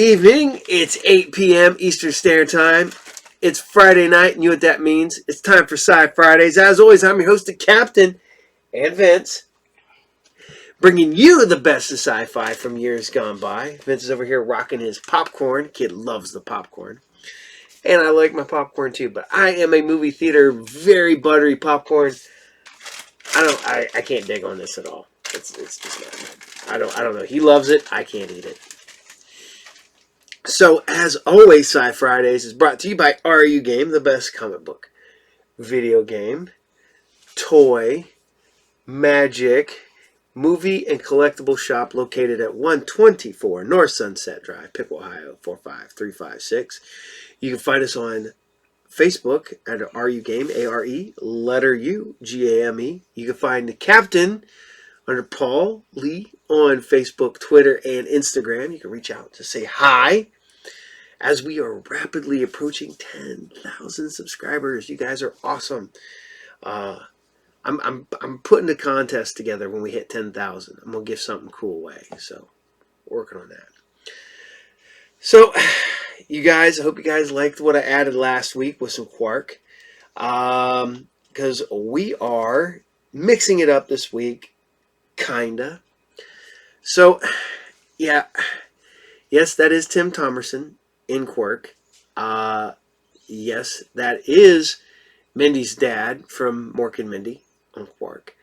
evening. It's 8 p.m. Eastern Standard Time. It's Friday night, and you know what that means. It's time for SciFridays. As always, I'm your host, the Captain, and Vince, bringing you the best of sci-fi from years gone by. Vince is over here rocking his popcorn. Kid loves the popcorn. And I like my popcorn too, but I am a movie theater, very buttery popcorn. I can't dig on this at all. It's just not. I don't know. He loves it. I can't eat it. So, as always, SciFridays is brought to you by RU Game, the best comic book, video game, toy, magic, movie, and collectible shop located at 124 North Sunset Drive, Piqua, Ohio, 45356. You can find us on Facebook at RU Game, A-R-E, letter U, G-A-M-E. You can find the Captain under Paul Lee on Facebook, Twitter, and Instagram. You can reach out to say hi. As we are rapidly approaching 10,000 subscribers, you guys are awesome. I'm putting a contest together when we hit 10,000. I'm gonna give something cool away, so working on that. So, you guys, I hope you guys liked what I added last week with some Quark, because we are mixing it up this week, kinda. So, yeah, yes, that is Tim Thomerson in Quark. Yes, that is Mindy's dad from Mork and Mindy on Quark.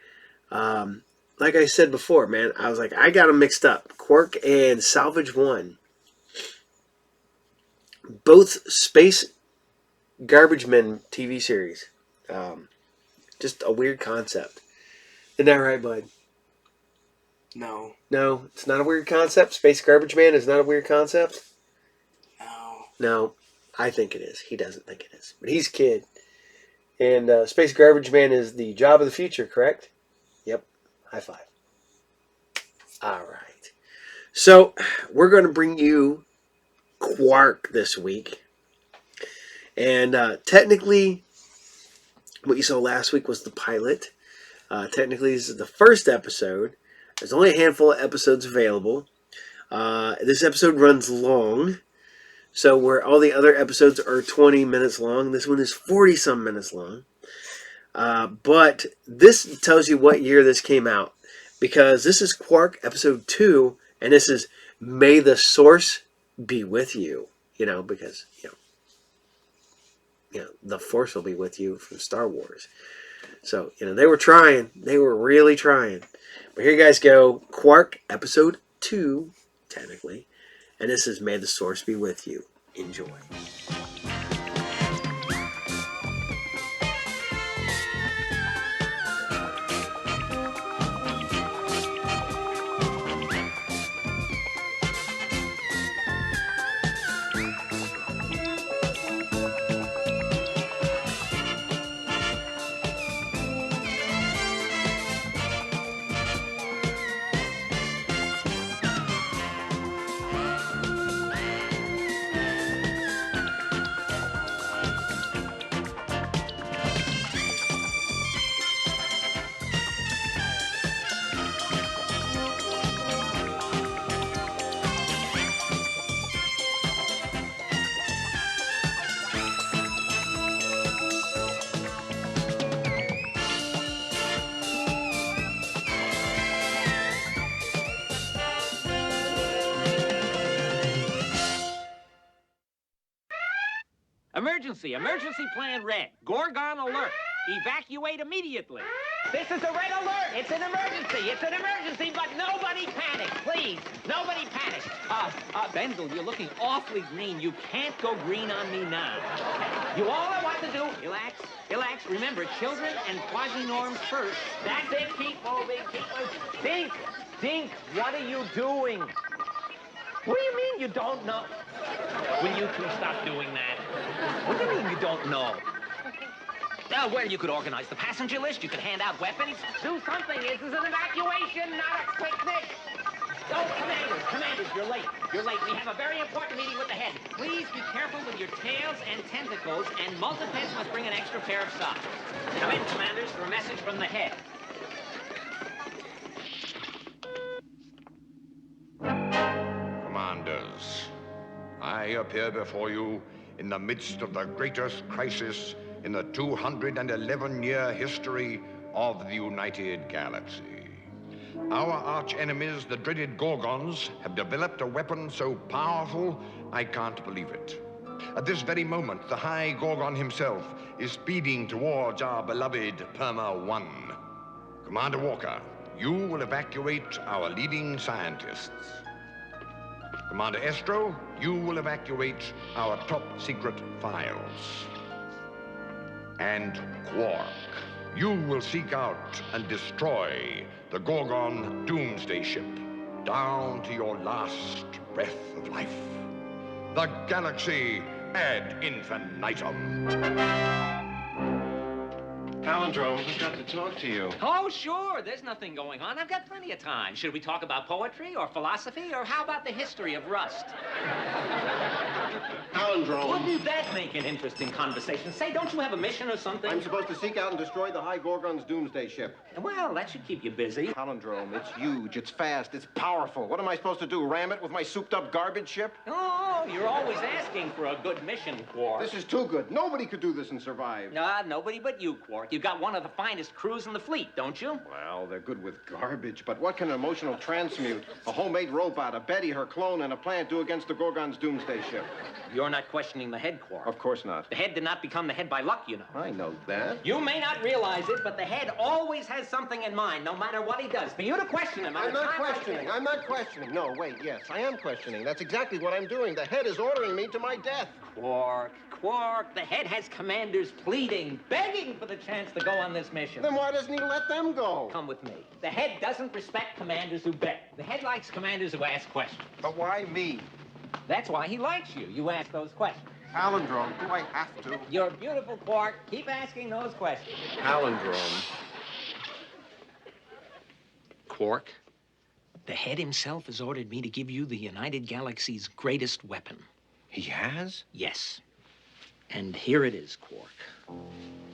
Like I said before, man, I was like, I got them mixed up. Quark and Salvage One. Both space garbage men TV series. Just a weird concept. Isn't that right, bud? No. No, it's not a weird concept. Space garbage man is not a weird concept. No, I think it is. He doesn't think it is. But he's a kid. And Space Garbage Man is the job of the future, correct? Yep. High five. All right. So, we're going to bring you Quark this week. And technically, what you saw last week was the pilot. Technically, this is the first episode. There's only a handful of episodes available. This episode runs long. So where all the other episodes are 20 minutes long, this one is 40-some minutes long. But this tells you what year this came out. Because this is Quark episode 2, and this is May the Source Be With You. You know, because, the Force will be with you from Star Wars. So, they were trying. They were really trying. But here you guys go. Quark episode 2, technically. And this is May the Source Be With You. Enjoy. Emergency! Emergency plan red. Gorgon alert. Evacuate immediately. This is a red alert. It's an emergency. It's an emergency, but nobody panic, please. Nobody panic. Benzel, you're looking awfully green. You can't go green on me now. You all I want to do. Relax. Relax. Remember, children and quasi-norms first. That's it. Keep moving. Keep moving. Dink. Dink, what are you doing? What do you mean you don't know? Will you two stop doing that? What do you mean you don't know? Well, you could organize the passenger list. You could hand out weapons. Do something. This is an evacuation, not a picnic. Oh, commanders, you're late. You're late. We have a very important meeting with the head. Please be careful with your tails and tentacles, and multipeds must bring an extra pair of socks. Come in, commanders, for a message from the head. Commanders, I appear before you in the midst of the greatest crisis in the 211-year history of the United Galaxy. Our arch-enemies, the dreaded Gorgons, have developed a weapon so powerful, I can't believe it. At this very moment, the High Gorgon himself is speeding towards our beloved Perma-1. Commander Walker, you will evacuate our leading scientists. Commander Estro, you will evacuate our top-secret files. And Quark, you will seek out and destroy the Gorgon Doomsday Ship down to your last breath of life. The galaxy ad infinitum. Palindrome, I've got to talk to you. Oh, sure. There's nothing going on. I've got plenty of time. Should we talk about poetry or philosophy, or how about the history of rust? Palindrome. Wouldn't that make an interesting conversation? Say, don't you have a mission or something? I'm supposed to seek out and destroy the High Gorgon's Doomsday Ship. Well, that should keep you busy. Palindrome, it's huge, it's fast, it's powerful. What am I supposed to do, ram it with my souped-up garbage ship? Oh, you're always asking for a good mission, Quark. This is too good. Nobody could do this and survive. Nobody but you, Quark. You've got one of the finest crews in the fleet, don't you? Well, they're good with garbage, but what can an emotional transmute, a homemade robot, a Betty, her clone, and a plant do against the Gorgon's Doomsday Ship? You're not questioning the head, Quark. Of course not. The head did not become the head by luck, you know. I know that. You may not realize it, but the head always has something in mind, no matter what he does. For you to question him... I'm not questioning. I'm not questioning. No, wait, yes, I am questioning. That's exactly what I'm doing. The head is ordering me to my death. Quark, the head has commanders pleading, begging for the chance to go on this mission. Then why doesn't he let them go? Come with me. The head doesn't respect commanders who beg. The head likes commanders who ask questions. But why me? That's why he likes you. You ask those questions. Palindrome, do I have to? You're beautiful, Quark. Keep asking those questions. Palindrome. Quark, the head himself has ordered me to give you the United Galaxy's greatest weapon. He has? Yes. And here it is, Quark.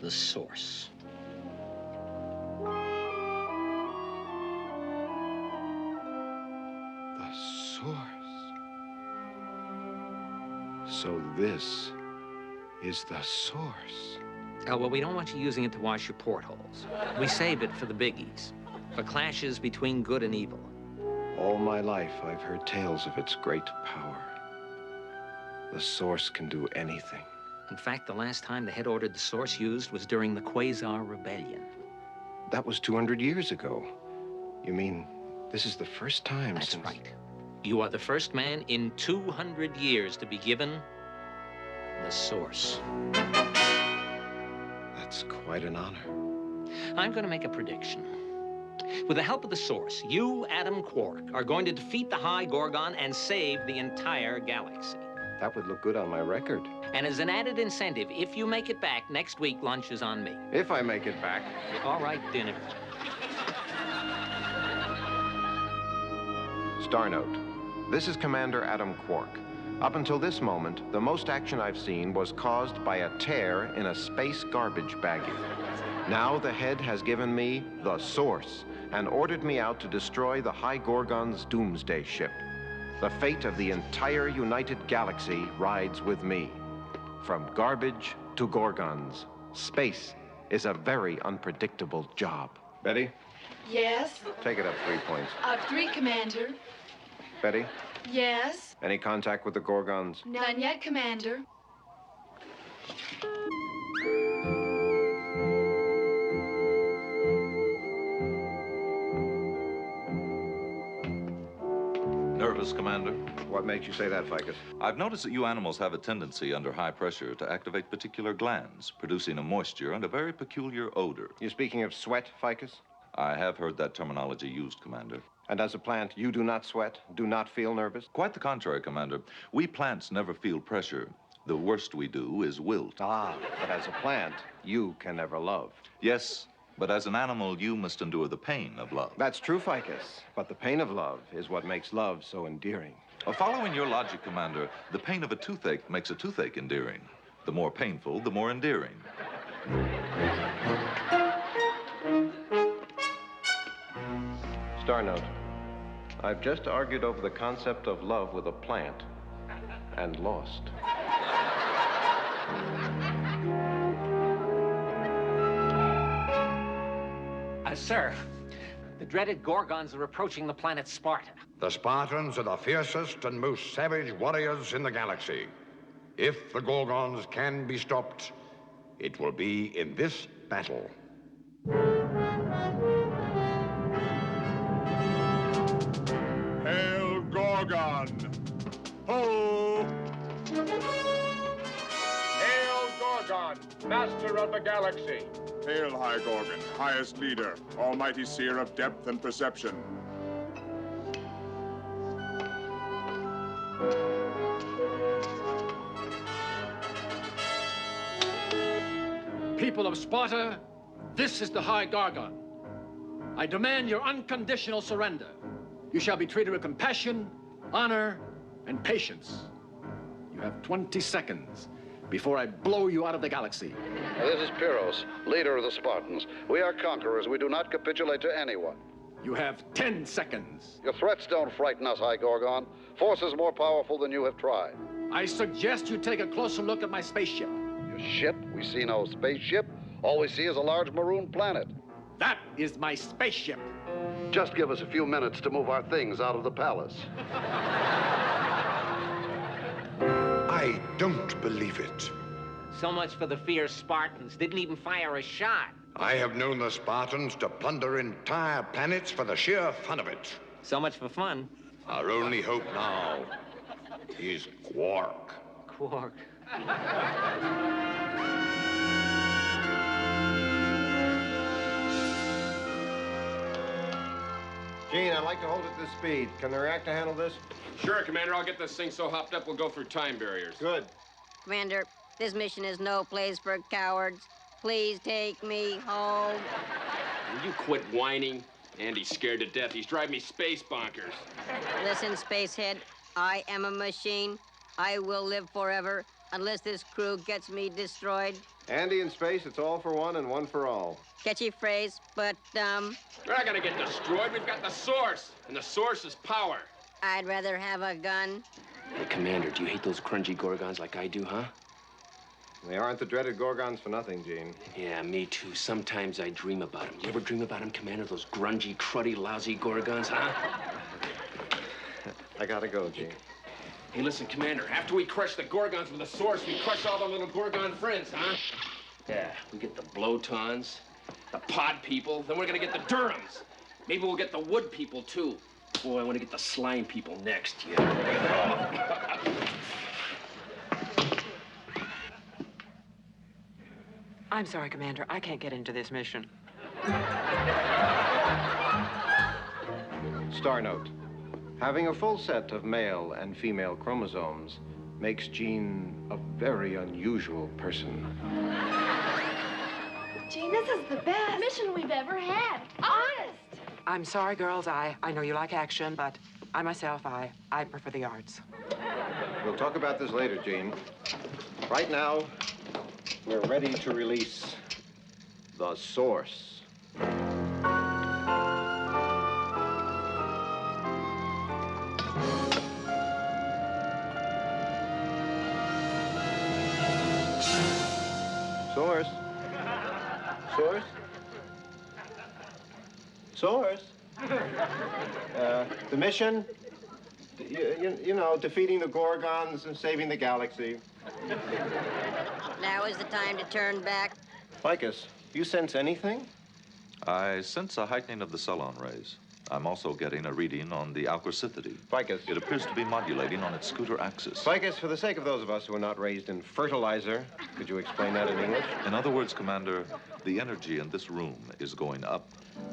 The source. The source. So this is the source. Oh, well, we don't want you using it to wash your portholes. We save it for the biggies, for clashes between good and evil. All my life, I've heard tales of its great power. The source can do anything. In fact, the last time the head ordered the source used was during the Quasar Rebellion. That was 200 years ago. You mean, this is the first time That's since... right. You are the first man in 200 years to be given the source. That's quite an honor. I'm going to make a prediction. With the help of the source, you, Adam Quark, are going to defeat the High Gorgon and save the entire galaxy. That would look good on my record. And as an added incentive, if you make it back, next week lunch is on me. If I make it back. All right, dinner. Star note. This is Commander Adam Quark. Up until this moment, the most action I've seen was caused by a tear in a space garbage baggie. Now the head has given me the source and ordered me out to destroy the High Gorgon's Doomsday Ship. The fate of the entire United Galaxy rides with me. From garbage to Gorgons, space is a very unpredictable job. Betty, Yes? take it up 3 points. 3, Commander. Betty, Yes? any contact with the Gorgons? None yet, Commander. Nervous, Commander? What makes you say that, Ficus? I've noticed that you animals have a tendency under high pressure to activate particular glands, producing a moisture and a very peculiar odor. You speaking of sweat, Ficus? I have heard that terminology used, Commander. And as a plant, you do not sweat, do not feel nervous? Quite the contrary, Commander. We plants never feel pressure. The worst we do is wilt. Ah, but as a plant, you can never love. Yes, but as an animal, you must endure the pain of love. That's true, Ficus. But the pain of love is what makes love so endearing. Following your logic, Commander, the pain of a toothache makes a toothache endearing. The more painful, the more endearing. Star note. I've just argued over the concept of love with a plant. and lost. Sir, the dreaded Gorgons are approaching the planet Sparta. The Spartans are the fiercest and most savage warriors in the galaxy. If the Gorgons can be stopped, it will be in this battle. Hail Gorgon! Ho! Hail Gorgon, master of the galaxy! Hail High Gorgon, highest leader, almighty seer of depth and perception. People of Sparta, this is the High Gorgon. I demand your unconditional surrender. You shall be treated with compassion, honor, and patience. You have 20 seconds before I blow you out of the galaxy. This is Pyrrhus, leader of the Spartans. We are conquerors. We do not capitulate to anyone. You have 10 seconds. Your threats don't frighten us, High Gorgon. Force is more powerful than you have tried. I suggest you take a closer look at my spaceship. Your ship? We see no spaceship. All we see is a large maroon planet. That is my spaceship. Just give us a few minutes to move our things out of the palace. I don't believe it. So much for the fierce Spartans. Didn't even fire a shot. I have known the Spartans to plunder entire planets for the sheer fun of it. So much for fun. Our only hope now is Quark. Quark. Gene, I'd like to hold at this speed. Can the reactor handle this? Sure, Commander. I'll get this thing so hopped up we'll go through time barriers. Good. Commander, this mission is no place for cowards. Please take me home. Will you quit whining? Andy's scared to death. He's driving me space bonkers. Listen, Spacehead, I am a machine. I will live forever unless this crew gets me destroyed. Andy in space, it's all for one and one for all. Catchy phrase, but, We're not gonna get destroyed. We've got the source, and the source is power. I'd rather have a gun. Hey, Commander, do you hate those grungy Gorgons like I do, huh? They aren't the dreaded Gorgons for nothing, Gene. Yeah, me too. Sometimes I dream about them. You ever dream about them, Commander? Those grungy, cruddy, lousy Gorgons, huh? I gotta go, Gene. Hey, listen, Commander, after we crush the Gorgons with the source, we crush all the little Gorgon friends, huh? Yeah, we get the Blotons, the Pod people, then we're gonna get the Durhams. Maybe we'll get the Wood people, too. Boy, I want to get the Slime people next, yeah. I'm sorry, Commander. I can't get into this mission. Star note. Having a full set of male and female chromosomes makes Gene a very unusual person. Gene, this is the best mission we've ever had. Honest. I'm sorry, girls. I know you like action, but I myself, I prefer the arts. We'll talk about this later, Gene. Right now, we're ready to release the source. Source? Source? Source? The mission? You know, defeating the Gorgons and saving the galaxy. Now is the time to turn back. Ficus, you sense anything? I sense a heightening of the Cellon rays. I'm also getting a reading on the alchoricity. Ficus. It appears to be modulating on its scooter axis. Ficus, for the sake of those of us who are not raised in fertilizer, could you explain that in English? In other words, Commander, the energy in this room is going up.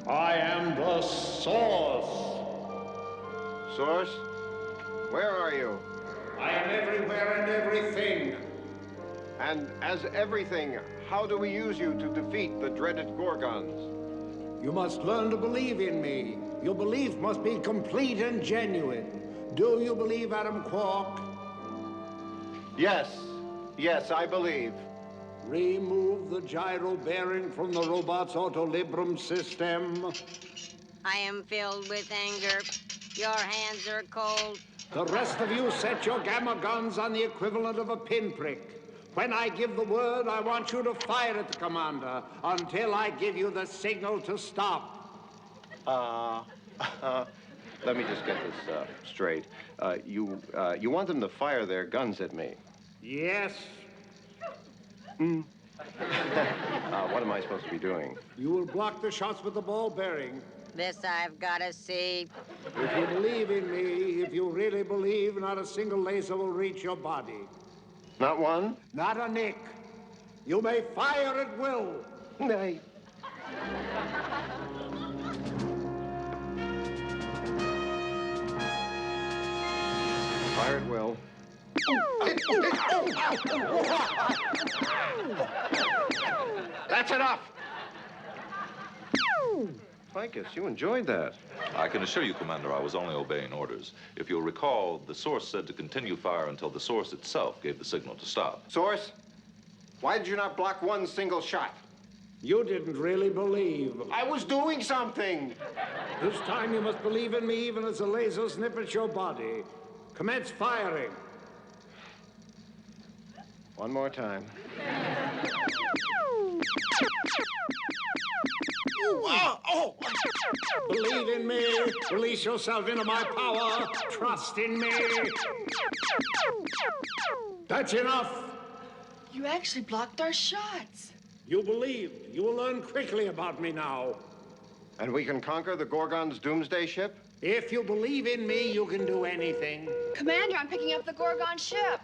I am the source. Source? Where are you? I am everywhere and everything. And as everything, how do we use you to defeat the dreaded Gorgons? You must learn to believe in me. Your belief must be complete and genuine. Do you believe, Adam Quark? Yes. Yes, I believe. Remove the gyro bearing from the robot's autolibrum system. I am filled with anger. Your hands are cold. The rest of you set your gamma guns on the equivalent of a pinprick. When I give the word, I want you to fire at the commander until I give you the signal to stop. Let me just get this straight. You want them to fire their guns at me? Yes. What am I supposed to be doing? You will block the shots with the ball bearing. This I've got to see. If you believe in me, if you really believe, not a single laser will reach your body. Not one? Not a nick. You may fire at will. Nay. Fire at will. That's enough. Ficus, you enjoyed that. I can assure you, Commander, I was only obeying orders. If you'll recall, the source said to continue fire until the source itself gave the signal to stop. Source, why did you not block one single shot? You didn't really believe. I was doing something. This time you must believe in me even as a laser snippets your body. Commence firing. One more time. Believe in me. Release yourself into my power. Trust in me. That's enough. You actually blocked our shots. You believed. You will learn quickly about me now. And we can conquer the Gorgon's doomsday ship? If you believe in me, you can do anything. Commander, I'm picking up the Gorgon ship.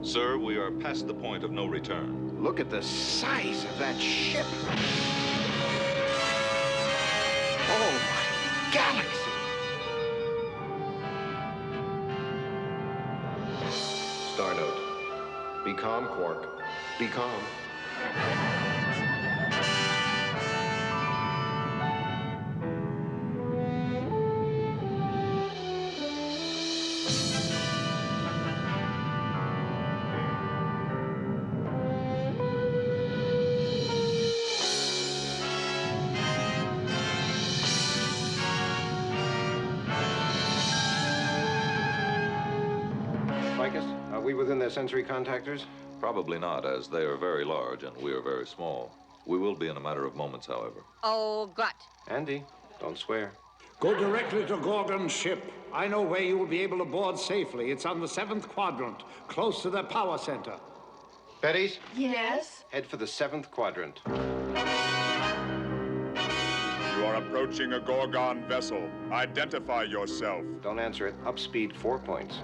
Sir, we are past the point of no return. Look at the size of that ship. Oh, my galaxy. Star note. Be calm, Quark. Be calm. Ficus, are we within their sensory contactors? Probably not, as they are very large and we are very small. We will be in a matter of moments, however. Oh, gut. Andy, don't swear. Go directly to Gorgon's ship. I know where you will be able to board safely. It's on the 7th quadrant, close to their power center. Betty's? Yes? Head for the 7th quadrant. You are approaching a Gorgon vessel. Identify yourself. Don't answer it. Up speed 4 points.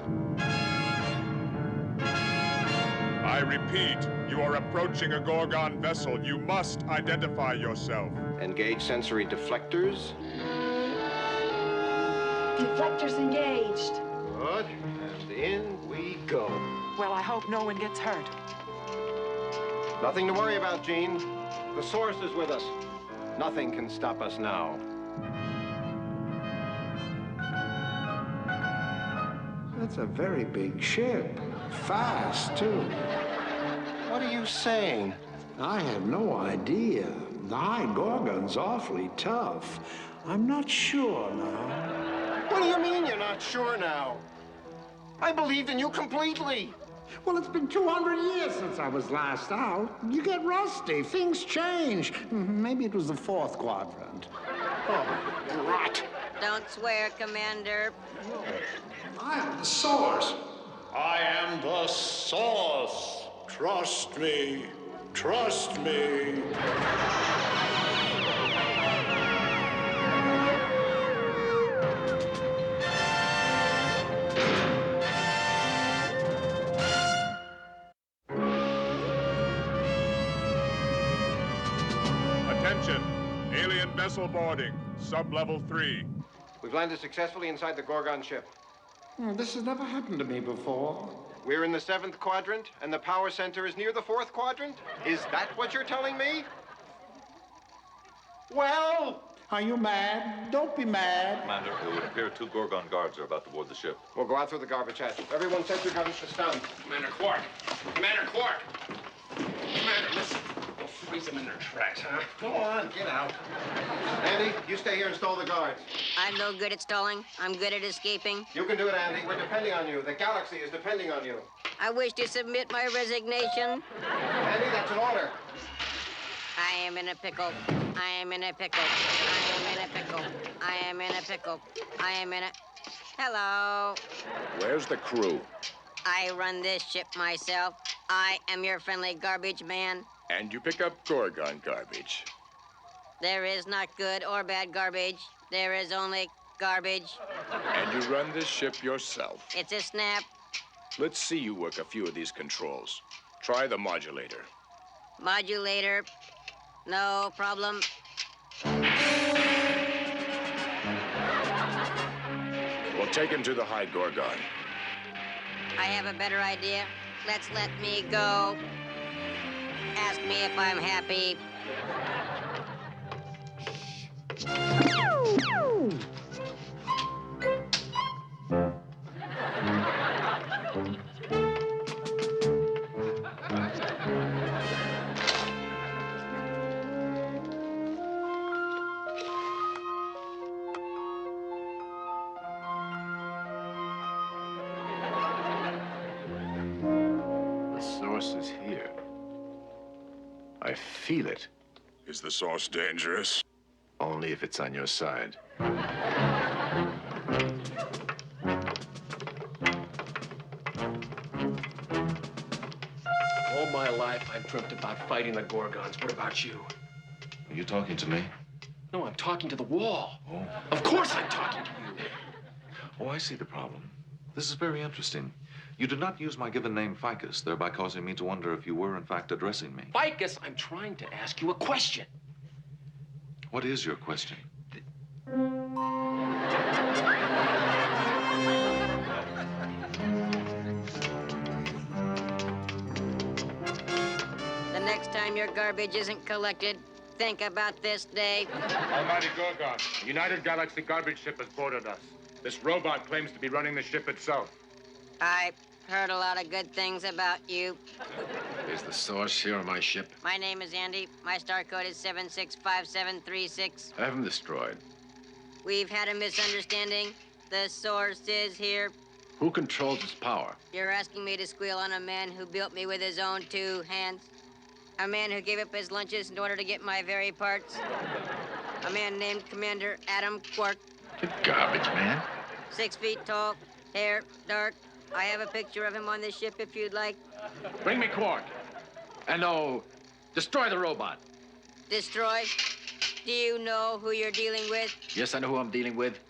I repeat, you are approaching a Gorgon vessel. You must identify yourself. Engage sensory deflectors. Deflectors engaged. Good. And in we go. Well, I hope no one gets hurt. Nothing to worry about, Gene. The source is with us. Nothing can stop us now. That's a very big ship. Fast, too. What are you saying? I have no idea. The High Gorgon's awfully tough. I'm not sure now. What do you mean you're not sure now? I believed in you completely. Well, it's been 200 years since I was last out. You get rusty. Things change. Maybe it was the 4th quadrant. Oh, rot. Don't swear, Commander. I am the source. I am the source. Trust me. Trust me. Attention, alien vessel boarding, sub-level 3. We've landed successfully inside the Gorgon ship. This has never happened to me before. We're in the 7th quadrant, and the power center is near the 4th quadrant? Is that what you're telling me? Well? Are you mad? Don't be mad. Commander, it would appear 2 Gorgon guards are about to board the ship. We'll go out through the garbage hatch. Everyone set your guns to stun. Commander Quark. Commander Quark. Commander, listen. squeeze them in their tracks, huh? Go on, get out. Andy, you stay here and stall the guards. I'm no good at stalling. I'm good at escaping. You can do it, Andy. We're depending on you. The galaxy is depending on you. I wish to submit my resignation. Andy, that's an order. I am in a pickle. I am in a pickle. I am in a pickle. I am in a pickle. I am in a... Hello. Where's the crew? I run this ship myself. I am your friendly garbage man. And you pick up Gorgon garbage. There is not good or bad garbage. There is only garbage. And you run this ship yourself. It's a snap. Let's see you work a few of these controls. Try the modulator. Modulator. No problem. We'll take him to the High Gorgon. I have a better idea. Let's let me go. Ask me if I'm happy. The source is here. I feel it. Is the source dangerous? Only if it's on your side. All my life, I've dreamt about fighting the Gorgons. What about you? Are you talking to me? No, I'm talking to the wall. Oh. Of course I'm talking to you. Oh, I see the problem. This is very interesting. You did not use my given name, Ficus, thereby causing me to wonder if you were, in fact, addressing me. Ficus, I'm trying to ask you a question. What is your question? The next time your garbage isn't collected, think about this day. Almighty Gorgon, a United Galaxy garbage ship has boarded us. This robot claims to be running the ship itself. I heard a lot of good things about you. Is the source here on my ship? My name is Andy. My star code is 765736. Have him destroyed. We've had a misunderstanding. The source is here. Who controls its power? You're asking me to squeal on a man who built me with his own 2 hands? A man who gave up his lunches in order to get my very parts? A man named Commander Adam Quark. The garbage man? 6 feet tall, hair dark. I have a picture of him on this ship if you'd like. Bring me Quark. And destroy the robot. Destroy? Do you know who you're dealing with? Yes, I know who I'm dealing with.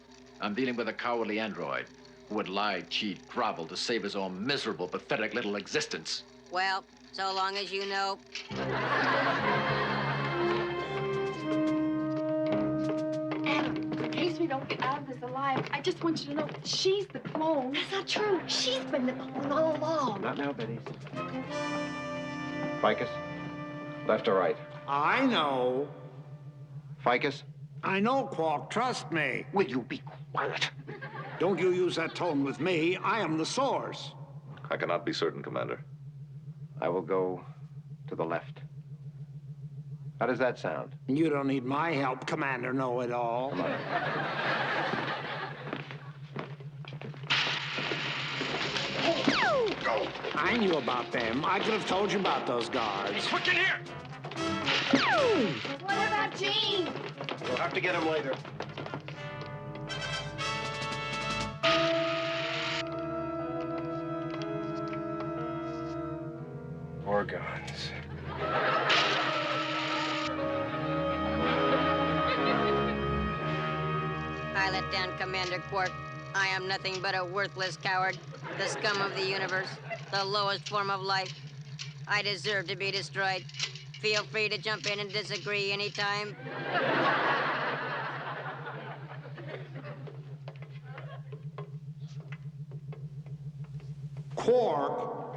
I'm dealing with a cowardly android who would lie, cheat, grovel to save his own miserable, pathetic little existence. Well, so long as you know. Adam, in case we don't get out of this alive, I just want you to know that she's the clone. That's not true. She's been the clone all along. Not now, Betty. Ficus, left or right? I know. Ficus? I know, Quark. Trust me. Will you be quiet? Don't you use that tone with me. I am the source. I cannot be certain, Commander. I will go to the left. How does that sound? You don't need my help, Commander Know-It-All. Come on. Go! I knew about them. I could have told you about those guards. Quick in here! What about Gene? We'll have to get him later. Gorgons. I let down Commander Quark. I am nothing but a worthless coward, the scum of the universe, the lowest form of life. I deserve to be destroyed. Feel free to jump in and disagree anytime. Quark.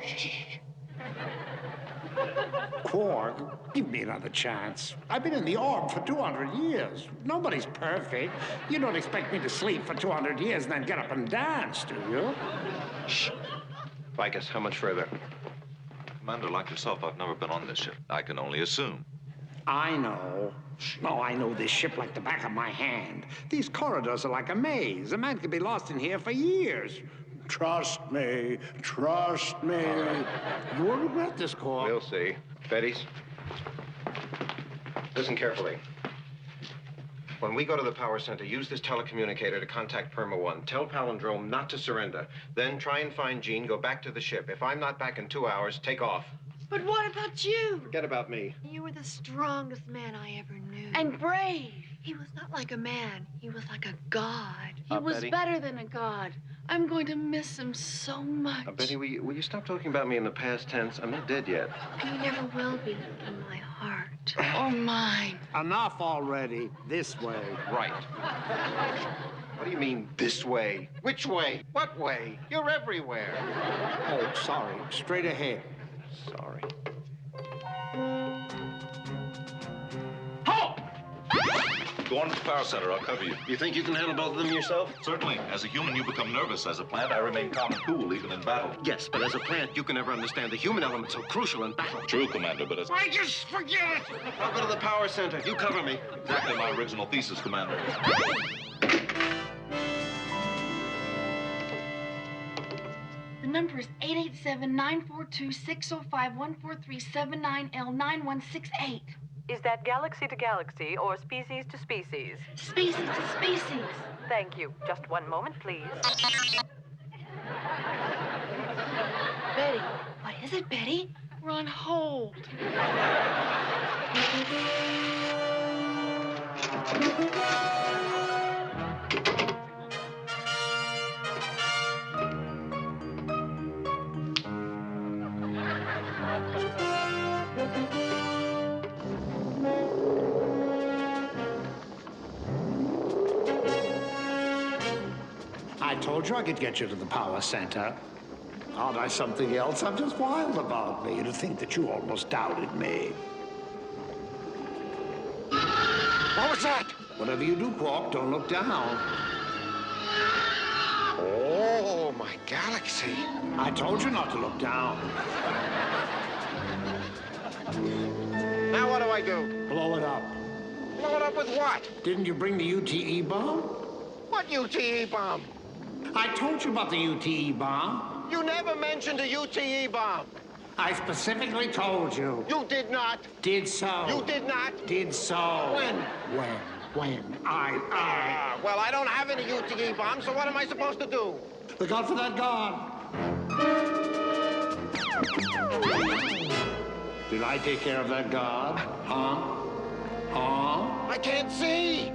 Quark, give me another chance. I've been in the orb for 200 years. Nobody's perfect. You don't expect me to sleep for 200 years and then get up and dance, do you? Shh. Ficus, how much further? Commander, like yourself, I've never been on this ship. I can only assume. I know. Oh, I know this ship like the back of my hand. These corridors are like a maze. A man could be lost in here for years. Trust me. Trust me. You will regret this, Quark. We'll see. Betty's. Listen carefully. When we go to the power center, use this telecommunicator to contact Perma 1. Tell Palindrome not to surrender. Then try and find Jean, go back to the ship. If I'm not back in 2 hours, take off. But what about you? Forget about me. You were the strongest man I ever knew. And brave. He was not like a man. He was like a god. He was Betty? better than a god. I'm going to miss him so much. Betty, will you stop talking about me in the past tense? I'm not dead yet. You never will be in my heart. Or mine. Enough already. This way. Right. What do you mean, this way? Which way? What way? You're everywhere. Oh, sorry. Straight ahead. Sorry. Halt! Go on to the power center. I'll cover you. You think you can handle both of them yourself? Certainly. As a human, you become nervous. As a plant, I remain calm and cool, even in battle. Yes, but as a plant, you can never understand the human element so crucial in battle. True, Commander, but as... I just forget it! I'll go to the power center. You cover me. Exactly my original thesis, Commander. The number is 887-942-605-14379L9168. Is that galaxy to galaxy or species to species? Species to species. Thank you. Just one moment, please. Betty. What is it, Betty? We're on hold. I told you I could get you to the power center. Aren't I something else? I'm just wild about me. To think that you almost doubted me. What was that? Whatever you do, Quark, don't look down. Oh, my galaxy. I told you not to look down. Now what do I do? Blow it up. Blow it up with what? Didn't you bring the UTE bomb? What UTE bomb? I told you about the UTE bomb. You never mentioned a UTE bomb. I specifically told you. You did not. Did so. You did not. Did so. When? When? Well, I don't have any UTE bombs, so what am I supposed to do? Look out for that guard. Did I take care of that guard? Huh? Huh? I can't see.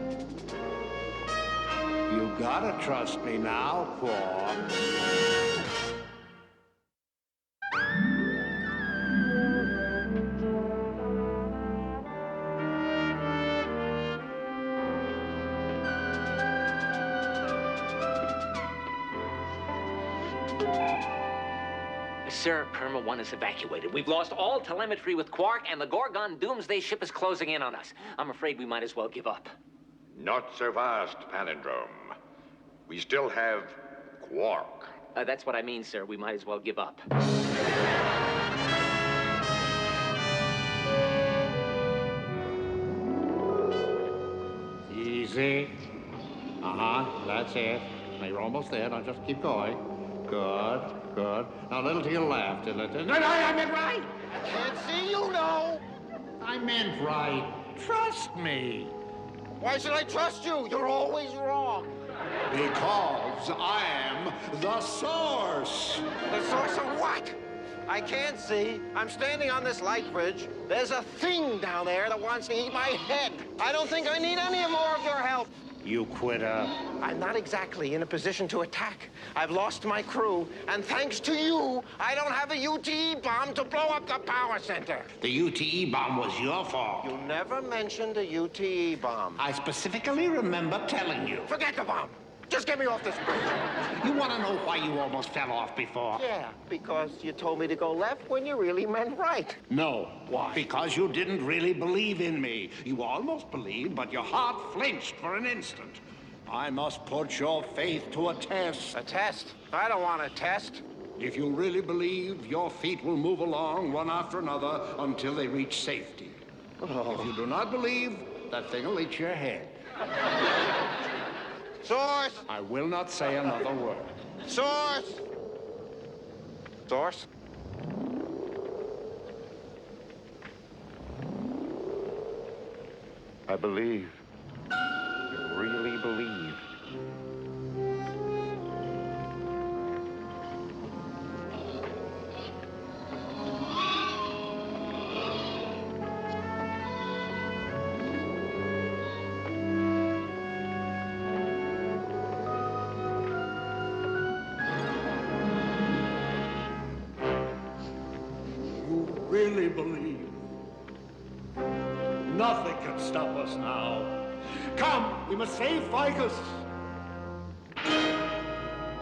You gotta trust me now, Quark. Sir, Perma 1 is evacuated. We've lost all telemetry with Quark, and the Gorgon Doomsday ship is closing in on us. I'm afraid we might as well give up. Not so fast, Palindrome. We still have Quark. That's what I mean, sir. We might as well give up. Easy. That's it. Now you're almost there. Now just keep going. Good, good. Now a little to your left. No, I meant right. I can't see you, no. I meant right. Trust me. Why should I trust you? You're always wrong. Because I am the source. The source of what? I can't see. I'm standing on this light bridge. There's a thing down there that wants to eat my head. I don't think I need any more of your help. You quitter. I'm not exactly in a position to attack. I've lost my crew, and thanks to you, I don't have a UTE bomb to blow up the power center. The UTE bomb was your fault. You never mentioned a UTE bomb. I specifically remember telling you. Forget the bomb. Just get me off this bridge. You want to know why you almost fell off before? Yeah, because you told me to go left when you really meant right. No. Why? Because you didn't really believe in me. You almost believed, but your heart flinched for an instant. I must put your faith to a test. A test? I don't want a test. If you really believe, your feet will move along one after another until they reach safety. If you do not believe, that thing will eat your head. Source! I will not say another word. Source! Source? I believe. I really believe. Really believe. Nothing can stop us now. Come, we must save Ficus.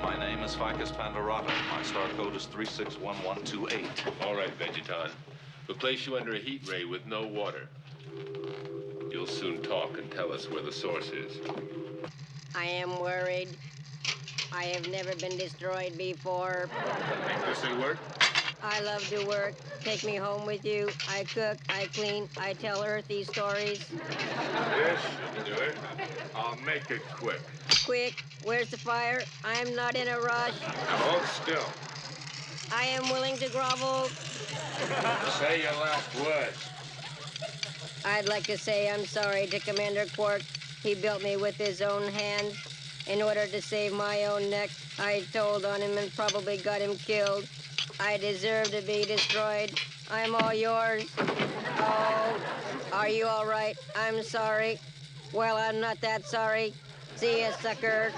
My name is Ficus Pandorata. My star code is 361128. All right, Vegeton. We'll place you under a heat ray with no water. You'll soon talk and tell us where the source is. I am worried. I have never been destroyed before. This thing work? I love to work. Take me home with you. I cook, I clean, I tell earthy stories. This should do it. I'll make it quick. Quick, where's the fire? I am not in a rush. Hold still. I am willing to grovel. Say your last words. I'd like to say I'm sorry to Commander Quark. He built me with his own hand. In order to save my own neck, I told on him and probably got him killed. I deserve to be destroyed. I'm all yours. Oh, are you all right? I'm sorry. Well, I'm not that sorry. See ya, sucker.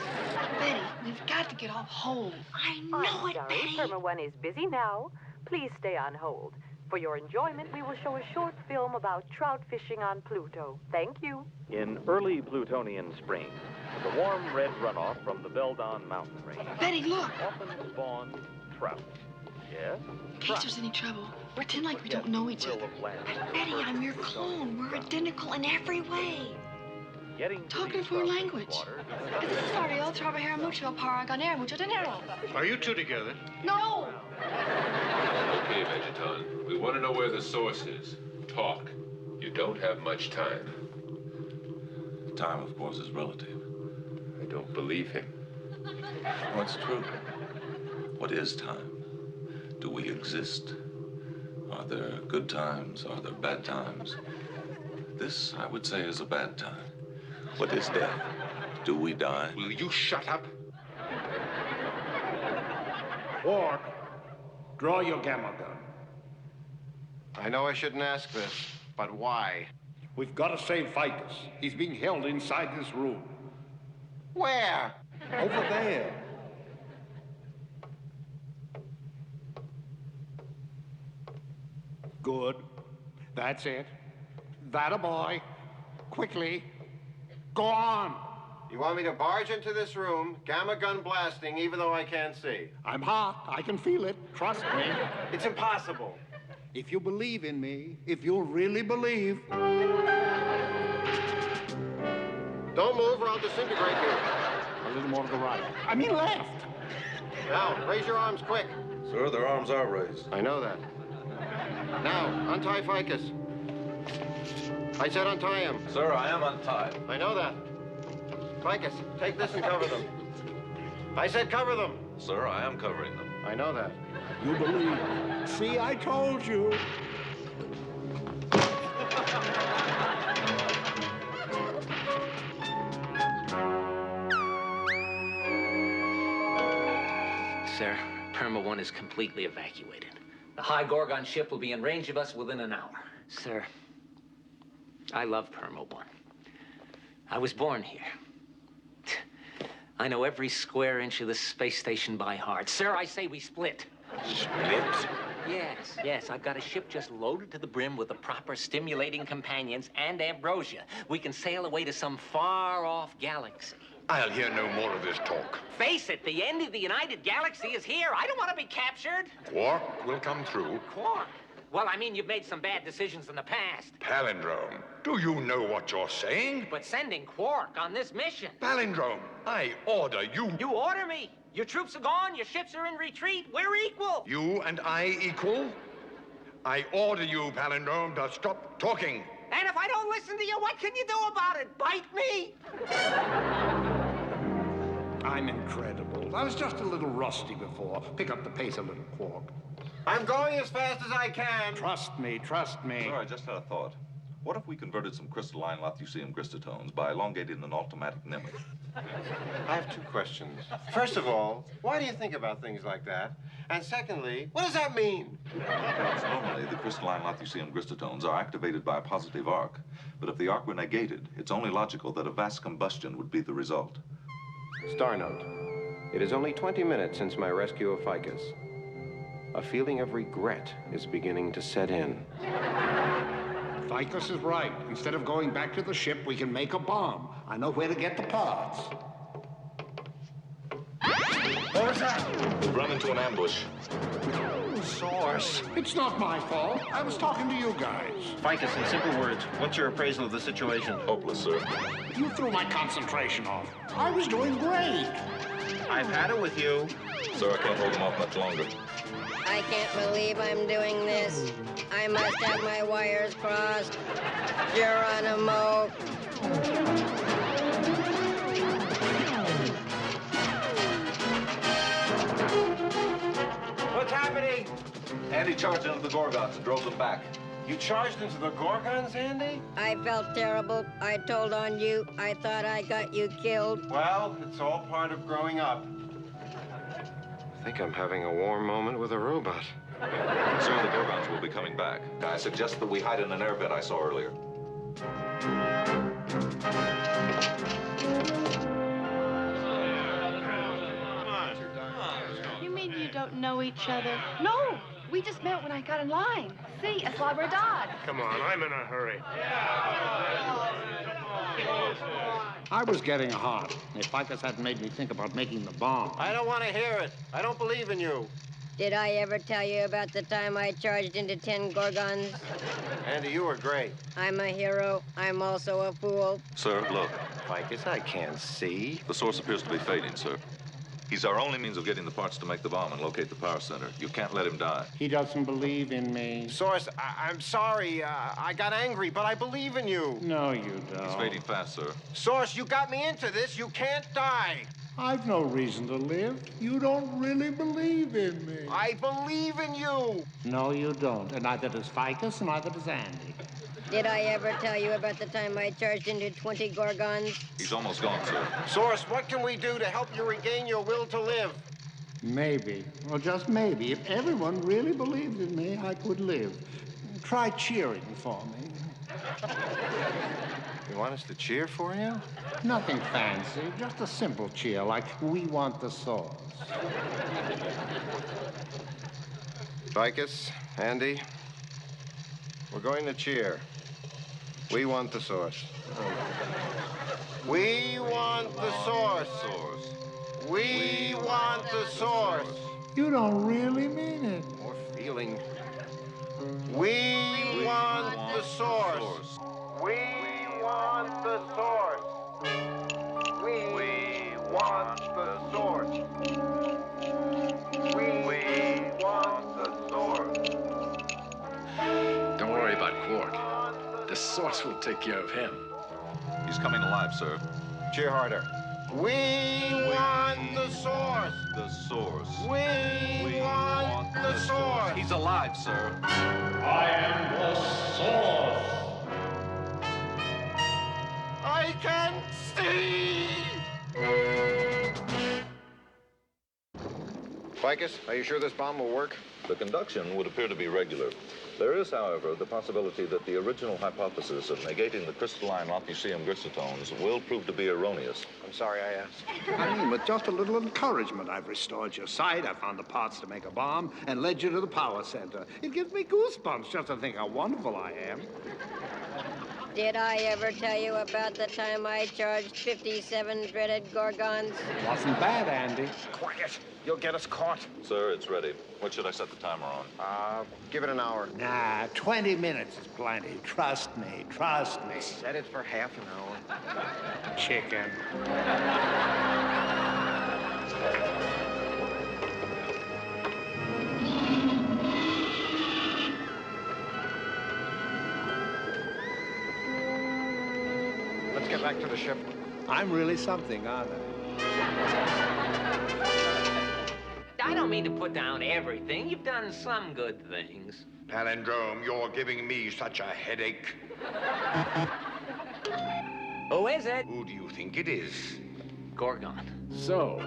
Betty, we've got to get off hold. I know I'm it, sorry, Betty. Firma 1 is busy now. Please stay on hold. For your enjoyment, we will show a short film about trout fishing on Pluto. Thank you. In early Plutonian spring, the warm red runoff from the Beldon mountain range Betty, look. often spawned trout. Yes? In case there's any trouble, pretend like we don't know each other. Betty, I'm your clone. We're identical in every way. Talking four language. This is Ariel, Trabajar mucho para ganar mucho dinero. Are you two together? No! Okay, Vegeton. We want to know where the source is. Talk. You don't have much time. Time, of course, is relative. I don't believe him. What's true? What is time? Do we exist? Are there good times? Are there bad times? This, I would say, is a bad time. What is death? Do we die? Will you shut up? Quark, draw your gamma gun. I know I shouldn't ask this, but why? We've got to save Ficus. He's being held inside this room. Where? Over there. Good. That's it. That a boy. Quickly. Go on. You want me to barge into this room, gamma gun blasting, even though I can't see? I'm hot. I can feel it. Trust me. It's impossible. If you believe in me, if you really believe. Don't move or I'll disintegrate you. A little more to the right. I mean left. Now, raise your arms quick. Sir, their arms are raised. I know that. Now, untie Ficus. I said untie him. Sir, I am untied. I know that. Ficus, take this and cover them. I said cover them. Sir, I am covering them. I know that. You believe. See, I told you. Sir, Perma 1 is completely evacuated. The High Gorgon ship will be in range of us within an hour. Sir, I love Perma 1. I was born here. I know every square inch of this space station by heart. Sir, I say we split. Split? Yes. I've got a ship just loaded to the brim with the proper stimulating companions and ambrosia. We can sail away to some far-off galaxy. I'll hear no more of this talk. Face it, the end of the United Galaxy is here. I don't want to be captured. Quark will come through. Quark? Well, I mean, you've made some bad decisions in the past. Palindrome, do you know what you're saying? But sending Quark on this mission... Palindrome, I order you. You order me? Your troops are gone, your ships are in retreat. We're equal. You and I equal? I order you, Palindrome, to stop talking. And if I don't listen to you, what can you do about it? Bite me? I'm incredible. I was just a little rusty before. Pick up the pace a little, Quark. I'm going as fast as I can. Trust me, trust me. Sir, I just had a thought. What if we converted some crystalline Lathusium gristatones by elongating an automatic mimic? I have two questions. First of all, why do you think about things like that? And secondly, what does that mean? Because normally the crystalline Lathusium gristatones are activated by a positive arc. But if the arc were negated, it's only logical that a vast combustion would be the result. Star note. It is only 20 minutes since my rescue of Ficus. A feeling of regret is beginning to set in. Ficus is right. Instead of going back to the ship, we can make a bomb. I know where to get the parts. What was that? We've run into an ambush. Source. It's not my fault. I was talking to you guys. Ficus, in simple words, what's your appraisal of the situation? Hopeless, sir. You threw my concentration off. I was doing great. I've had it with you. Sir, I can't hold them off much longer. I can't believe I'm doing this. I must have my wires crossed. Geronimo. What's happening? Andy charged into the Gorgons and drove them back. You charged into the Gorgons, Andy? I felt terrible. I told on you. I thought I got you killed. Well, it's all part of growing up. I think I'm having a warm moment with a robot. Sir, the Gorgons will be coming back. I suggest that we hide in an air bed I saw earlier. You mean you don't know each other? No, we just met when I got in line. See, a slobber dog. Come on, I'm in a hurry. I was getting hot. If Ficus hadn't made me think about making the bomb. I don't want to hear it. I don't believe in you. Did I ever tell you about the time I charged into 10 Gorgons? Andy, you were great. I'm a hero. I'm also a fool. Sir, look. Ficus, I can't see. The source appears to be fading, sir. He's our only means of getting the parts to make the bomb and locate the power center. You can't let him die. He doesn't believe in me. Source, I'm sorry. I got angry, but I believe in you. No, you don't. He's fading fast, sir. Source, you got me into this. You can't die. I've no reason to live. You don't really believe in me. I believe in you. No, you don't. And neither does Ficus, and neither does Andy. Did I ever tell you about the time I charged into 20 Gorgons? He's almost gone, sir. Source, what can we do to help you regain your will to live? Maybe, or just maybe, if everyone really believed in me, I could live. Try cheering for me. You want us to cheer for you? Nothing fancy, just a simple cheer, like we want the source. Ficus, Andy, we're going to cheer. We want the source. We want the source. We want the source. You don't really mean it. More feeling. We want the source. We want the source. We want the source. We want the source. Don't worry about Quark. The source will take care of him. He's coming alive, sir. Cheer harder. We want the source. The source. We want the source. He's alive, sir. I am the source. I can see. Ficus, are you sure this bomb will work? The conduction would appear to be regular. There is, however, the possibility that the original hypothesis of negating the crystalline Lathusium gristatones will prove to be erroneous. I'm sorry I asked. I mean, with just a little encouragement, I've restored your sight, I found the parts to make a bomb, and led you to the power center. It gives me goosebumps just to think how wonderful I am. Did I ever tell you about the time I charged 57 dreaded Gorgons? Wasn't bad, Andy. Quiet. You'll get us caught. Sir, it's ready. What should I set the timer on? Give it an hour. Nah, 20 minutes is plenty. Trust me, trust me. Set it for half an hour. Chicken. Let's get back to the ship. I'm really something, aren't I? I don't mean to put down everything. You've done some good things. Palindrome, you're giving me such a headache. Who is it? Who do you think it is? Gorgon. So,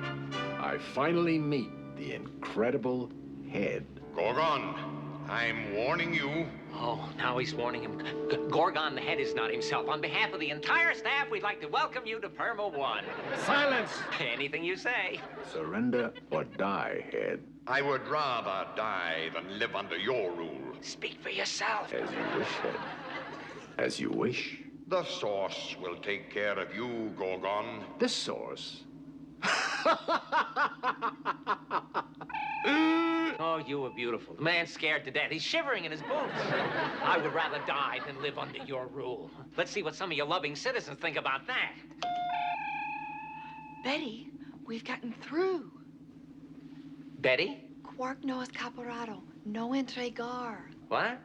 I finally meet the incredible head. Gorgon, I'm warning you. Oh, now he's warning him. Gorgon the head is not himself. On behalf of the entire staff, we'd like to welcome you to Perma 1. Silence! Anything you say. Surrender or die, head. I would rather die than live under your rule. Speak for yourself. As you wish, head. As you wish. The Source will take care of you, Gorgon. The Source? Oh, you were beautiful. The man's scared to death. He's shivering in his boots. I would rather die than live under your rule. Let's see what some of your loving citizens think about that. Betty, we've gotten through. Betty? Quark no escaparado. No entregar. What?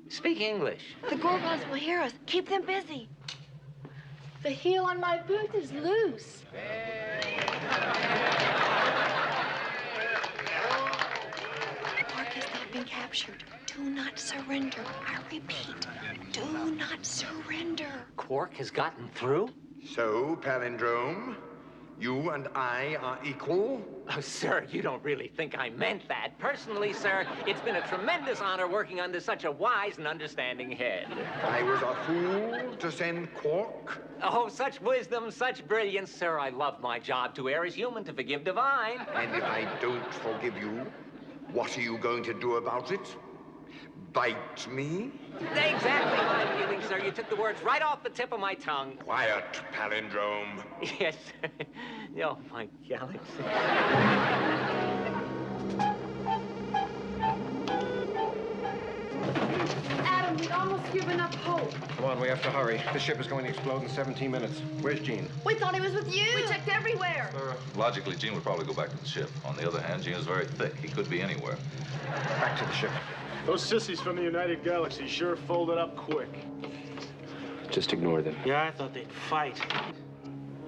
Speak English. The Gorgons will hear us. Keep them busy. The heel on my boot is loose. Quark has not been captured. Do not surrender. I repeat, do not surrender. Quark has gotten through? So, Palindrome, you and I are equal? Oh, sir, you don't really think I meant that. Personally, sir, it's been a tremendous honor working under such a wise and understanding head. I was a fool to send Quark? Oh, such wisdom, such brilliance, sir. I love my job. To err is human, to forgive divine. And if I don't forgive you, what are you going to do about it? Bite me? Exactly my feeling, sir. You took the words right off the tip of my tongue. Quiet, Palindrome. Yes, sir. Oh, my galaxy. Adam, we'd almost given up hope. Come on, we have to hurry. The ship is going to explode in 17 minutes. Where's Jean? We thought he was with you. We checked everywhere. Logically, Gene would probably go back to the ship. On the other hand, Gene is very thick. He could be anywhere. Back to the ship. Those sissies from the United Galaxy sure folded up quick. Just ignore them. Yeah, I thought they'd fight.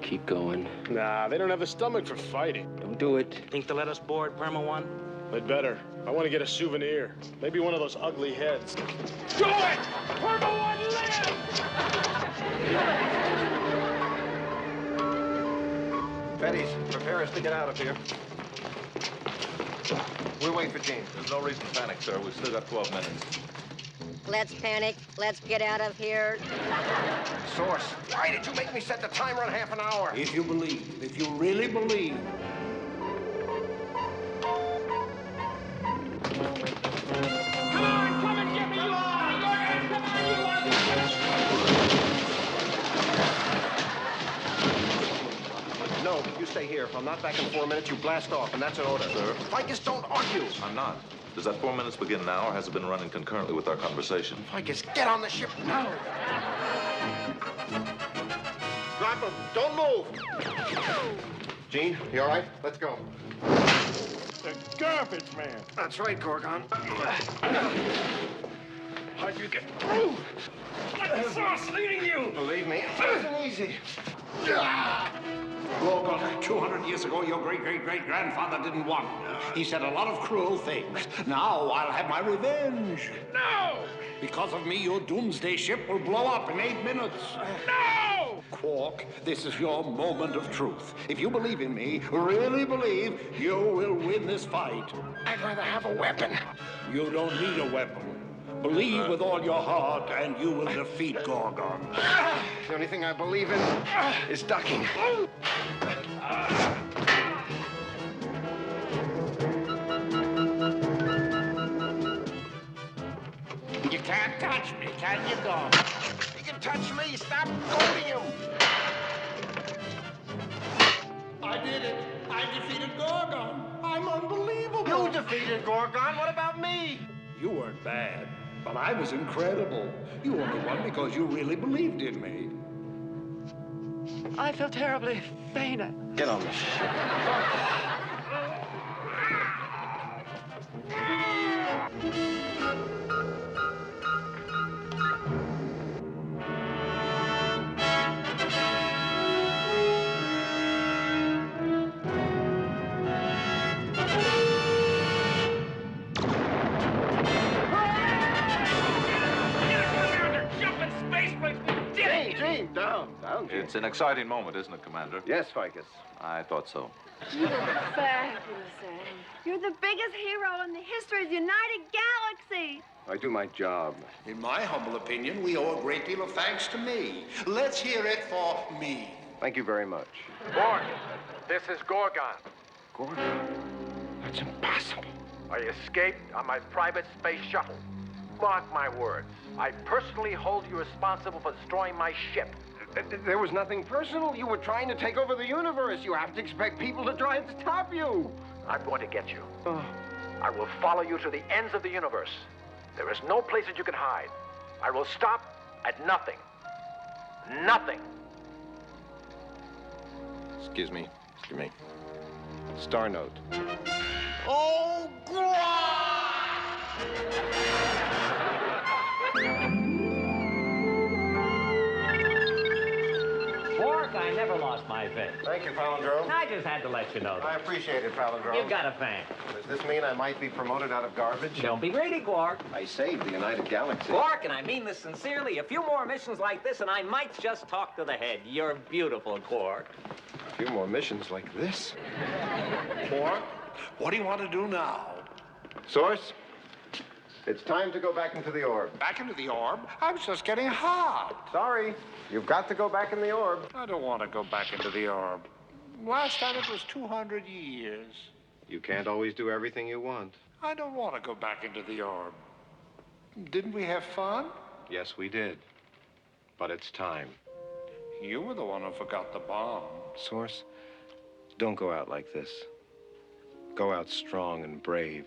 Keep going. Nah, they don't have the stomach for fighting. Don't do it. Think they'll let us board Perma 1? They'd better. I want to get a souvenir. Maybe one of those ugly heads. Do it! Perma 1 live! Betty, prepare us to get out of here. We'll wait for Jean. There's no reason to panic, sir. We've still got 12 minutes. Let's panic. Let's get out of here. Source, why did you make me set the timer on half an hour? If you believe, if you really believe. Come on, come and get me, you are! Come on, you are! No, you stay here. If I'm not back in 4 minutes, you blast off, and that's an order. Sir? Ficus, don't argue. I'm not. Does that 4 minutes begin now, or has it been running concurrently with our conversation? Ficus, get on the ship now. Drop him. Don't move. Jean, you all right? Let's go. The garbage man. That's right, Gorgon. How'd you get through? Let the Source leading you! Believe me, it wasn't easy. Gorgon, 200 years ago, your great-great-great-grandfather didn't want me. He said a lot of cruel things. Now I'll have my revenge. No! Because of me, your doomsday ship will blow up in 8 minutes. No! Quark, this is your moment of truth. If you believe in me, really believe, you will win this fight. I'd rather have a weapon. You don't need a weapon. Believe with all your heart, and you will defeat Gorgon. The only thing I believe in is ducking. You can't touch me, can you, Gorgon? You can touch me. Stop holding him. I did it. I defeated Gorgon. I'm unbelievable. You defeated Gorgon. What about me? You weren't bad, but I was incredible. You only won because you really believed in me. I feel terribly faint. Get on the ship. It's an exciting moment, isn't it, Commander? Yes, Ficus. I thought so. You're fabulous, Adam. You're the biggest hero in the history of the United Galaxy. I do my job. In my humble opinion, we owe a great deal of thanks to me. Let's hear it for me. Thank you very much. Quark, this is Gorgon. Gorgon? That's impossible. I escaped on my private space shuttle. Mark my words. I personally hold you responsible for destroying my ship. There was nothing personal. You were trying to take over the universe. You have to expect people to try and stop you. I'm going to get you. I will follow you to the ends of the universe. There is no place that you can hide. I will stop at nothing. Nothing. Excuse me. Star Note. Oh, Quark, I never lost my faith. Thank you, Palindrome. I just had to let you know that. I appreciate it, Palindrome. You've got a fan. Does this mean I might be promoted out of garbage? Don't be greedy, Quark. I saved the United Galaxy. Quark, and I mean this sincerely, a few more missions like this and I might just talk to the head. You're beautiful, Quark. A few more missions like this. Quark, what do you want to do now? Source, it's time to go back into the orb. Back into the orb? I was just getting hot. Sorry, you've got to go back in the orb. I don't want to go back into the orb. Last time it was 200 years. You can't always do everything you want. I don't want to go back into the orb. Didn't we have fun? Yes, we did. But it's time. You were the one who forgot the bomb. Source, don't go out like this. Go out strong and brave.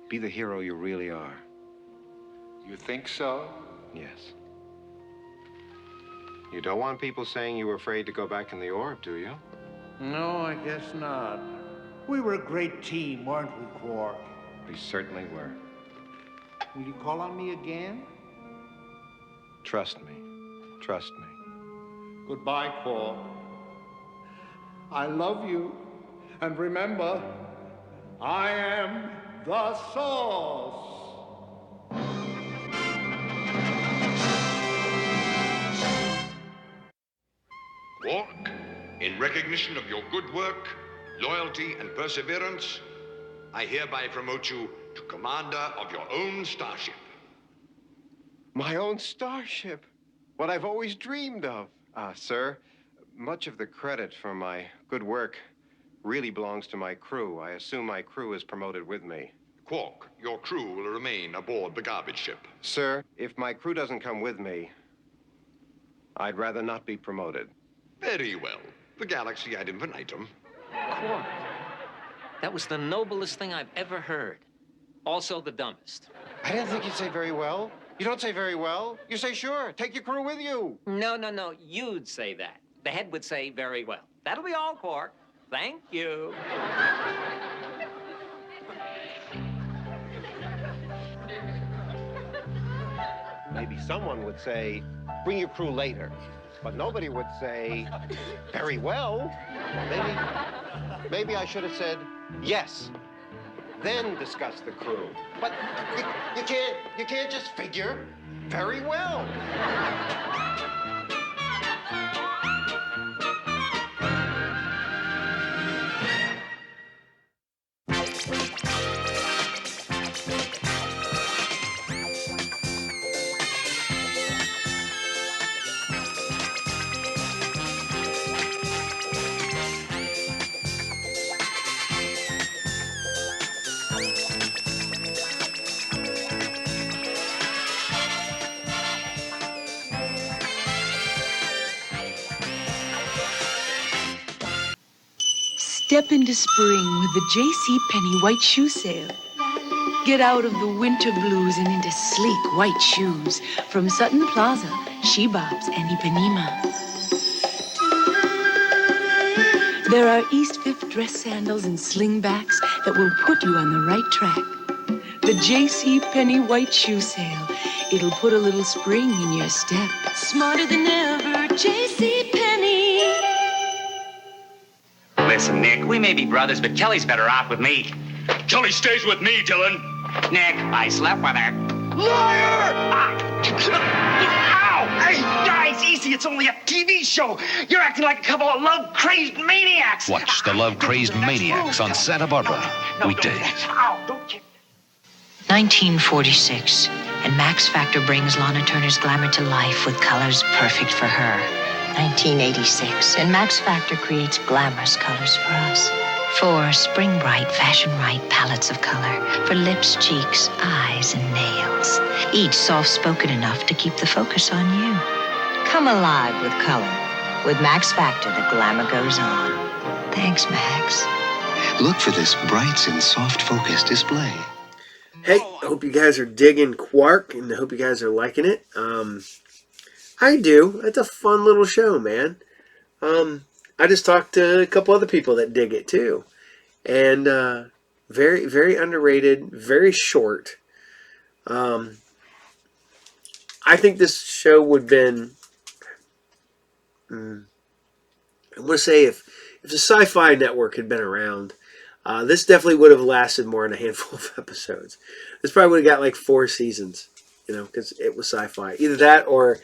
Be the hero you really are. You think so? Yes. You don't want people saying you were afraid to go back in the orb, do you? No, I guess not. We were a great team, weren't we, Quark? We certainly were. Will you call on me again? Trust me. Trust me. Goodbye, Quark. I love you. And remember, I am the source. Quark, in recognition of your good work, loyalty, and perseverance, I hereby promote you to commander of your own starship. My own starship. What I've always dreamed of. Sir, much of the credit for my good work really belongs to my crew. I assume my crew is promoted with me. Quark, your crew will remain aboard the garbage ship. Sir, if my crew doesn't come with me, I'd rather not be promoted. Very well. The galaxy ad infinitum. Quark, that was the noblest thing I've ever heard. Also the dumbest. I didn't think you'd say very well. You don't say very well. You say sure. Take your crew with you. No. You'd say that. The head would say very well. That'll be all, Quark. Thank you. Maybe someone would say, bring your crew later. But nobody would say, very well. Maybe I should have said, yes. Then discuss the crew. But you can't just figure, very well. Step into spring with the J.C. Penney white shoe sale. Get out of the winter blues and into sleek white shoes from Sutton Plaza, Shebob's, and Ipanema. There are East Fifth dress sandals and slingbacks that will put you on the right track. The J.C. Penney white shoe sale. It'll put a little spring in your step. Smarter than ever, J.C. Penney. Listen, Nick, we may be brothers, but Kelly's better off with me. Kelly stays with me, Dylan. Nick, I slept with her. Liar! Ow! Hey, guys, easy. It's only a TV show. You're acting like a couple of love-crazed maniacs. Watch The Love-Crazed Maniacs on Santa Barbara. Weekdays. 1946, and Max Factor brings Lana Turner's glamour to life with colors perfect for her. 1986, and Max Factor creates glamorous colors for us. For spring bright, fashion right palettes of color. For lips, cheeks, eyes, and nails. Each soft-spoken enough to keep the focus on you. Come alive with color. With Max Factor, the glamour goes on. Thanks, Max. Look for this bright and soft focus display. Hey, I hope you guys are digging Quark, and I hope you guys are liking it. I do. It's a fun little show, man. I just talked to a couple other people that dig it too, and very, very underrated, very short. I think this show would have been. I want to say if the Sci-Fi Network had been around. This definitely would have lasted more than a handful of episodes. This probably would have got like 4 seasons, because it was sci-fi. Either that or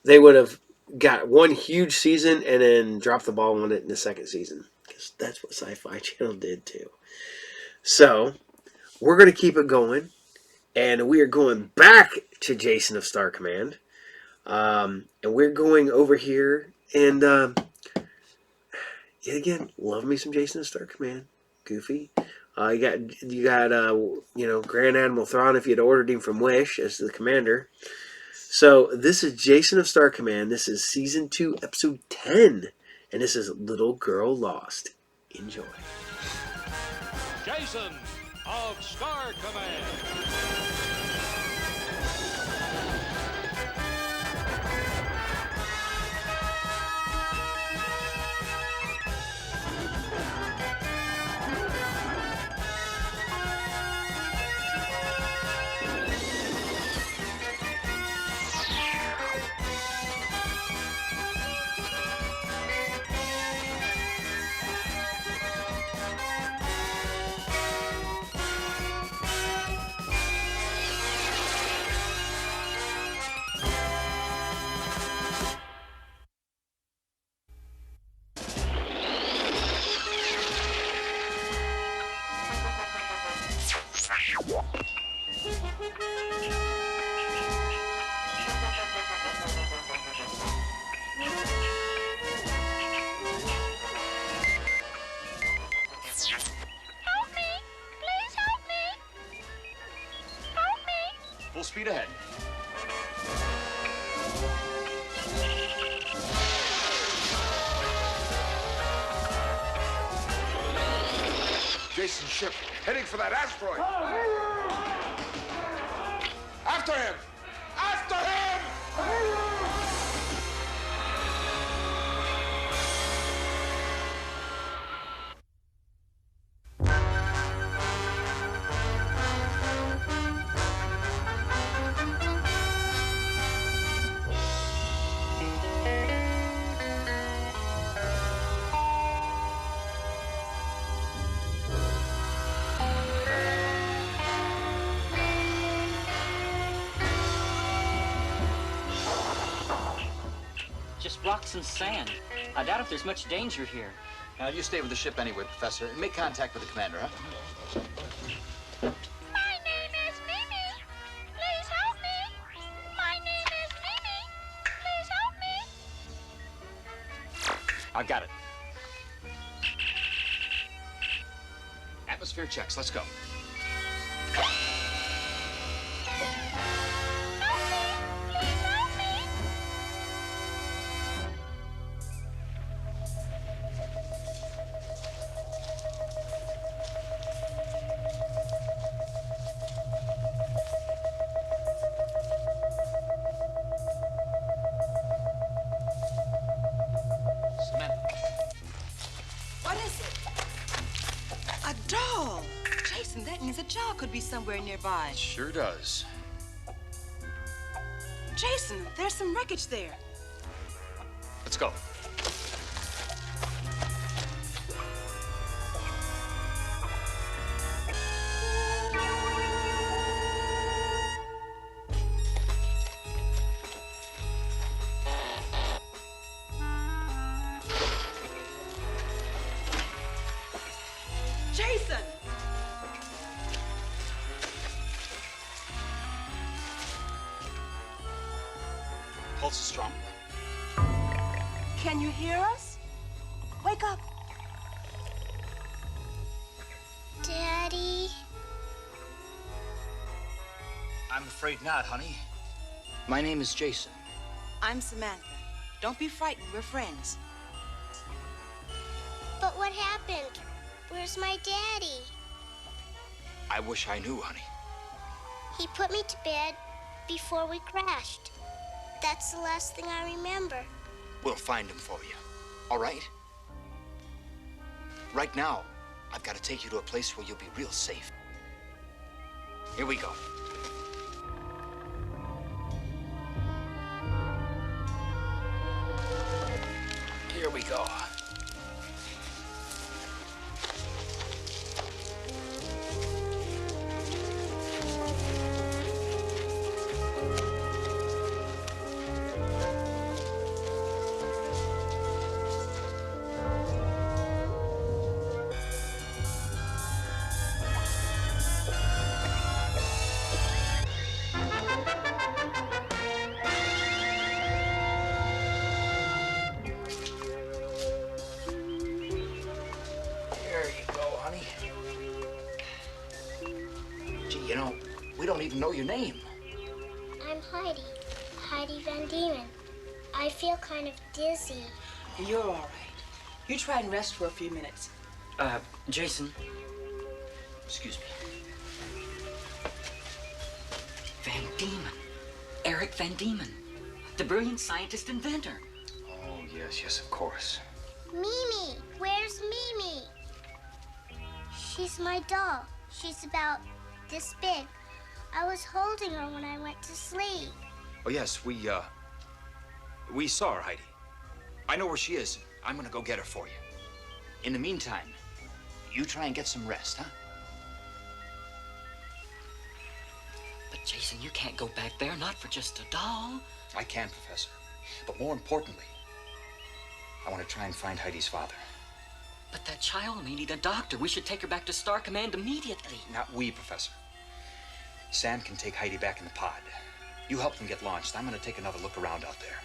they would have got one huge season and then dropped the ball on it in the second season. Because that's what Sci-Fi Channel did too. So, we're going to keep it going. And we are going back to Jason of Star Command. And we're going over here and, yet again, love me some Jason of Star Command. Goofy. You got Grand Admiral Thrawn if you'd ordered him from Wish as the commander. So this is Jason of Star Command. This is season 2, episode 10, and this is Little Girl Lost. Enjoy. Jason of Star Command. Full speed ahead. Jason's ship heading for that asteroid. After him! After him! Just rocks and sand. I doubt if there's much danger here. Now, you stay with the ship anyway, Professor, and make contact with the commander, huh? My name is Mimi. Please help me. My name is Mimi. Please help me. I've got it. Atmosphere checks. Let's go. What is it? A doll. Jason, that means a doll could be somewhere nearby. Sure does. Jason, there's some wreckage there. Let's go. pulse is strong. Can you hear us? Wake up. Daddy. I'm afraid not, honey. My name is Jason. I'm Samantha. Don't be frightened. We're friends. But what happened? Where's my daddy? I wish I knew, honey. He put me to bed before we crashed. That's the last thing I remember. We'll find him for you. All right? Right now, I've got to take you to a place where you'll be real safe. Here we go. Here we go. You know, we don't even know your name. I'm Heidi. Heidi Van Diemen. I feel kind of dizzy. You're all right. You try and rest for a few minutes. Jason. Excuse me. Van Diemen. Eric Van Diemen. The brilliant scientist inventor. Oh, yes, of course. Mimi. Where's Mimi? She's my doll. She's about this big. I was holding her when I went to sleep. Oh, yes, we saw her, Heidi. I know where she is. I'm gonna go get her for you. In the meantime, you try and get some rest, huh? But Jason, you can't go back there, not for just a doll. I can, Professor. But more importantly, I want to try and find Heidi's father. But that child may need a doctor. We should take her back to Star Command immediately. Not we, Professor. Sam can take Heidi back in the pod. You help them get launched. I'm going to take another look around out there.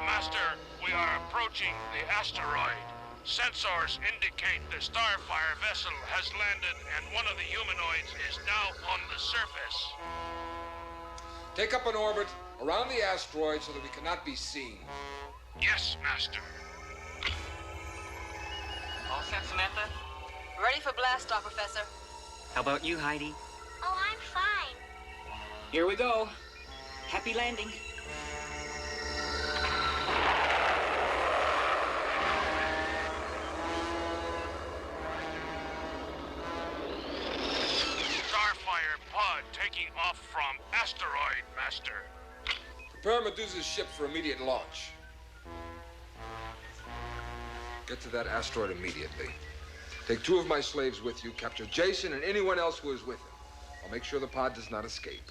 Master, we are approaching the asteroid. Sensors indicate the Starfire vessel has landed and one of the humanoids is now on the surface. Take up an orbit around the asteroid so that we cannot be seen. Yes, Master. All set, Samantha? Ready for blast off, Professor. How about you, Heidi? Oh, I'm fine. Here we go. Happy landing. Starfire pod taking off from asteroid, Master. Prepare Medusa's ship for immediate launch. Get to that asteroid immediately. Take 2 of my slaves with you. Capture Jason and anyone else who is with him. I'll make sure the pod does not escape.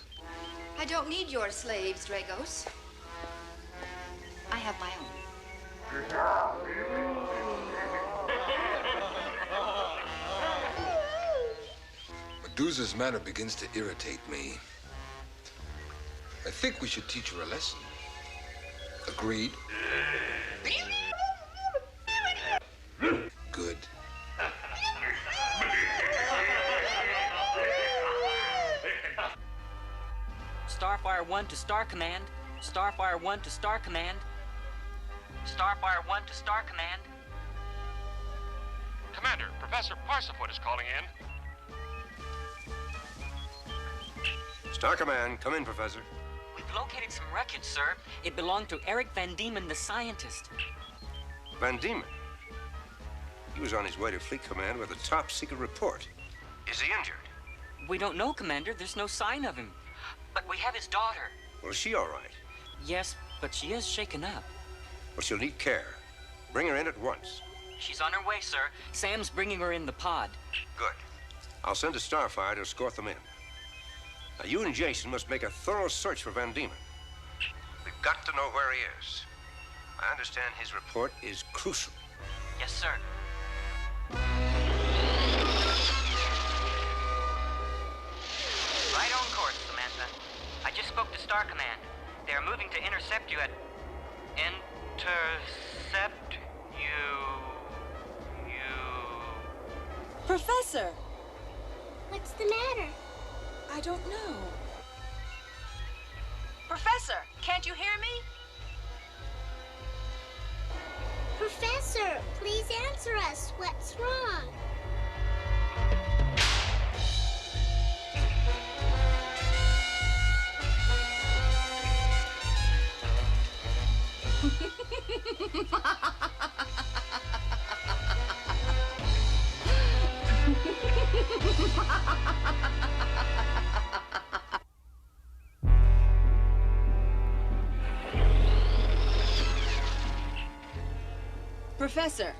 I don't need your slaves, Dragos. I have my own. Medusa's manner begins to irritate me. I think we should teach her a lesson. Agreed? Good. Starfire 1 to Star Command. Starfire 1 to Star Command. Starfire 1 to Star Command. Commander, Professor Parsafoot is calling in. Star Command, come in, Professor. We've located some wreckage, sir. It belonged to Eric Van Diemen, the scientist. Van Diemen? He was on his way to Fleet Command with a top-secret report. Is he injured? We don't know, Commander. There's no sign of him. But we have his daughter. Well, is she all right? Yes, but she is shaken up. Well, she'll need care. Bring her in at once. She's on her way, sir. Sam's bringing her in the pod. Good. I'll send a Starfire to escort them in. Now, you and Jason must make a thorough search for Van Diemen. We've got to know where he is. I understand his report is crucial. Yes, sir. Right on course, Samantha. I just spoke to Star Command. They are moving to intercept you at... Intercept you... Professor! What's the matter? I don't know. Professor, can't you hear me? Professor, please answer us. What's wrong? Professor,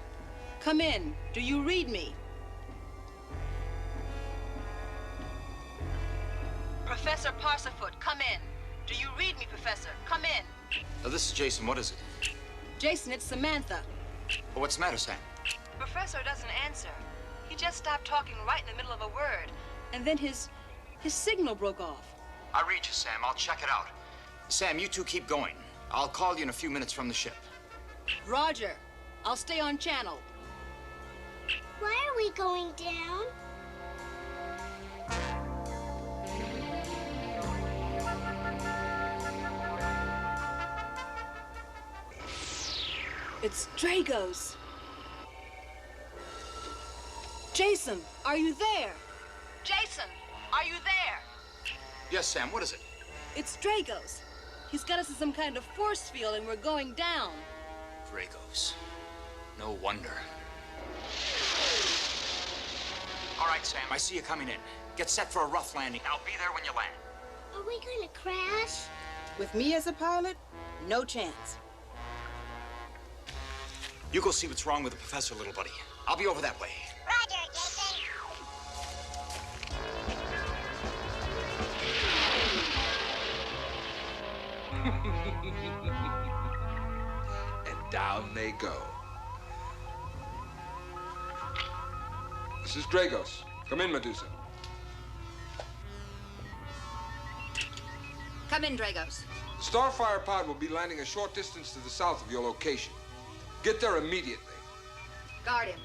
come in. Do you read me? Professor Parsafoot, come in. Do you read me, Professor? Come in. This is Jason. What is it? Jason, it's Samantha. Well, what's the matter, Sam? Professor doesn't answer. He just stopped talking right in the middle of a word. And then his signal broke off. I read you, Sam. I'll check it out. Sam, you two keep going. I'll call you in a few minutes from the ship. Roger. I'll stay on channel. Why are we going down? It's Dragos. Jason, are you there? Jason, are you there? Yes, Sam. What is it? It's Dragos. He's got us in some kind of force field and we're going down. Dragos. No wonder. All right, Sam. I see you coming in. Get set for a rough landing. I'll be there when you land. Are we gonna crash? With me as a pilot, no chance. You go see what's wrong with the professor, little buddy. I'll be over that way. Roger, Jason. And down they go. This is Dragos. Come in, Medusa. Come in, Dragos. The Starfire pod will be landing a short distance to the south of your location. Get there immediately. Guard him.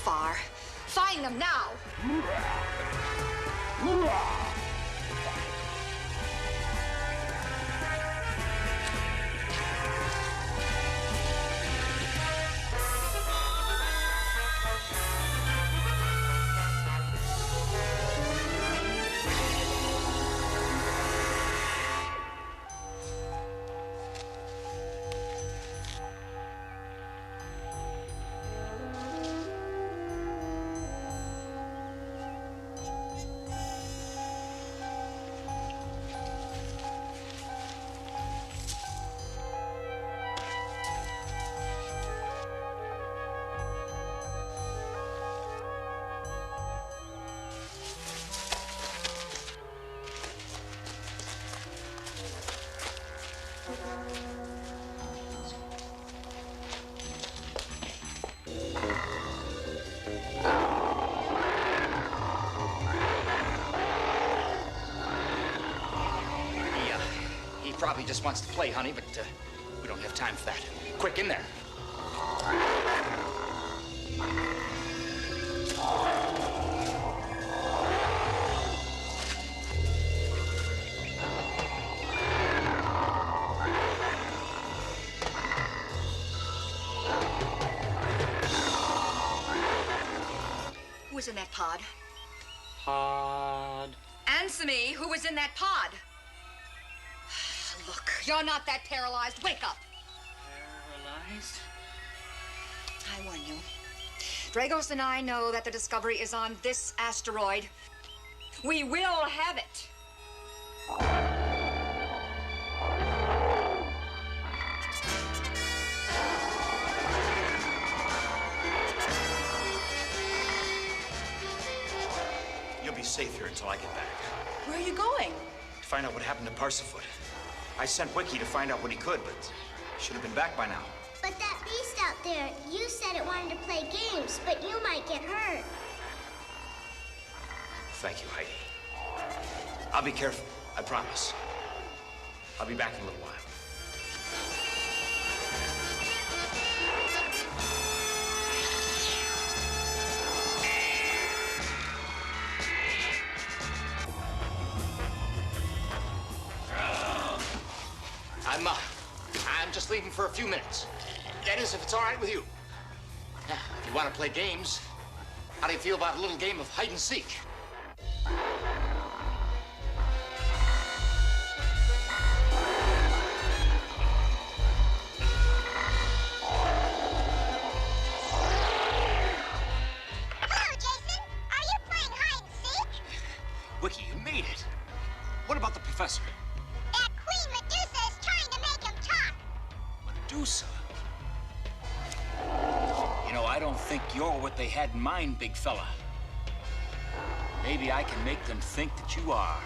Far. Find them now! Probably just wants to play, honey, but we don't have time for that. Quick, in there. was in that pod? Pod. Answer me, who was in that pod? Look, you're not that paralyzed. Wake up. Paralyzed? I warn you. Dragos and I know that the Discovery is on this asteroid. We will have it. You'll be safe here until I get back. Where are you going? To find out what happened to Parsifoot. I sent Wiki to find out what he could, but should have been back by now. But that beast out there, you said it wanted to play games, but you might get hurt. Thank you, Heidi. I'll be careful, I promise. I'll be back in a little while. I'm just leaving for a few minutes. That is, if it's all right with you. Now, if you want to play games, how do you feel about a little game of hide and seek? Hello, Jason. Are you playing hide and seek? Wiki, you made it. What about the professor? That Queen Medusa is trying to make him talk. Medusa? You know, I don't think you're what they had in mind, big fella. Maybe I can make them think that you are.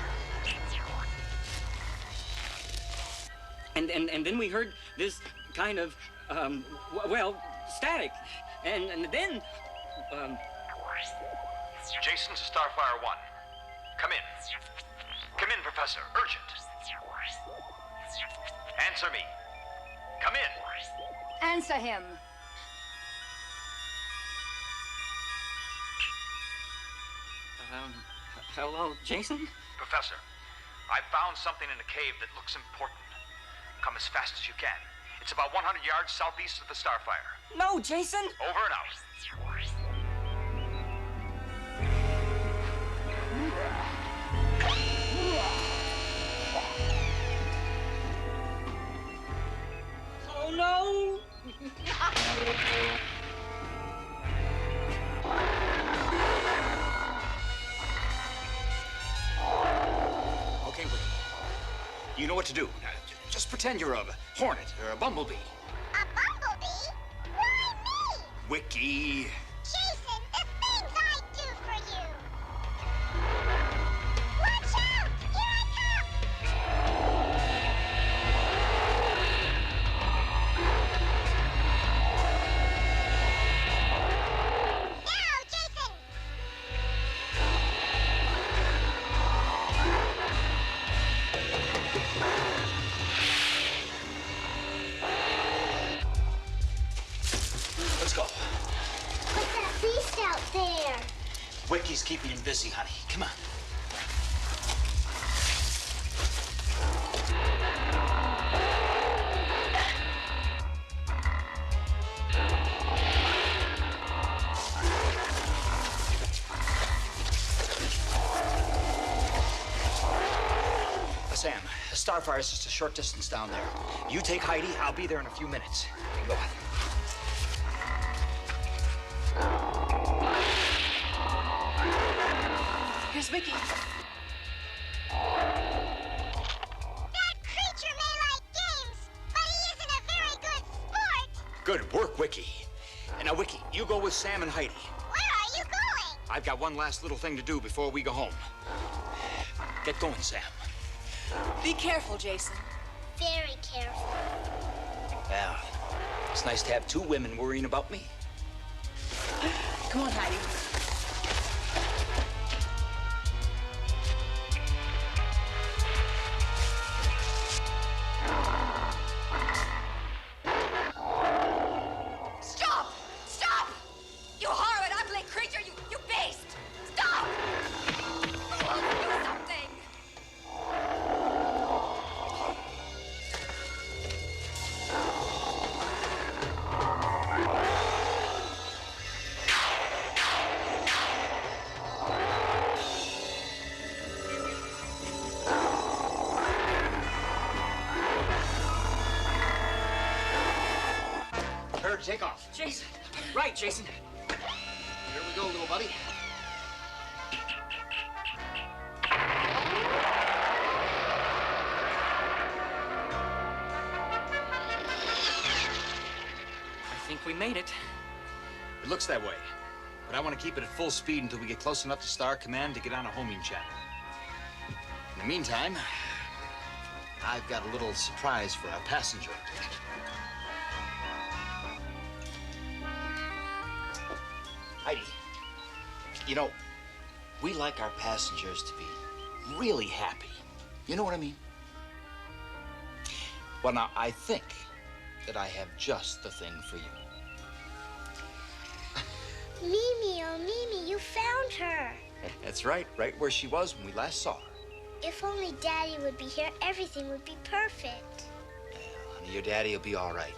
And then we heard this kind of, well, static. And then, Jason to Starfire 1. Come in. Come in, Professor. Urgent. Answer me. Come in. Answer him. Hello, Jason? Professor, I found something in a cave that looks important. Come as fast as you can. It's about 100 yards southeast of the Starfire. No, Jason! Over and out. Oh, no! Okay, Wiki. You know what to do. Now, just pretend you're a hornet or a bumblebee. A bumblebee? Why me? Wiki. Jason, the things I do for you. Watch out! Here I come! Now, Jason! Let's go. What's that beast out there? Wiki's keeping him busy, honey. Come on. Sam, Starfire's just a short distance down there. You take Heidi, I'll be there in a few minutes. Go on. Here's Wiki. That creature may like games, but he isn't a very good sport. Good work, Wiki. And now, Wiki, you go with Sam and Heidi. Where are you going? I've got one last little thing to do before we go home. Get going, Sam. Be careful, Jason. Very careful. Well, it's nice to have two women worrying about me. Come on, Heidi. Stop! Stop! You horrid, ugly creature! You beast! Stop! Do something! to take off. Jason. Right, Jason. Here we go, little buddy. I think we made it. It looks that way. But I want to keep it at full speed until we get close enough to Star Command to get on a homing channel. In the meantime, I've got a little surprise for our passenger. Heidi, you know, we like our passengers to be really happy. You know what I mean? Well, now, I think that I have just the thing for you. Mimi, oh Mimi, you found her. That's right where she was when we last saw her. If only Daddy would be here, everything would be perfect. Honey, your daddy will be all right.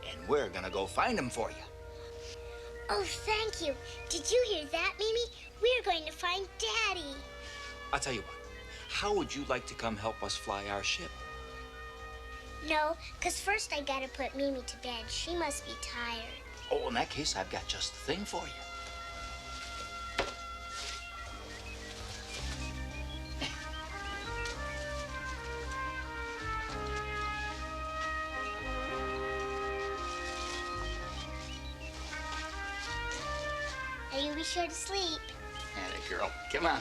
And we're gonna go find him for you. Oh, thank you. Did you hear that, Mimi? We're going to find Daddy. I'll tell you what. How would you like to come help us fly our ship? No, because first I gotta put Mimi to bed. She must be tired. Oh, in that case, I've got just the thing for you. Now you be sure to sleep. Atta girl. Come on.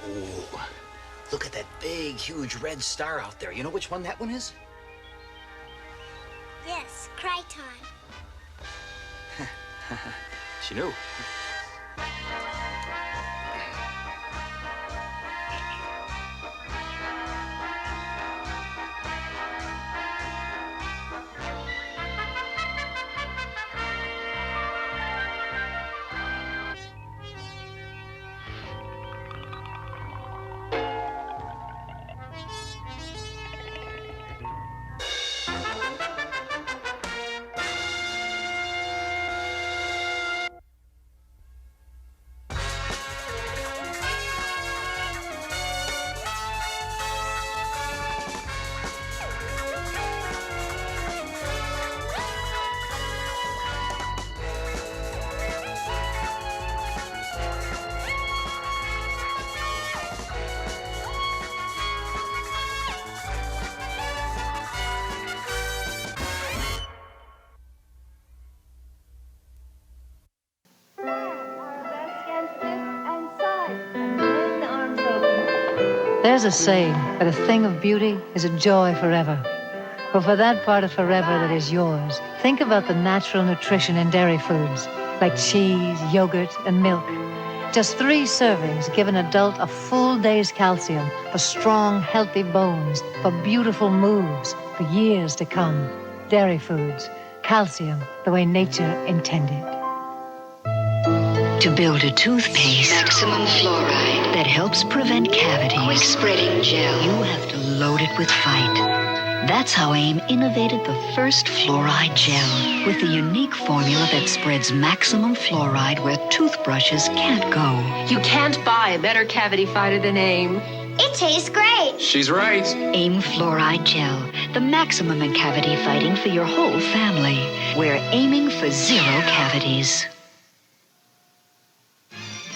Ooh, look at that big, huge red star out there. You know which one that one is? Yes, cry time. She knew. There's a saying that a thing of beauty is a joy forever. But for that part of forever that is yours, think about the natural nutrition in dairy foods, like cheese, yogurt, and milk. Just 3 servings give an adult a full day's calcium for strong, healthy bones, for beautiful moves, for years to come. Dairy foods, calcium the way nature intended. To build a toothpaste, maximum fluoride, that helps prevent cavities, quick spreading gel, you have to load it with fight. That's how AIM innovated the first fluoride gel, with a unique formula that spreads maximum fluoride where toothbrushes can't go. You can't buy a better cavity fighter than AIM. It tastes great. She's right. AIM Fluoride Gel, the maximum in cavity fighting for your whole family. We're aiming for 0 cavities.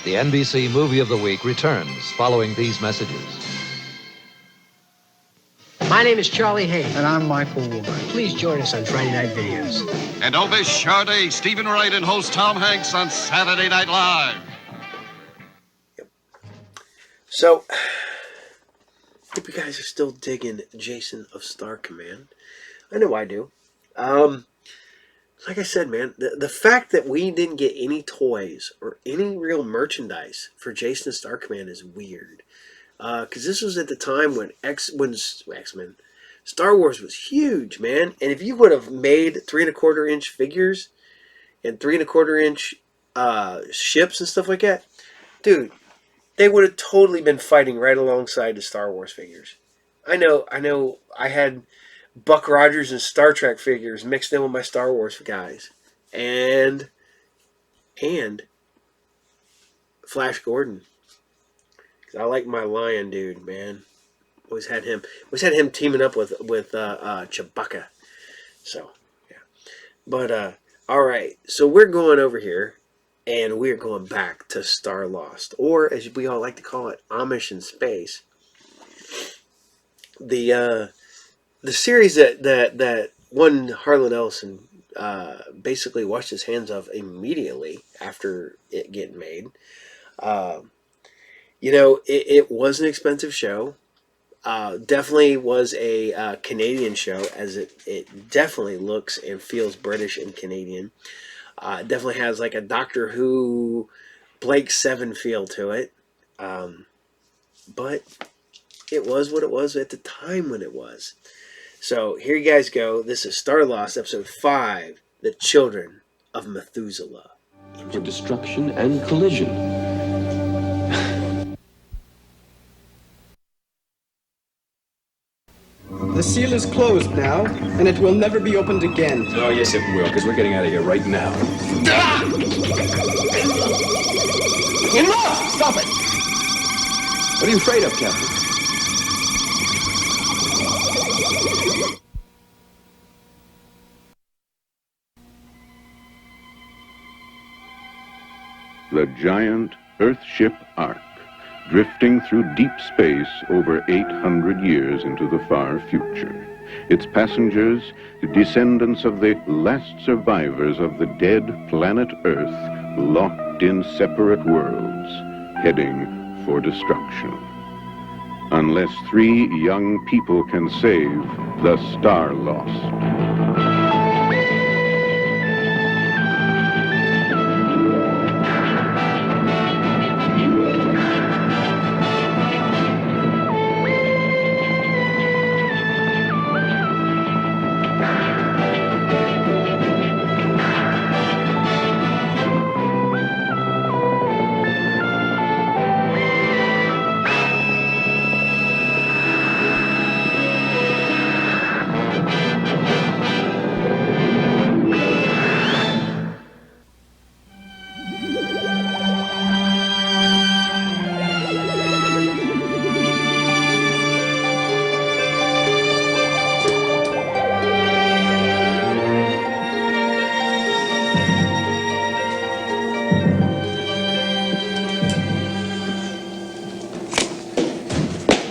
The NBC Movie of the Week returns following these messages. My name is Charlie Hayes. And I'm Michael Ward. Please join us on Friday Night Videos. And on this show day, Stephen Wright and host Tom Hanks on Saturday Night Live. So, hope you guys are still digging Jason of Star Command. I know I do. Like I said, man, the fact that we didn't get any toys or any real merchandise for Jason of Star Command is weird. Because this was at the time when X-Men, Star Wars was huge, man. And if you would have made 3¼ inch figures and 3¼ inch ships and stuff like that, dude, they would have totally been fighting right alongside the Star Wars figures. I know, I had Buck Rogers and Star Trek figures mixed in with my Star Wars guys. And Flash Gordon. I like my lion dude, man. Always had him teaming up with Chewbacca. So yeah, but all right. So we're going over here, and we're going back to StarLost, or as we all like to call it, Amish in space. The series that one Harlan Ellison basically washed his hands of immediately after it getting made. It was an expensive show. Definitely was a Canadian show, as it definitely looks and feels British and Canadian. It definitely has like a Doctor Who, Blake Seven feel to it. But it was what it was at the time when it was. So here you guys go. This is StarLost, episode 5, The Children of Methuselah. For destruction and collision. The seal is closed now, and it will never be opened again. Oh, yes, it will, because we're getting out of here right now. Enough! Stop it! What are you afraid of, Captain? The giant Earthship Ark, drifting through deep space over 800 years into the far future. Its passengers, the descendants of the last survivors of the dead planet Earth, locked in separate worlds, heading for destruction. Unless 3 young people can save the StarLost.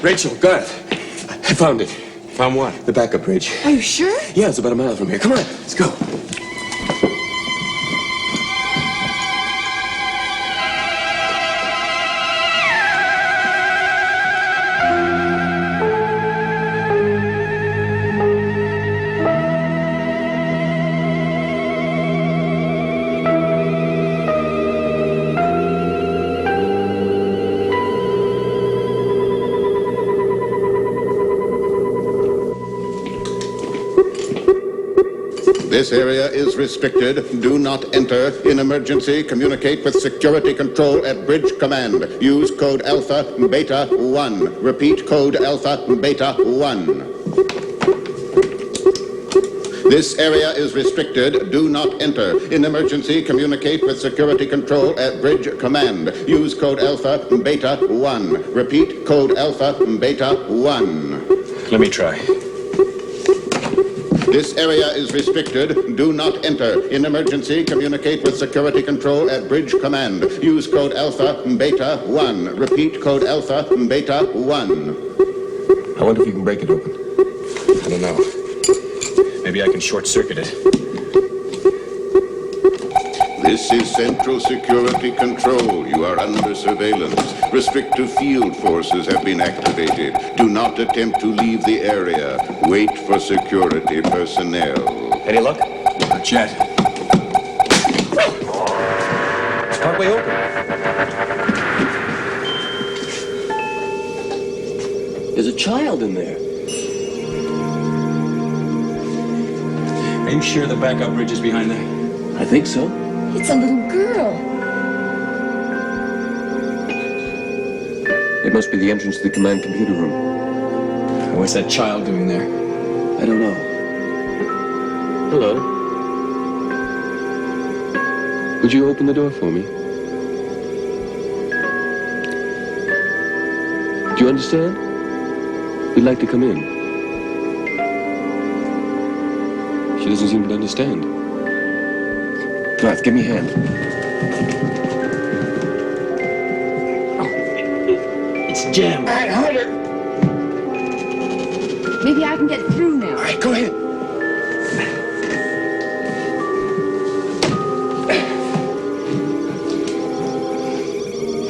Rachel, Garth, I found it. Found what? The backup bridge. Are you sure? Yeah, it's about a mile from here. Come on, let's go. This area is restricted. Do not enter. In emergency, communicate with security control at bridge command. Use code Alpha Beta 1. Repeat, code Alpha Beta 1. This area is restricted. Do not enter. In emergency, communicate with security control at bridge command. Use code Alpha Beta 1. Repeat, code Alpha Beta 1. Let me try. This area is restricted. Do not enter. In emergency, communicate with security control at bridge command. Use code Alpha Beta 1. Repeat, code Alpha Beta 1. I wonder if you can break it open. I don't know. Maybe I can short-circuit it. This is Central Security Control. You are under surveillance. Restrictive field forces have been activated. Do not attempt to leave the area. Wait for security personnel. Any luck? Not yet. It's partway open. There's a child in there. Are you sure the backup bridge is behind there? I think so. It's a little girl. It must be the entrance to the command computer room. What's that child doing there? I don't know. Hello. Would you open the door for me? Do you understand? We'd like to come in. She doesn't seem to understand. Garth, give me a hand. It's jammed. All right, harder. Maybe I can get through now. All right, go ahead.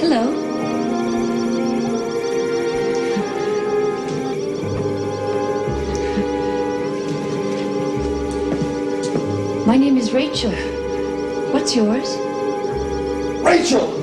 Hello. My name is Rachel. What's yours? Rachel!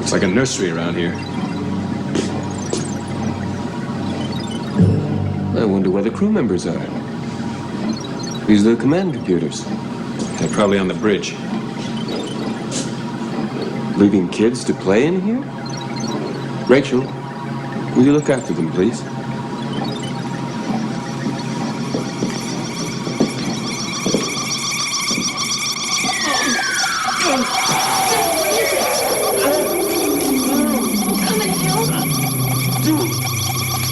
It's like a nursery around here. I wonder where the crew members are. These are the command computers. They're probably on the bridge. Leaving kids to play in here? Rachel, will you look after them, please?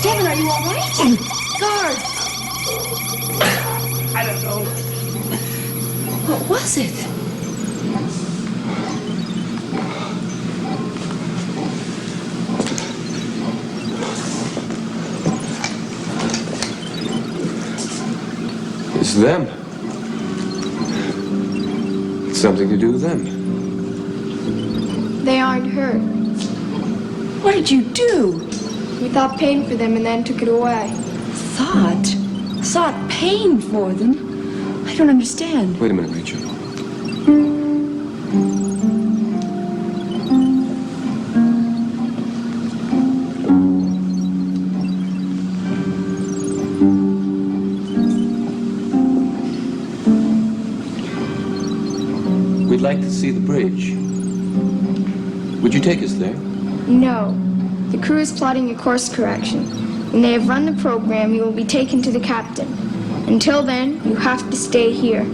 Devin, are you all right? Guard! I don't know. What was it? It's them. It's something to do with them. They aren't hurt. What did you do? We thought pain for them and then took it away. Thought? Thought pain for them? I don't understand. Wait a minute, Rachel. We'd like to see the bridge. Would you take us there? No. The crew is plotting a course correction. When they have run the program, you will be taken to the captain. Until then, you have to stay here.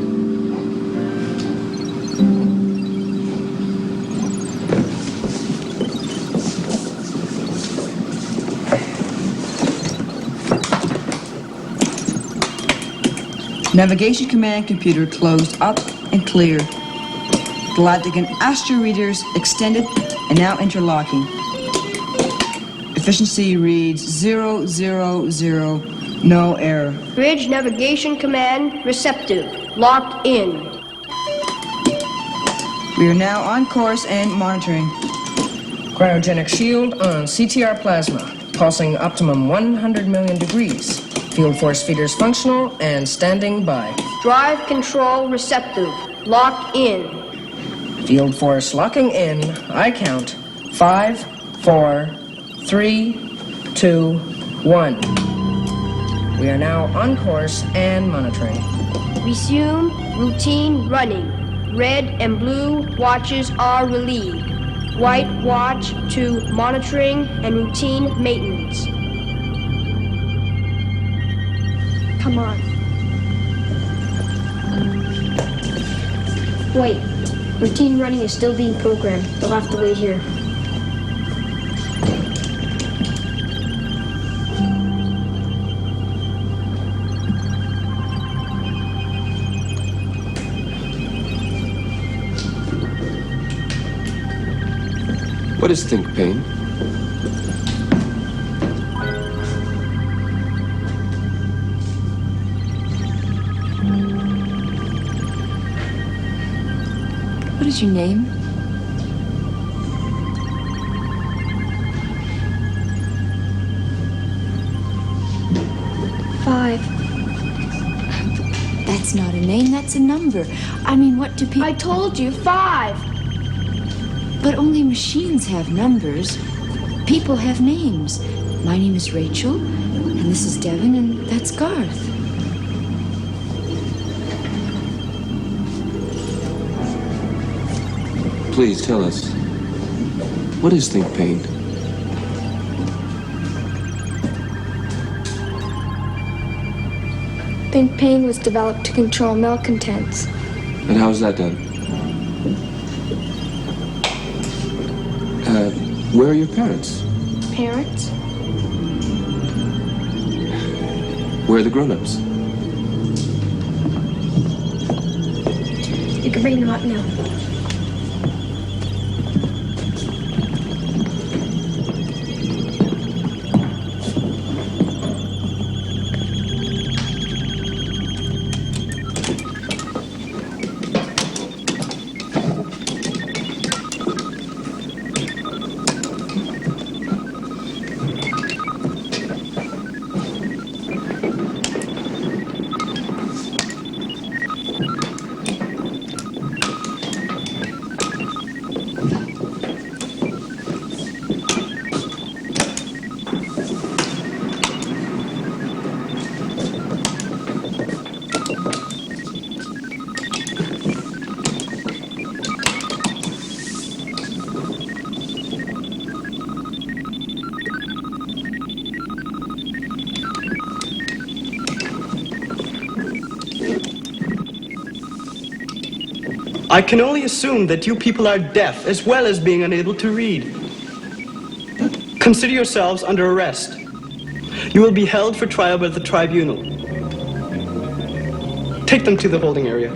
Navigation command computer closed up and clear. Galactic and astro readers extended and now interlocking. Efficiency reads 000, no error. Bridge navigation command receptive. Locked in. We are now on course and monitoring. Cryogenic shield on CTR plasma, pulsing optimum 100 million degrees. Field force feeders functional and standing by. Drive control receptive. Locked in. Field force locking in. I count 5, 4, 3, 2, 1. We are now on course and monitoring. Resume routine running. Red and blue watches are relieved. White watch to monitoring and routine maintenance. Come on. Wait. Routine running is still being programmed. They'll have to wait here. What is think pain? What is your name? Five. That's not a name, that's a number. I mean, what do people... I told you, 5. But only machines have numbers. People have names. My name is Rachel, and this is Devin, and that's Garth. Please tell us, what is think pain? Think pain was developed to control milk contents. And how is that done? Where are your parents? Parents? Where are the grown-ups? You can bring them up now. I can only assume that you people are deaf as well as being unable to read. Consider yourselves under arrest. You will be held for trial by the tribunal. Take them to the holding area.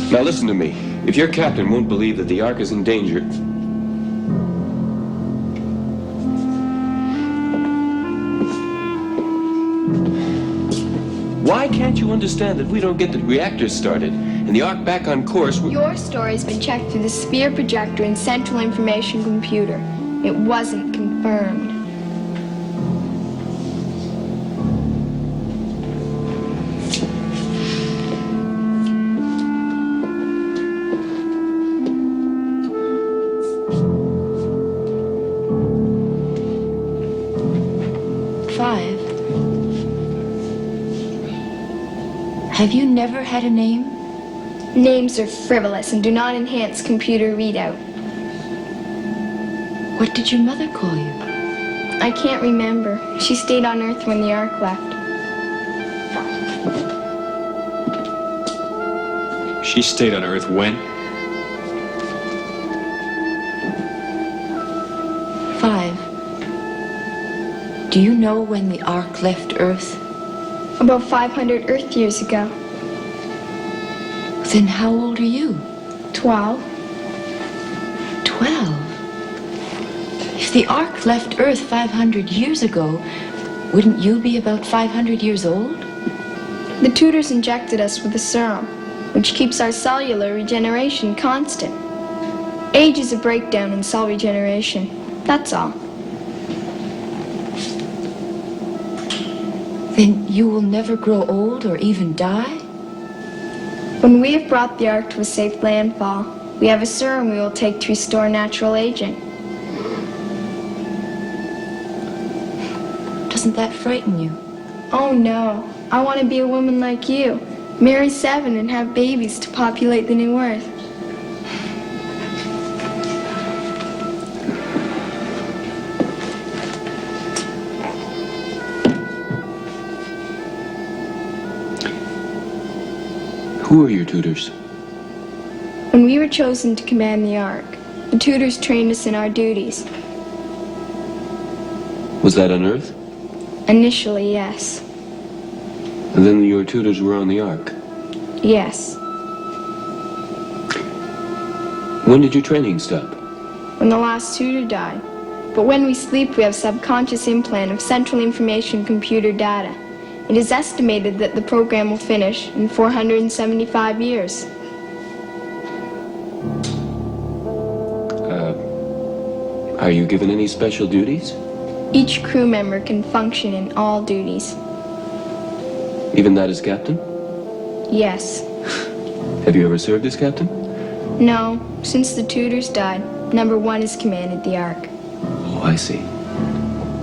Now listen to me. If your captain won't believe that the Ark is in danger... Why can't you understand that if we don't get the reactors started and the Ark back on course... Your story's been checked through the sphere projector and Central Information Computer. It wasn't confirmed. Have you never had a name? Names are frivolous and do not enhance computer readout. What did your mother call you? I can't remember. She stayed on Earth when the Ark left. She stayed on Earth when? 5. Do you know when the Ark left Earth? About 500 Earth years ago. Then how old are you? 12. 12? If the Ark left Earth 500 years ago, wouldn't you be about 500 years old? The tutors injected us with a serum, which keeps our cellular regeneration constant. Age is a breakdown in cell regeneration. That's all. Then you will never grow old or even die? When we have brought the Ark to a safe landfall, we have a serum we will take to restore natural aging. Doesn't that frighten you? Oh no, I want to be a woman like you. Marry 7 and have babies to populate the new Earth. Who are your tutors? When we were chosen to command the Ark, the tutors trained us in our duties. Was that on Earth? Initially, yes. And then your tutors were on the Ark? Yes. When did your training stop? When the last tutor died. But when we sleep, we have subconscious implant of central information computer data. It is estimated that the program will finish in 475 years. Are you given any special duties? Each crew member can function in all duties. Even that as captain? Yes. Have you ever served as captain? No. Since the tutors died, number 1 has commanded the Ark. Oh, I see.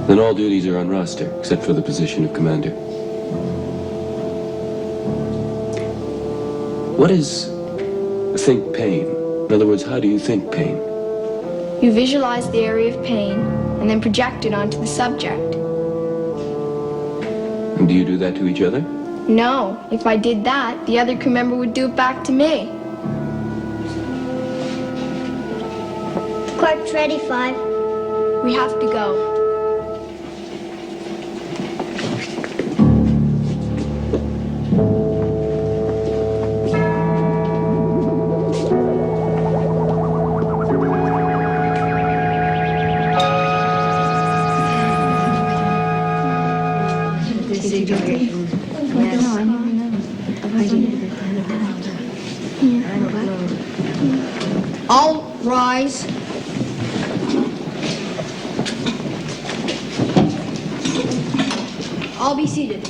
Then all duties are on roster, except for the position of commander. What is think pain? In other words, how do you think pain? You visualize the area of pain and then project it onto the subject. And do you do that to each other? No. If I did that, the other crew member would do it back to me. Quark's ready, 5. We have to go. All rise. All be seated.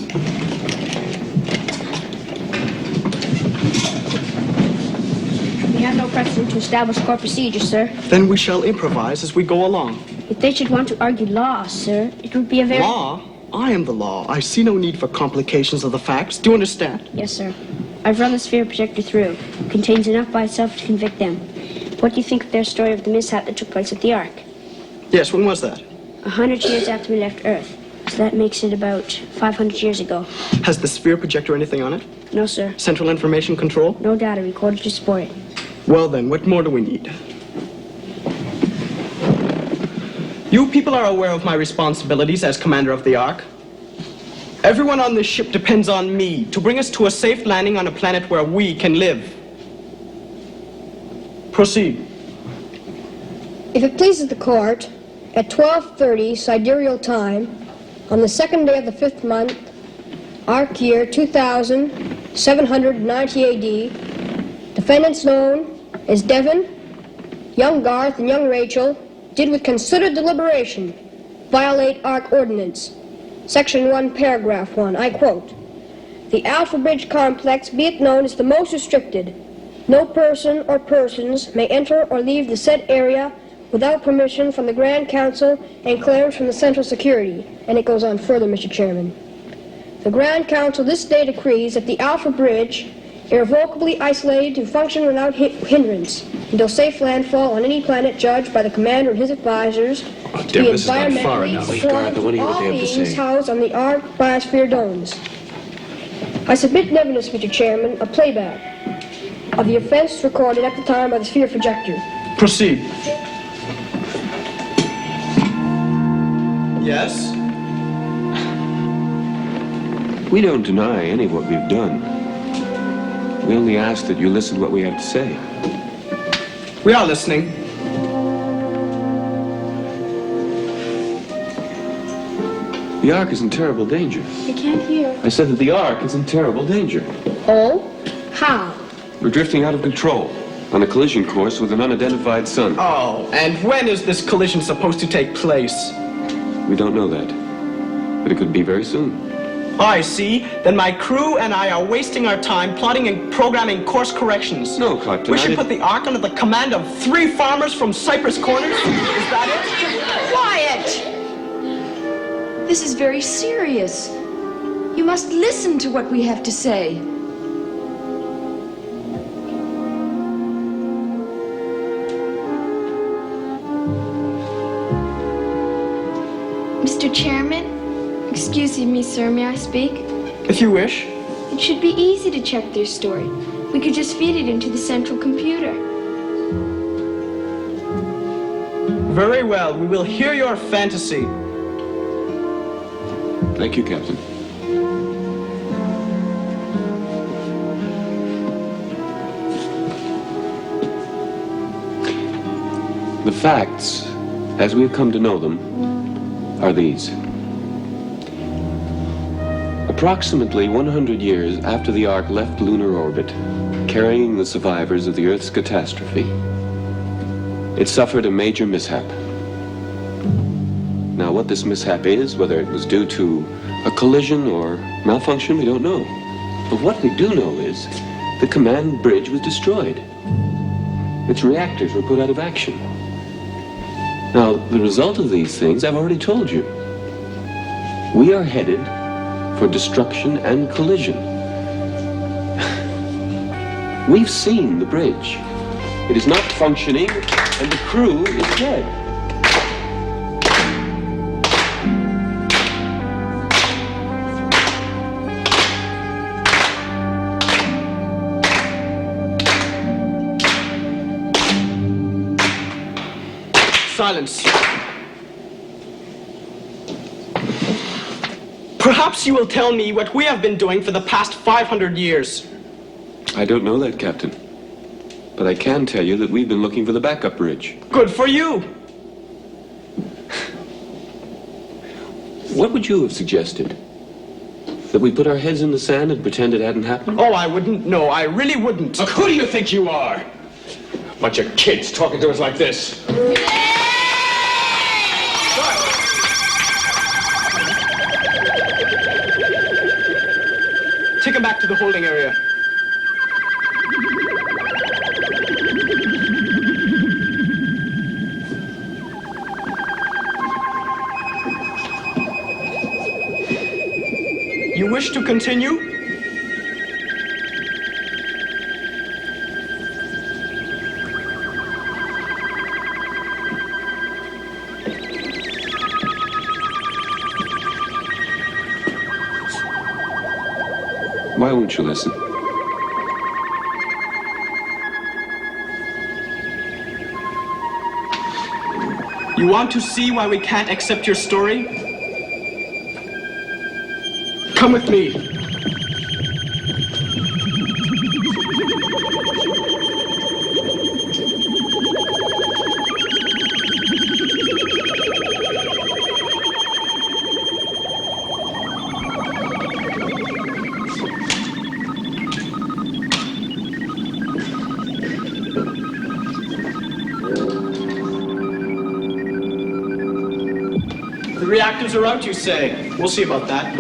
We have no precedent to establish court procedure, sir. Then we shall improvise as we go along. If they should want to argue law, sir, it would be a very... Law? I am the law. I see no need for complications of the facts. Do you understand? Yes, sir. I've run the sphere projector through. It contains enough by itself to convict them. What do you think of their story of the mishap that took place at the Ark? Yes, when was that? 100 years after we left Earth. So that makes it about 500 years ago. Has the sphere projector anything on it? No, sir. Central information control? No data recorded to support it. Well then, what more do we need? You people are aware of my responsibilities as commander of the Ark. Everyone on this ship depends on me to bring us to a safe landing on a planet where we can live. Proceed. If it pleases the court, at 12:30 sidereal time, on the 2nd day of the 5th month, Ark year 2790 AD, defendants known as Devon, young Garth, and young Rachel did with considered deliberation violate Ark Ordinance, Section 1, Paragraph 1. I quote, "The Alpha Bridge complex, be it known, is the most restricted. No person or persons may enter or leave the said area without permission from the Grand Council and clearance from the Central Security." And it goes on further, Mr. Chairman. "The Grand Council this day decrees that the Alpha Bridge irrevocably isolated to function without hindrance until safe landfall on any planet judged by the commander and his advisors to be environmentally conformed to all beings housed on the Ark biosphere domes." I submit in evidence, Mr. Chairman, a playback of the offense recorded at the time by the sphere projector. Proceed. Yes? We don't deny any of what we've done. We only ask that you listen to what we have to say. We are listening. The Ark is in terrible danger. I can't hear. I said that the Ark is in terrible danger. Oh? How? We're drifting out of control on a collision course with an unidentified sun. Oh, and when is this collision supposed to take place? We don't know that, but it could be very soon. I see. Then my crew and I are wasting our time plotting and programming course corrections. No, Captain. We should put the Ark under the command of 3 farmers from Cypress Corners? Is that it? Quiet! This is very serious. You must listen to what we have to say. Mr. Chairman? Excuse me, sir, may I speak? If you wish. It should be easy to check their story. We could just feed it into the central computer. Very well, we will hear your fantasy. Thank you, Captain. The facts, as we've come to know them, are these. Approximately 100 years after the Ark left lunar orbit, carrying the survivors of the Earth's catastrophe, it suffered a major mishap. Now, what this mishap is, whether it was due to a collision or malfunction, we don't know. But what we do know is the command bridge was destroyed. Its reactors were put out of action. Now, the result of these things, I've already told you. We are headed for destruction and collision. We've seen the bridge. It is not functioning, and the crew is dead. Silence. Perhaps you will tell me what we have been doing for the past 500 years. I don't know that, Captain. But I can tell you that we've been looking for the backup bridge. Good for you. What would you have suggested? That we put our heads in the sand and pretend it hadn't happened? Oh, I wouldn't. No, I really wouldn't. Look, who do you think you are? Bunch of kids talking to us like this. Take him back to the holding area. You wish to continue? Why won't you listen? You want to see why we can't accept your story? Come with me. The reactors are out, you say? We'll see about that.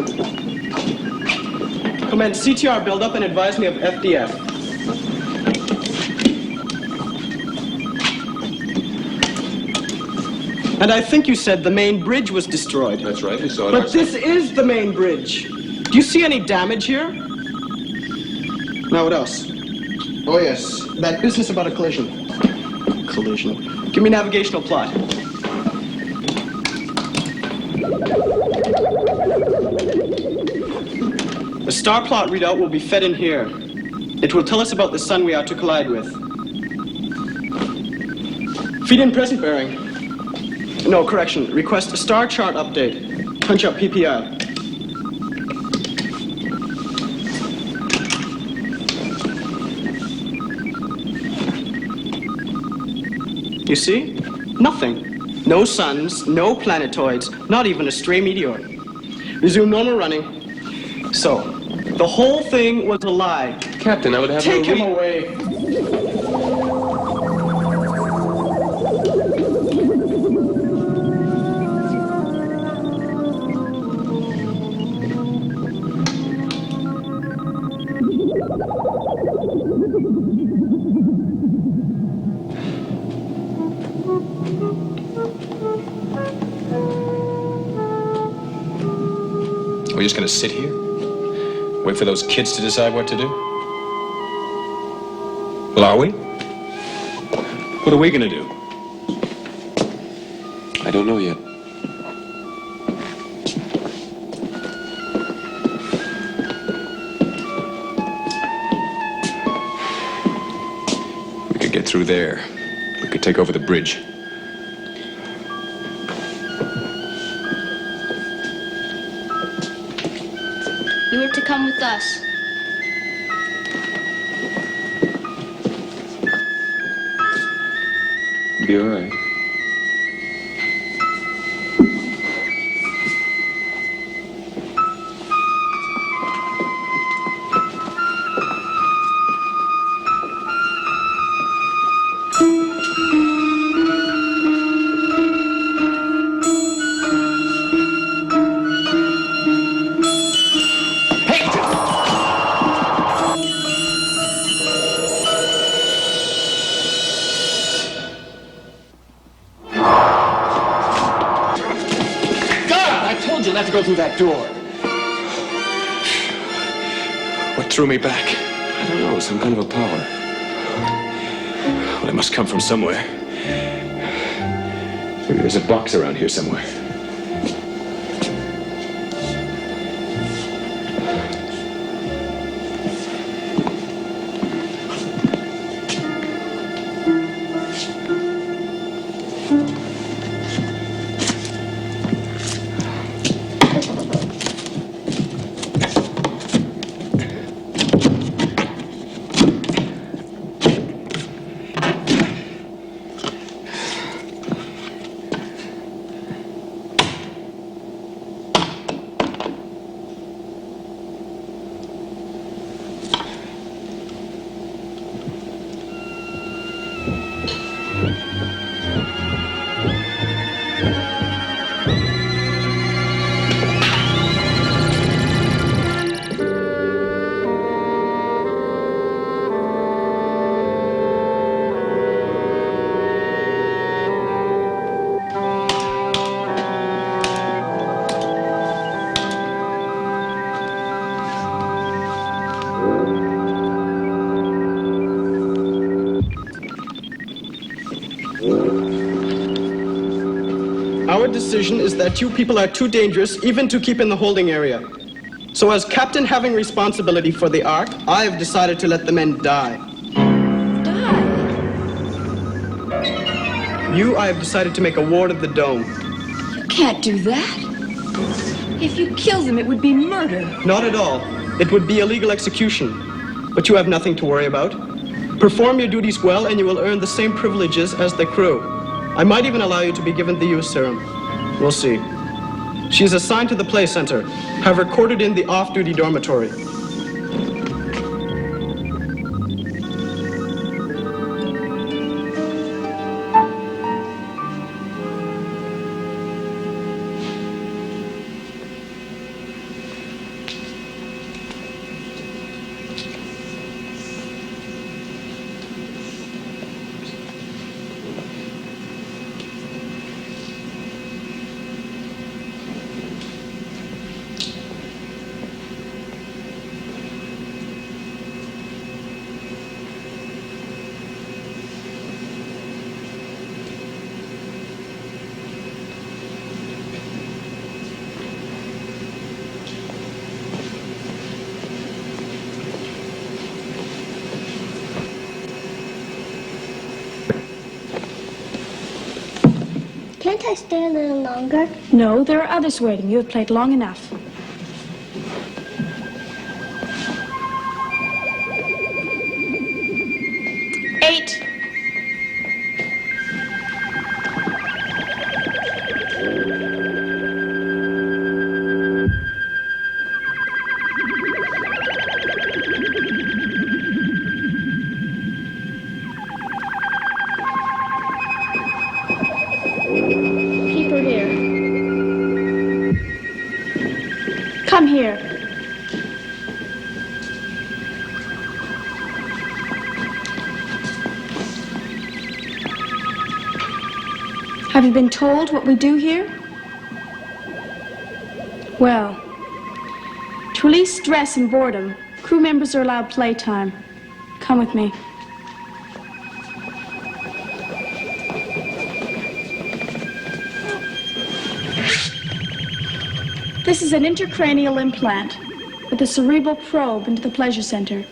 Command CTR build-up and advise me of FDF. And I think you said the main bridge was destroyed. That's right, we saw it. But this is the main bridge. Do you see any damage here? Now, what else? Oh, yes, that business about a collision. Collision. Give me navigational plot. The star plot readout will be fed in here. It will tell us about the sun we are to collide with. Feed in present bearing. No, correction. Request a star chart update. Punch up PPI. You see? Nothing. No suns, no planetoids, not even a stray meteor. Resume normal running. So, the whole thing was a lie. Captain, I would have Take him away. We're just gonna sit here? Wait for those kids to decide what to do? Well, are we? What are we gonna do? I don't know yet. We could get through there. We could take over the bridge. You are to come with us. Be all right. through that door. What threw me back? I don't know, some kind of a power. Well, it must come from somewhere. Maybe there's a box around here somewhere. Our decision is that you people are too dangerous even to keep in the holding area. So as captain having responsibility for the Ark, I have decided to let the men die. Die? You, I have decided to make a ward of the dome. You can't do that. If you kill them, it would be murder. Not at all. It would be illegal execution. But you have nothing to worry about. Perform your duties well and you will earn the same privileges as the crew. I might even allow you to be given the youth serum. We'll see. She is assigned to the play center. Have her quartered in the off-duty dormitory. Can't I stay a little longer? No, there are others waiting. You have played long enough. Eight. Come here. Have you been told what we do here? Well, to release stress and boredom, crew members are allowed playtime. Come with me. This is an intracranial implant with a cerebral probe into the pleasure center.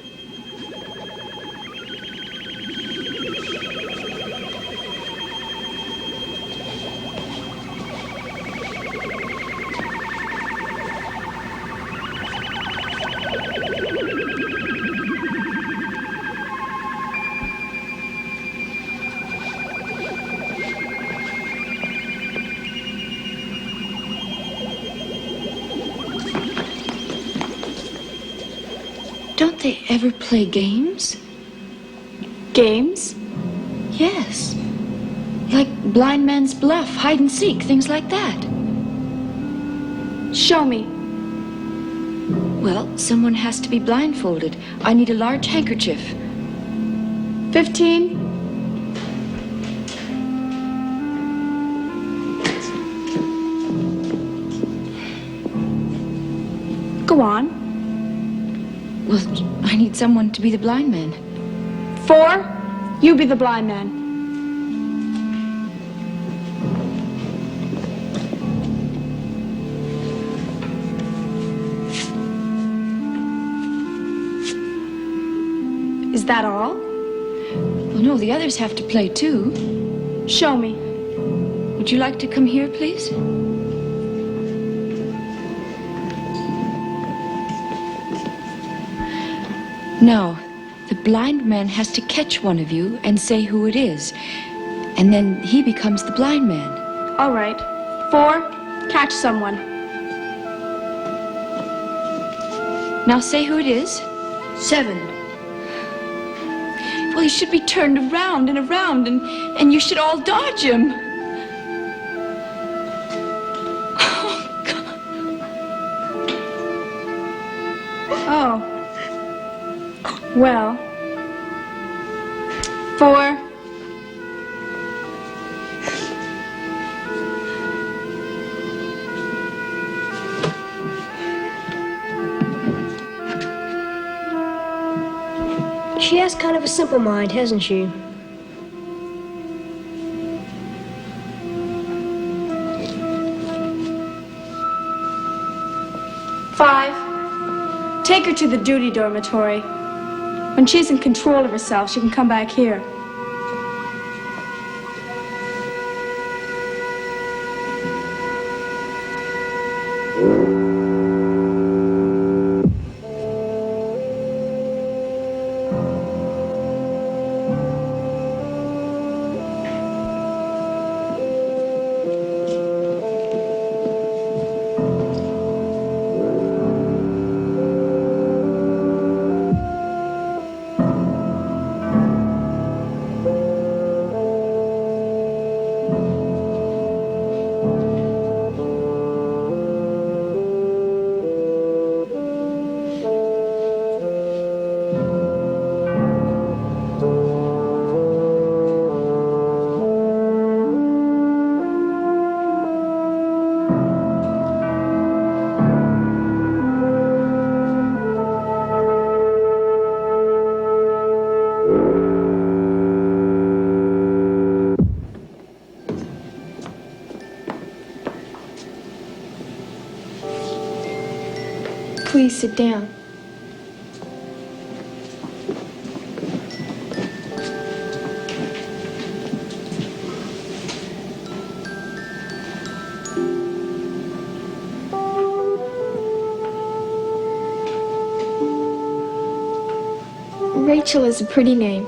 Don't they ever play games? Games? Yes. Like blind man's bluff, hide and seek, things like that. Show me. Well, someone has to be blindfolded. I need a large handkerchief. 15. Go on. Well, I need someone to be the blind man. 4, you be the blind man. Is that all? Well, no, the others have to play too. Show me. Would you like to come here, please? Now, the blind man has to catch one of you and say who it is. And then he becomes the blind man. All right. 4, catch someone. Now say who it is. 7. Well, he should be turned around and around, and you should all dodge him. Oh. Well. 4. She has kind of a simple mind, hasn't she? Take her to the duty dormitory. When she's in control of herself, she can come back here. Please sit down. Rachel is a pretty name.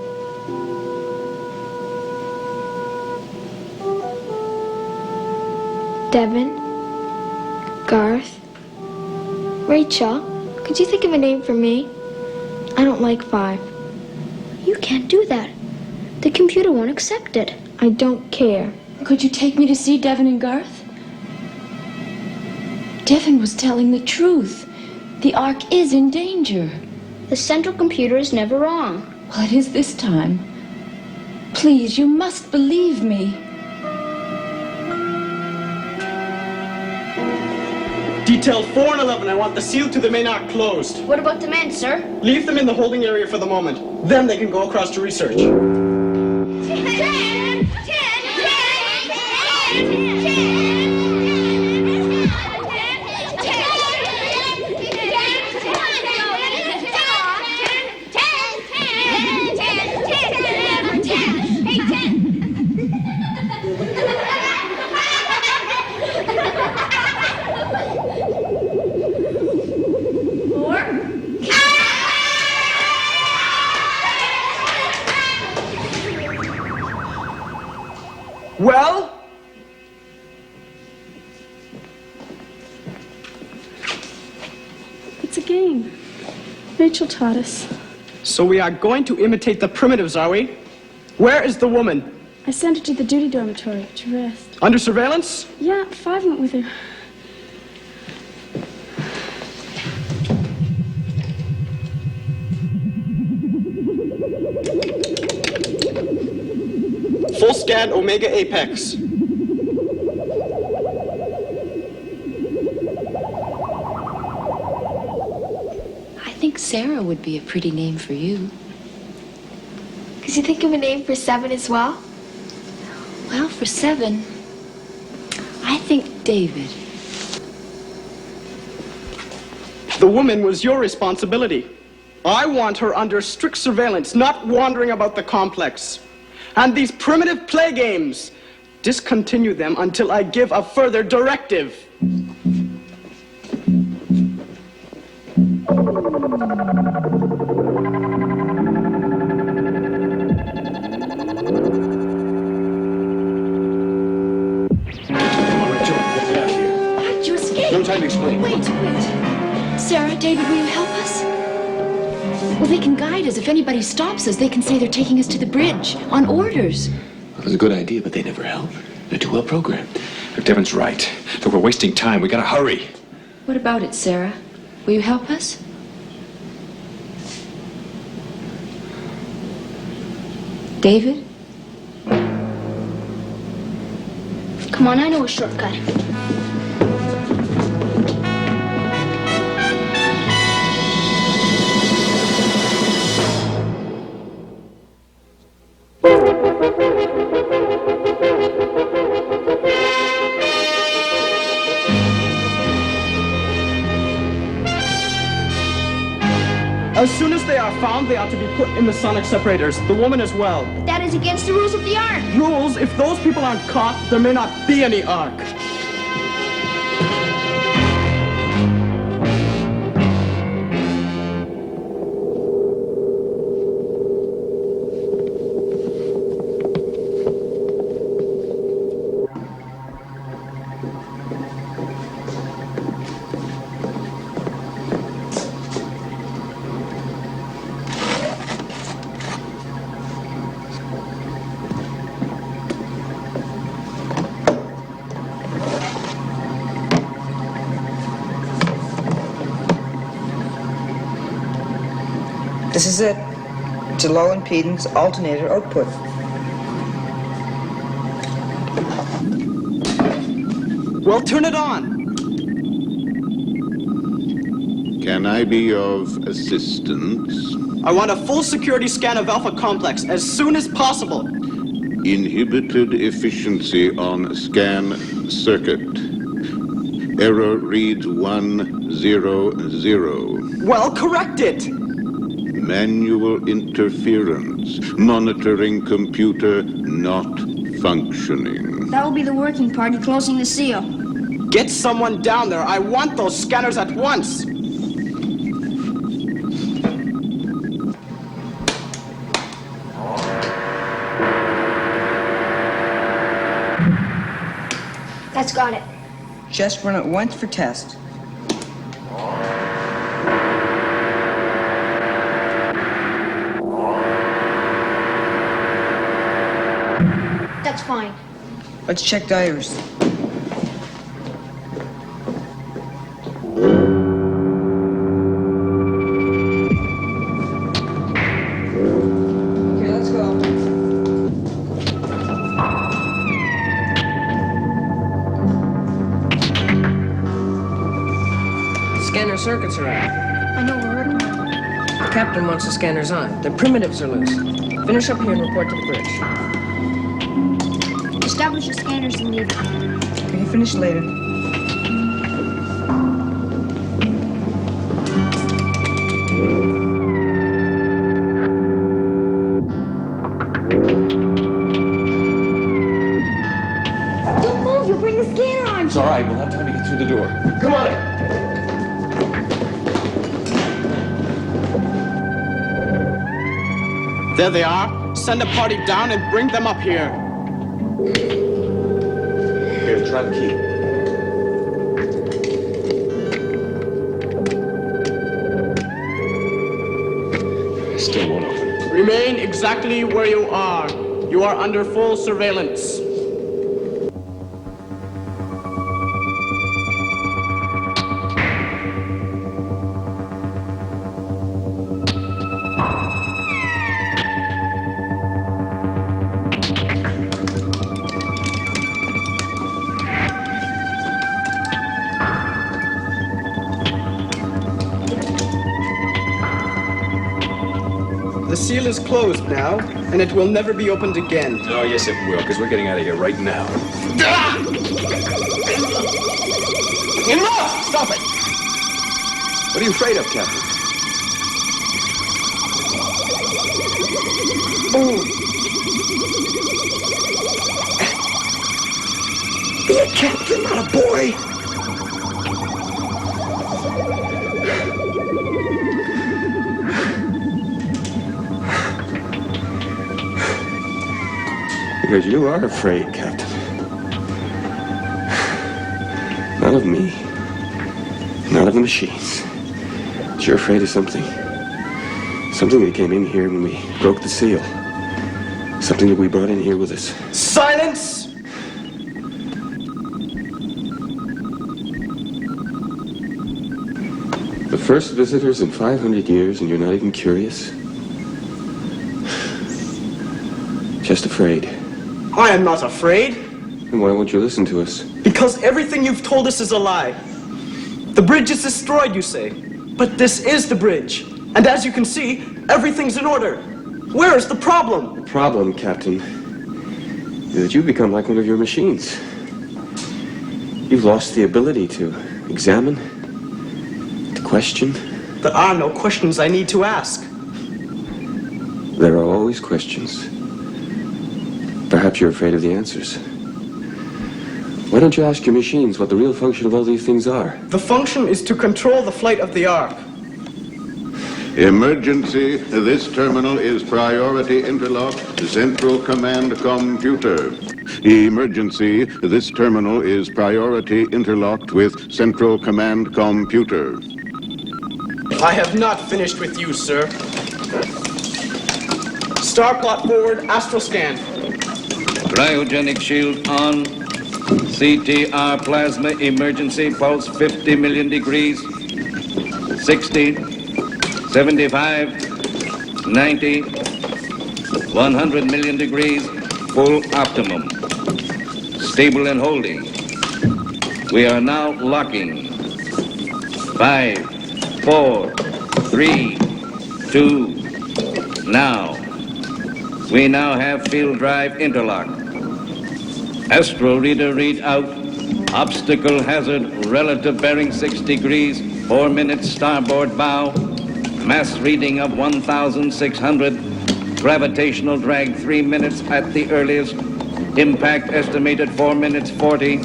Devin, Garth, Rachel, could you think of a name for me? I don't like 5. You can't do that. The computer won't accept it. I don't care. Could you take me to see Devin and Garth? Devin was telling the truth. The Ark is in danger. The central computer is never wrong. Well, it is this time. Please, you must believe me. Detail 4 and 11, I want the seal to the main arc closed. What about the men, sir? Leave them in the holding area for the moment. Then they can go across to research. Well? It's a game. Rachel taught us. So we are going to imitate the primitives, are we? Where is the woman? I sent her to the duty dormitory to rest. Under surveillance? Yeah, 5 went with her. Full scan Omega Apex. Sarah would be a pretty name for you. Could you think of a name for 7 as well? Well, for 7, I think David. The woman was your responsibility. I want her under strict surveillance, not wandering about the complex. And these primitive play games, discontinue them until I give a further directive. How'd you escape? No time to explain. Wait. Sarah, David, will you help us? Well, they can guide us. If anybody stops us, they can say they're taking us to the bridge on orders. Well, that's a good idea, but they never help. They're too well programmed. If Devin's right, that we're wasting time. We gotta hurry. What about it, Sarah? Will you help us? David? Come on, I know a shortcut. As soon as they are found, they are to be put in the sonic separators. The woman as well. That is against the rules of the Ark. Rules? If those people aren't caught, there may not be any Ark. This is it. It's a low impedance alternator output. Well, turn it on. Can I be of assistance? I want a full security scan of Alpha Complex as soon as possible. Inhibited efficiency on scan circuit. Error reads 100. Well, correct it. Manual interference. Monitoring computer not functioning. That will be the working party closing the seal. Get someone down there. I want those scanners at once. That's got it. Just run it once for test. That's fine. Let's check diars. Okay, let's go. Scanner circuits are out. I know we're working on it. The captain wants the scanners on. The primitives are loose. Finish up here and report to the bridge. Establish the scanners and leave. We can finish later. Don't move, you'll bring the scanner on. It's all right. We'll have time to get through the door. Come on in. There they are. Send a party down and bring them up here. Here, try the key. Still won't open. Remain exactly where you are. You are under full surveillance. seal is closed now, and it will never be opened again. Oh, yes, it will, because we're getting out of here right now. Enough! Stop it! What are you afraid of, Captain? Be a captain, not a boy. Because you are afraid, Captain. Not of me. Not of the machines. But you're afraid of something. Something that came in here when we broke the seal. Something that we brought in here with us. Silence! The first visitors in 500 years, and you're not even curious? Just afraid. I am not afraid. Then why won't you listen to us? Because everything you've told us is a lie. The bridge is destroyed, you say. But this is the bridge. And as you can see, everything's in order. Where is the problem? The problem, Captain, is that you've become like one of your machines. You've lost the ability to examine, to question. There are no questions I need to ask. There are always questions. Perhaps you're afraid of the answers. Why don't you ask your machines what the real function of all these things are? The function is to control the flight of the Ark. Emergency. This terminal is priority interlock. Central command computer. Emergency. This terminal is priority interlocked with central command computer. I have not finished with you, sir. Star plot forward, astral scan. Cryogenic shield on. CTR plasma emergency pulse 50 million degrees. 60, 75, 90, 100 million degrees, full optimum. Stable and holding. We are now locking. 5, 4, 3, 2, now. We now have field drive interlock. Astro reader read out. Obstacle hazard relative bearing 6 degrees, 4 minutes starboard bow. Mass reading of 1,600. Gravitational drag 3 minutes at the earliest. Impact estimated 4 minutes 40.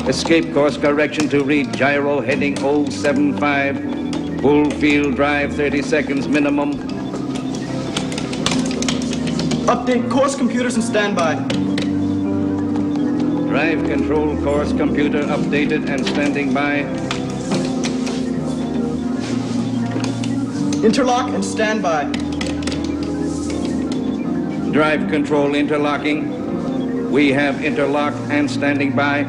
Escape course correction to read gyro heading 075. Full field drive 30 seconds minimum. Update course computers and standby. Drive control course computer updated and standing by. Interlock and standby. Drive control interlocking. We have interlock and standing by.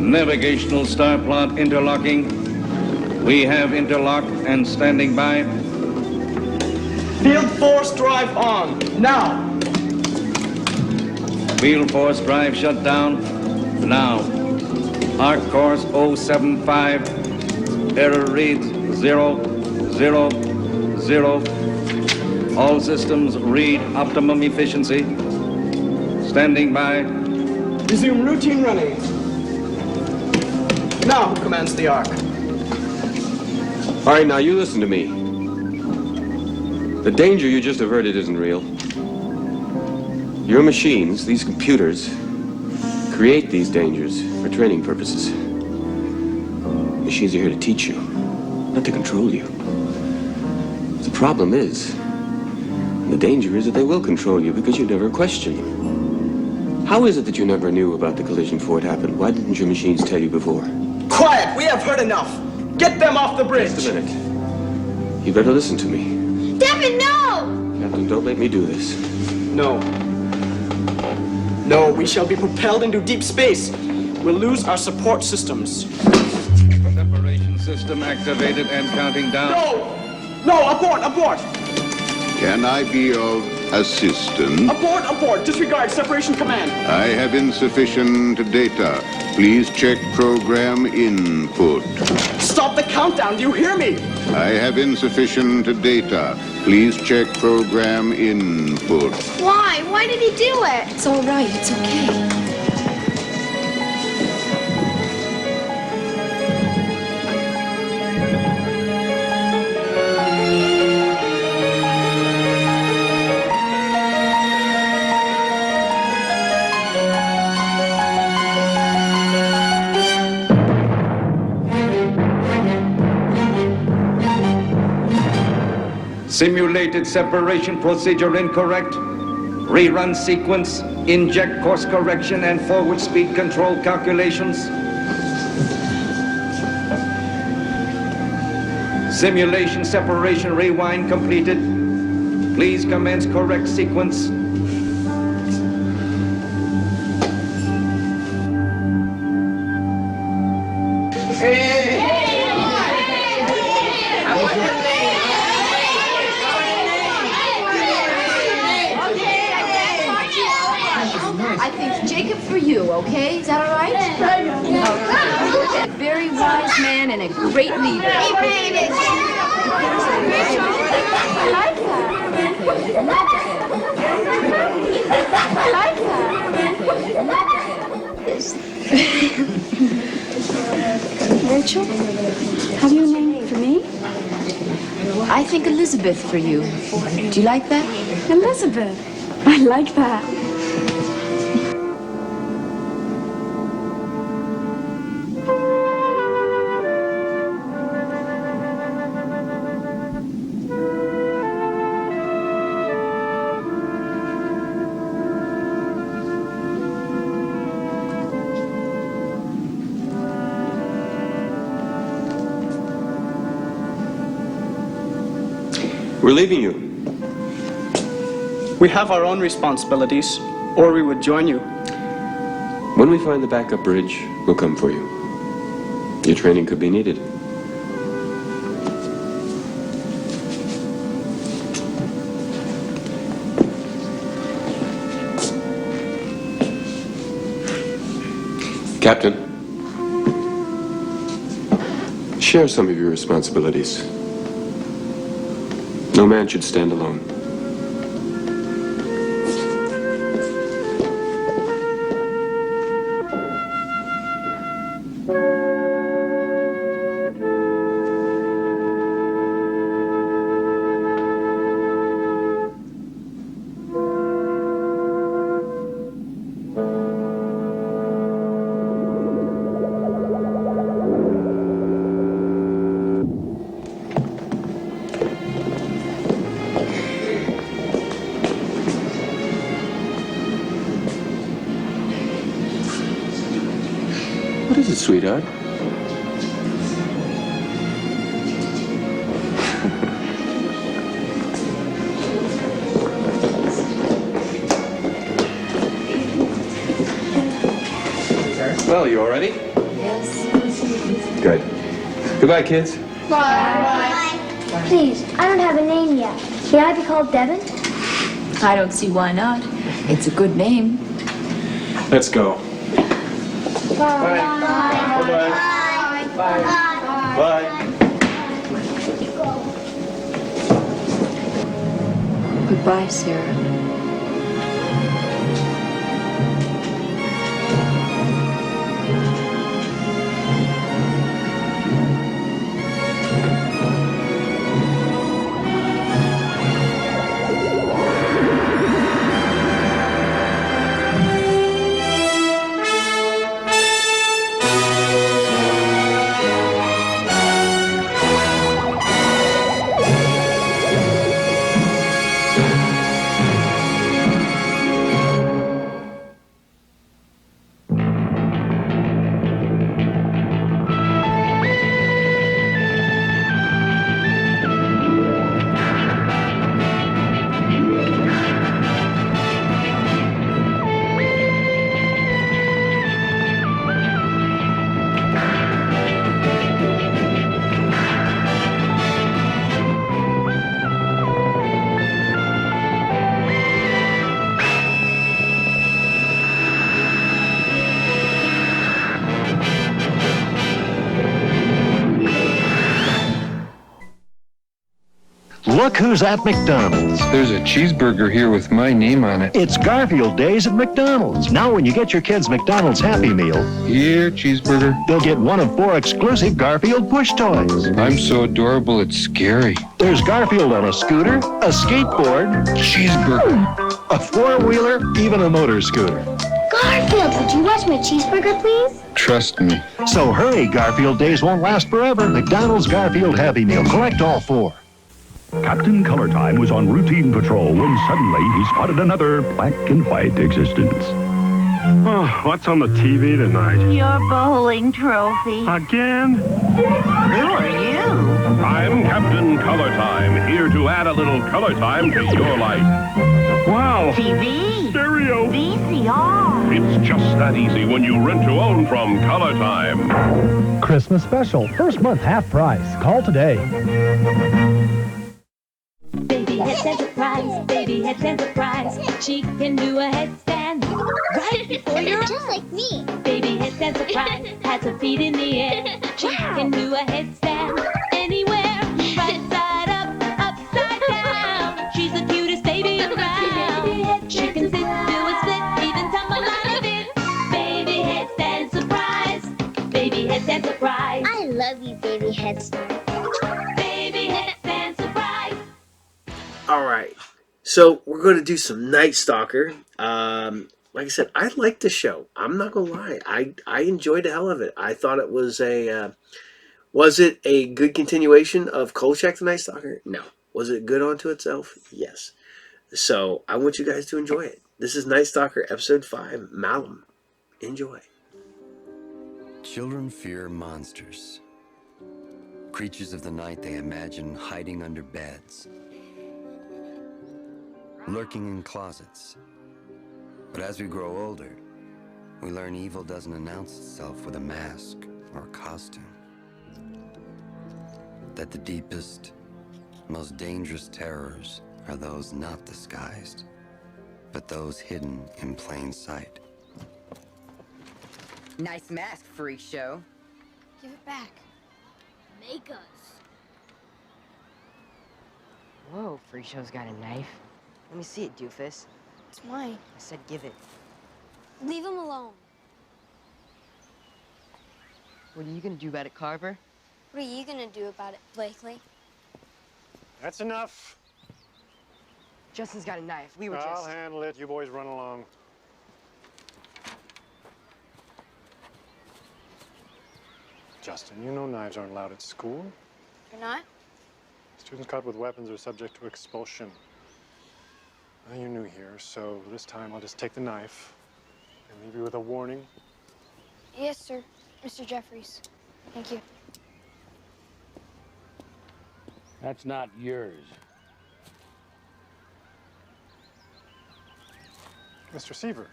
Navigational star plot interlocking. We have interlock and standing by. Field force drive on, now. Field force drive shut down, now. Arc course 075. Error reads 0, 0, 0. All systems read optimum efficiency. Standing by. Resume routine running. Now who commands the Ark? All right, now you listen to me. The danger you just averted isn't real. Your machines, these computers, create these dangers for training purposes. Machines are here to teach you, not to control you. The problem is, the danger is that they will control you because you never question them. How is it that you never knew about the collision before it happened? Why didn't your machines tell you before? Quiet! We have heard enough! Get them off the bridge! Just a minute. You better listen to me. Devin, no! Captain, don't make me do this. No. No, we shall be propelled into deep space. We'll lose our support systems. Separation system activated and counting down. No! No, abort, abort! Can I be of assistance? Abort, abort! Disregard separation command. I have insufficient data. Please check program input. Stop the countdown. Do you hear me? I have insufficient data. Please check program input. Why? Why did he do it? It's all right. It's okay. Simulated separation procedure incorrect. Rerun sequence, inject course correction and forward speed control calculations. Simulation separation rewind completed. Please commence correct sequence. I think Jacob for you, okay? Is that all right? A very wise man and a great leader. I like that. I like that. Rachel, have you a name for me? I think Elizabeth for you. Do you like that? Elizabeth. I like that. We're leaving you. We have our own responsibilities, or we would join you. When we find the backup bridge, we'll come for you. Your training could be needed. Captain, share some of your responsibilities. No man should stand alone. What is it, sweetheart? Well, you all ready? Yes. Good. Goodbye, kids. Bye. Please, I don't have a name yet. May I be called Devin? I don't see why not. It's a good name. Let's go. Bye. Bye. Goodbye, Sarah. Look who's at McDonald's. There's a cheeseburger here with my name on it. It's Garfield Days at McDonald's. Now when you get your kids McDonald's Happy Meal, Here, cheeseburger. they'll get one of 4 exclusive Garfield push toys. I'm so adorable, it's scary. There's Garfield on a scooter, a skateboard, Cheeseburger. a 4-wheeler, even a motor scooter. Garfield, would you watch my cheeseburger, please? Trust me. So hurry, Garfield Days won't last forever. McDonald's Garfield Happy Meal. Collect all 4. Captain Color Time was on routine patrol when suddenly he spotted another black and white existence. Oh, what's on the TV tonight? Your bowling trophy. Again? Who are you? I'm Captain Color Time, here to add a little color time to your life. Wow. TV. Stereo. VCR. It's just that easy when you rent to own from Color Time. Christmas special. First month half price. Call today. Baby head enterprise, baby head enterprise. She can do a headstand right before your eyes. Just like me. Baby head enterprise has her feet in the air. She can do a headstand anywhere. Right side up, upside down. She's the cutest baby around. She can sit, do a split, even tumble out of it. Baby headstand surprise. Baby headstand surprise. I love you, baby headstand. Baby headstand surprise. All right, so we're going to do some Night Stalker. Like I said, I liked the show. I'm not gonna lie, I enjoyed the hell of it. I thought it was was it a good continuation of Kolchak the Night Stalker? No. Was it good unto itself? Yes. So I want you guys to enjoy it. This is Night Stalker episode 5, Malum. Enjoy. Children fear monsters. Creatures of the night they imagine hiding under beds, lurking in closets. But as we grow older, we learn evil doesn't announce itself with a mask or a costume. That the deepest, most dangerous terrors are those not disguised, but those hidden in plain sight. Nice mask, freak show. Give it back. Make us. Whoa, freak show's got a knife. Let me see it, doofus. It's mine. I said give it. Leave him alone. What are you gonna do about it, Carver? What are you gonna do about it, Blakely? That's enough. Justin's got a knife. We were I'll just... handle it. You boys run along. Justin, you know knives aren't allowed at school. You're not? Students caught with weapons are subject to expulsion. Now, you're new here, so this time I'll just take the knife and leave you with a warning. Yes, sir. Mr. Jeffries. Thank you. That's not yours. Mr. Seaver,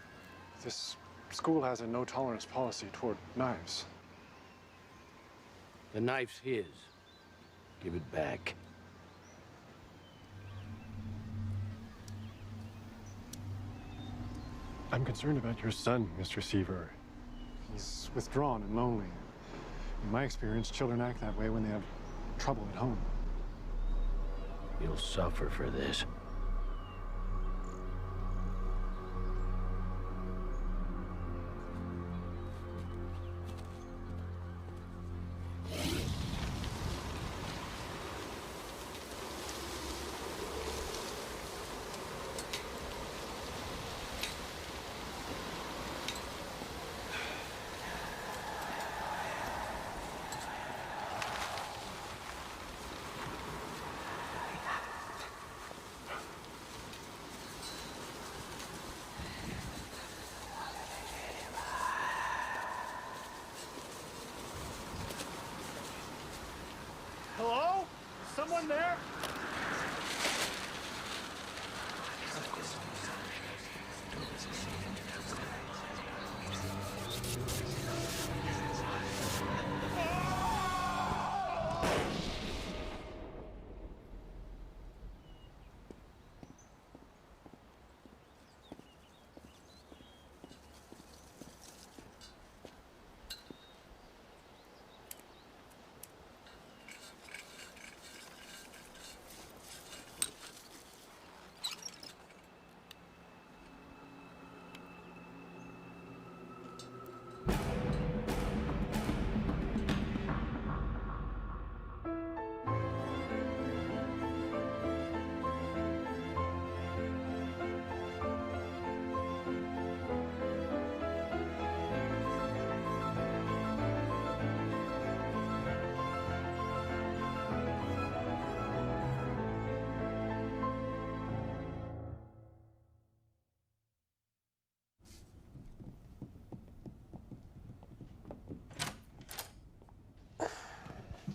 this school has a no-tolerance policy toward knives. The knife's his. Give it back. I'm concerned about your son, Mr. Seaver. He's withdrawn and lonely. In my experience, children act that way when they have trouble at home. You'll suffer for this.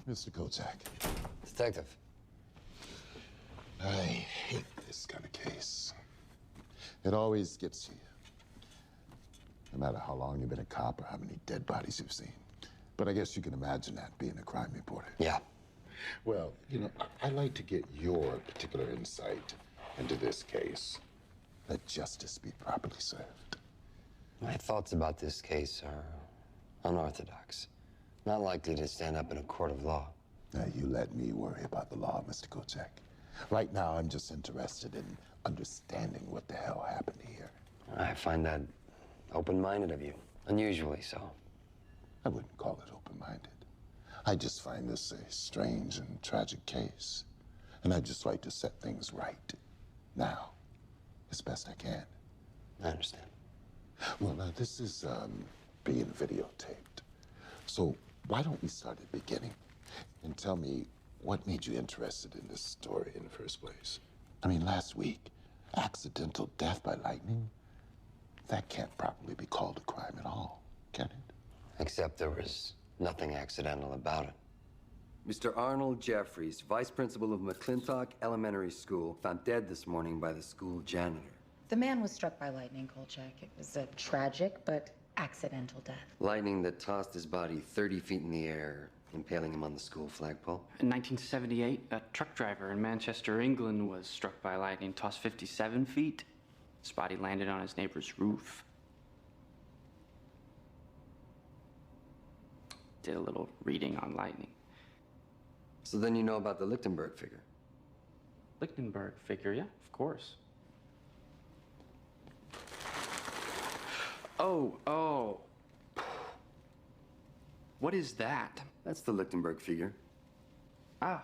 Mr. Kojak. Detective. I hate this kind of case. It always gets you. No matter how long you've been a cop or how many dead bodies you've seen. But I guess you can imagine that being a crime reporter. Yeah. Well, you know, I'd like to get your particular insight into this case. Let justice be properly served. My thoughts about this case are unorthodox. Not likely to stand up in a court of law. Now, you let me worry about the law, Mr. Kojak. Right now, I'm just interested in understanding what the hell happened here. I find that open-minded of you. Unusually so. I wouldn't call it open-minded. I just find this a strange and tragic case. And I'd just like to set things right. Now. As best I can. I understand. Well, now, this is being videotaped. So why don't we start at the beginning and tell me what made you interested in this story in the first place? I mean, last week, accidental death by lightning, that can't properly be called a crime at all, can it? Except there was nothing accidental about it. Mr. Arnold Jeffries, vice principal of McClintock Elementary School, found dead this morning by the school janitor. The man was struck by lightning, Kolchak. It was a tragic but accidental death. Lightning that tossed his body 30 feet in the air, impaling him on the school flagpole. In 1978, a truck driver in Manchester, England was struck by lightning, tossed 57 feet. His body landed on his neighbor's roof. Did a little reading on lightning. So then you know about the Lichtenberg figure? Lichtenberg figure, yeah, of course. Oh. What is that? That's the Lichtenberg figure. Ah.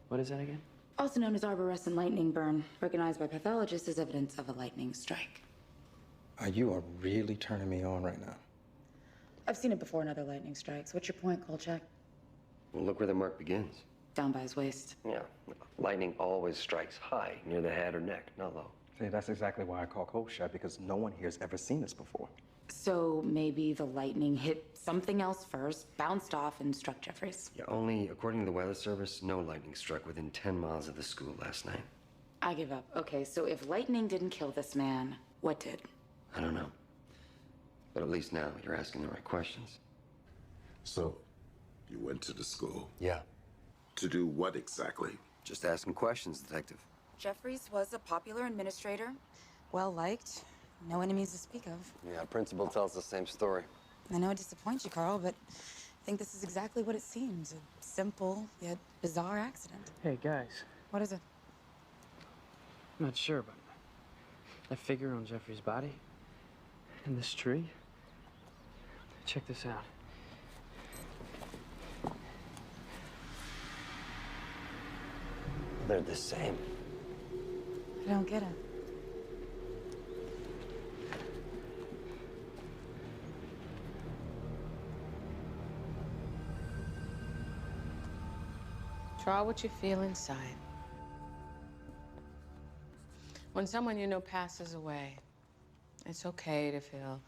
What is that again? Also known as arborescent lightning burn, recognized by pathologists as evidence of a lightning strike. You are really turning me on right now. I've seen it before in other lightning strikes. What's your point, Kolchak? Well, look where the mark begins. Down by his waist. Yeah. Lightning always strikes high, near the head or neck, not low. See, that's exactly why I call Kolchak, because no one here has ever seen this before. So maybe the lightning hit something else first, bounced off, and struck Jeffries. Yeah, only, according to the weather service, no lightning struck within 10 miles of the school last night. I give up. Okay, so if lightning didn't kill this man, what did? I don't know. But at least now you're asking the right questions. So, you went to the school? Yeah. To do what exactly? Just asking questions, Detective. Jeffries was a popular administrator, well-liked, no enemies to speak of. Yeah, principal tells the same story. I know it disappoints you, Carl, but I think this is exactly what it seems. A simple, yet bizarre accident. Hey, guys. What is it? I'm not sure, but that figure on Jeffrey's body and this tree. Check this out. They're the same. I don't get it. Draw what you feel inside. When someone you know passes away, it's okay to feel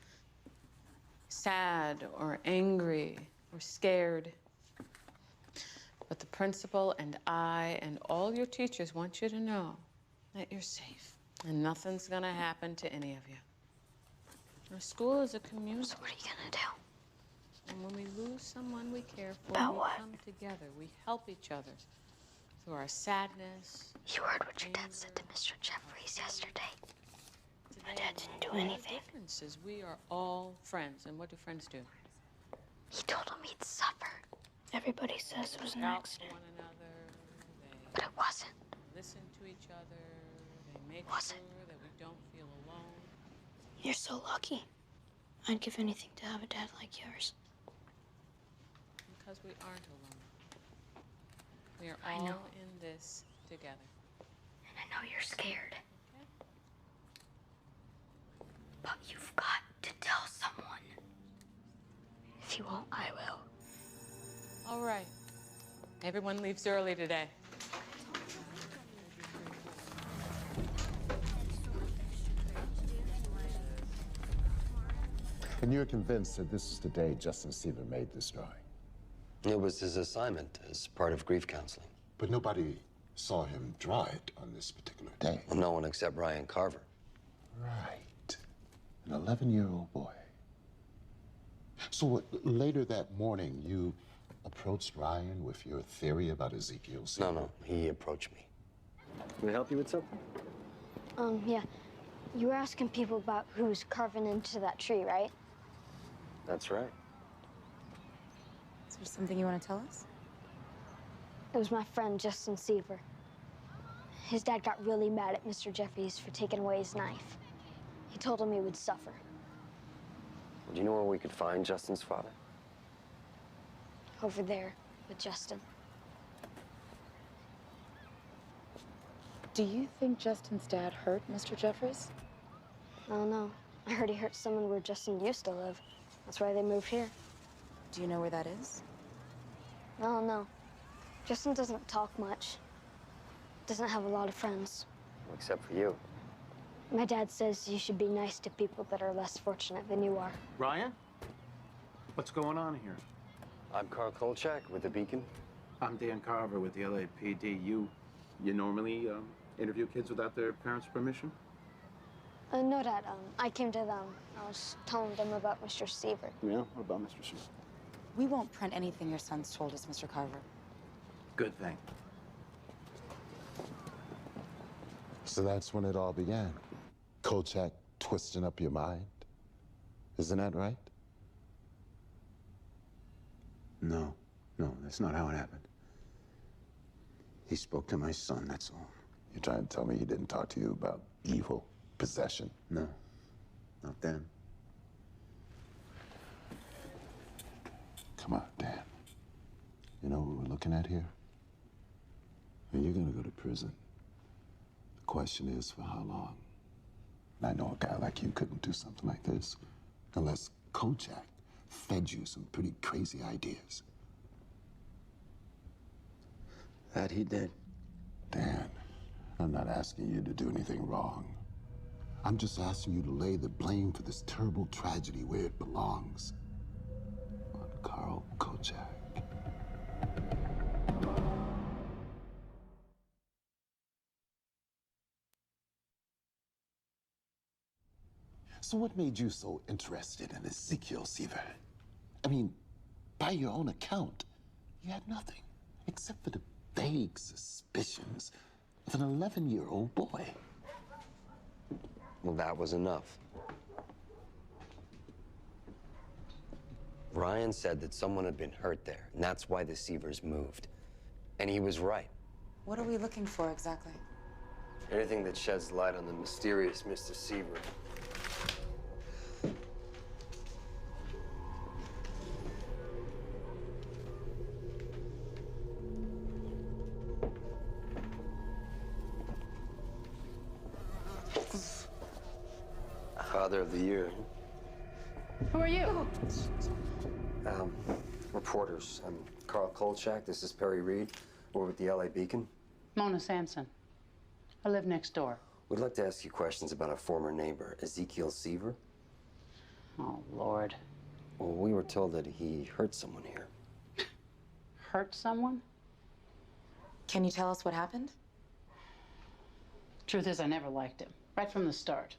sad or angry or scared. But the principal and I and all your teachers want you to know that you're safe and nothing's gonna happen to any of you. Our school is a community. So what are you gonna do? And when we lose someone we care for, About we what? come together. We help each other through our sadness. You heard what your dad said to Mr. Jeffries yesterday. My dad didn't do anything. The difference is we are all friends. And what do friends do? He told him he'd suffer. Everybody says it was an accident. One another. But it wasn't. Listen to each other. They make Was sure it? that we don't feel alone. You're so lucky. I'd give anything to have a dad like yours. Because we aren't alone. We are I all know. in this together. And I know you're scared. But you've got to tell someone. If you won't, I will. All right. Everyone leaves early today. And you're convinced that this is the day Justin Seaver made this drawing? It was his assignment as part of grief counseling. But nobody saw him draw it on this particular day. Well, no one except Ryan Carver. Right. An 11-year-old boy. So later that morning, you approached Ryan with your theory about Ezekiel Seaver? No, he approached me. Can I help you with something? Yeah. You were asking people about who's carving into that tree, right? That's right. Is there something you want to tell us? It was my friend, Justin Seaver. His dad got really mad at Mr. Jeffries for taking away his knife. He told him he would suffer. Do you know where we could find Justin's father? Over there with Justin. Do you think Justin's dad hurt Mr. Jeffries? I don't know. I heard he hurt someone where Justin used to live. That's why they moved here. Do you know where that is? I don't know. Justin doesn't talk much. Doesn't have a lot of friends. Except for you. My dad says you should be nice to people that are less fortunate than you are. Ryan? What's going on here? I'm Carl Kolchak with the Beacon. I'm Dan Carver with the LAPD. You normally interview kids without their parents' permission? No, Dad. I came to them. I was telling them about Mr. Seaver. Yeah? What about Mr. Seaver? We won't print anything your son's told us, Mr. Carver. Good thing. So that's when it all began. Kolchak twisting up your mind. Isn't that right? No, that's not how it happened. He spoke to my son, that's all. You're trying to tell me he didn't talk to you about evil, possession? No, not then. Come on, Dan. You know what we're looking at here? And you're gonna go to prison. The question is, for how long? And I know a guy like you couldn't do something like this unless Kolchak fed you some pretty crazy ideas. That he did. Dan, I'm not asking you to do anything wrong. I'm just asking you to lay the blame for this terrible tragedy where it belongs. On Carl Kolchak. So what made you so interested in Ezekiel Seaver? I mean, by your own account, you had nothing except for the vague suspicions of an 11-year-old boy. Well, that was enough. Ryan said that someone had been hurt there, and that's why the Seavers moved. And he was right. What are we looking for exactly? Anything that sheds light on the mysterious Mr. Seaver. Father of the Year. Who are you? Reporters. I'm Carl Kolchak. This is Perry Reed. We're with the LA Beacon. Mona Sampson. I live next door. We'd like to ask you questions about a former neighbor, Ezekiel Seaver. Oh, Lord. Well, we were told that he hurt someone here. Hurt someone? Can you tell us what happened? Truth is, I never liked him. Right from the start.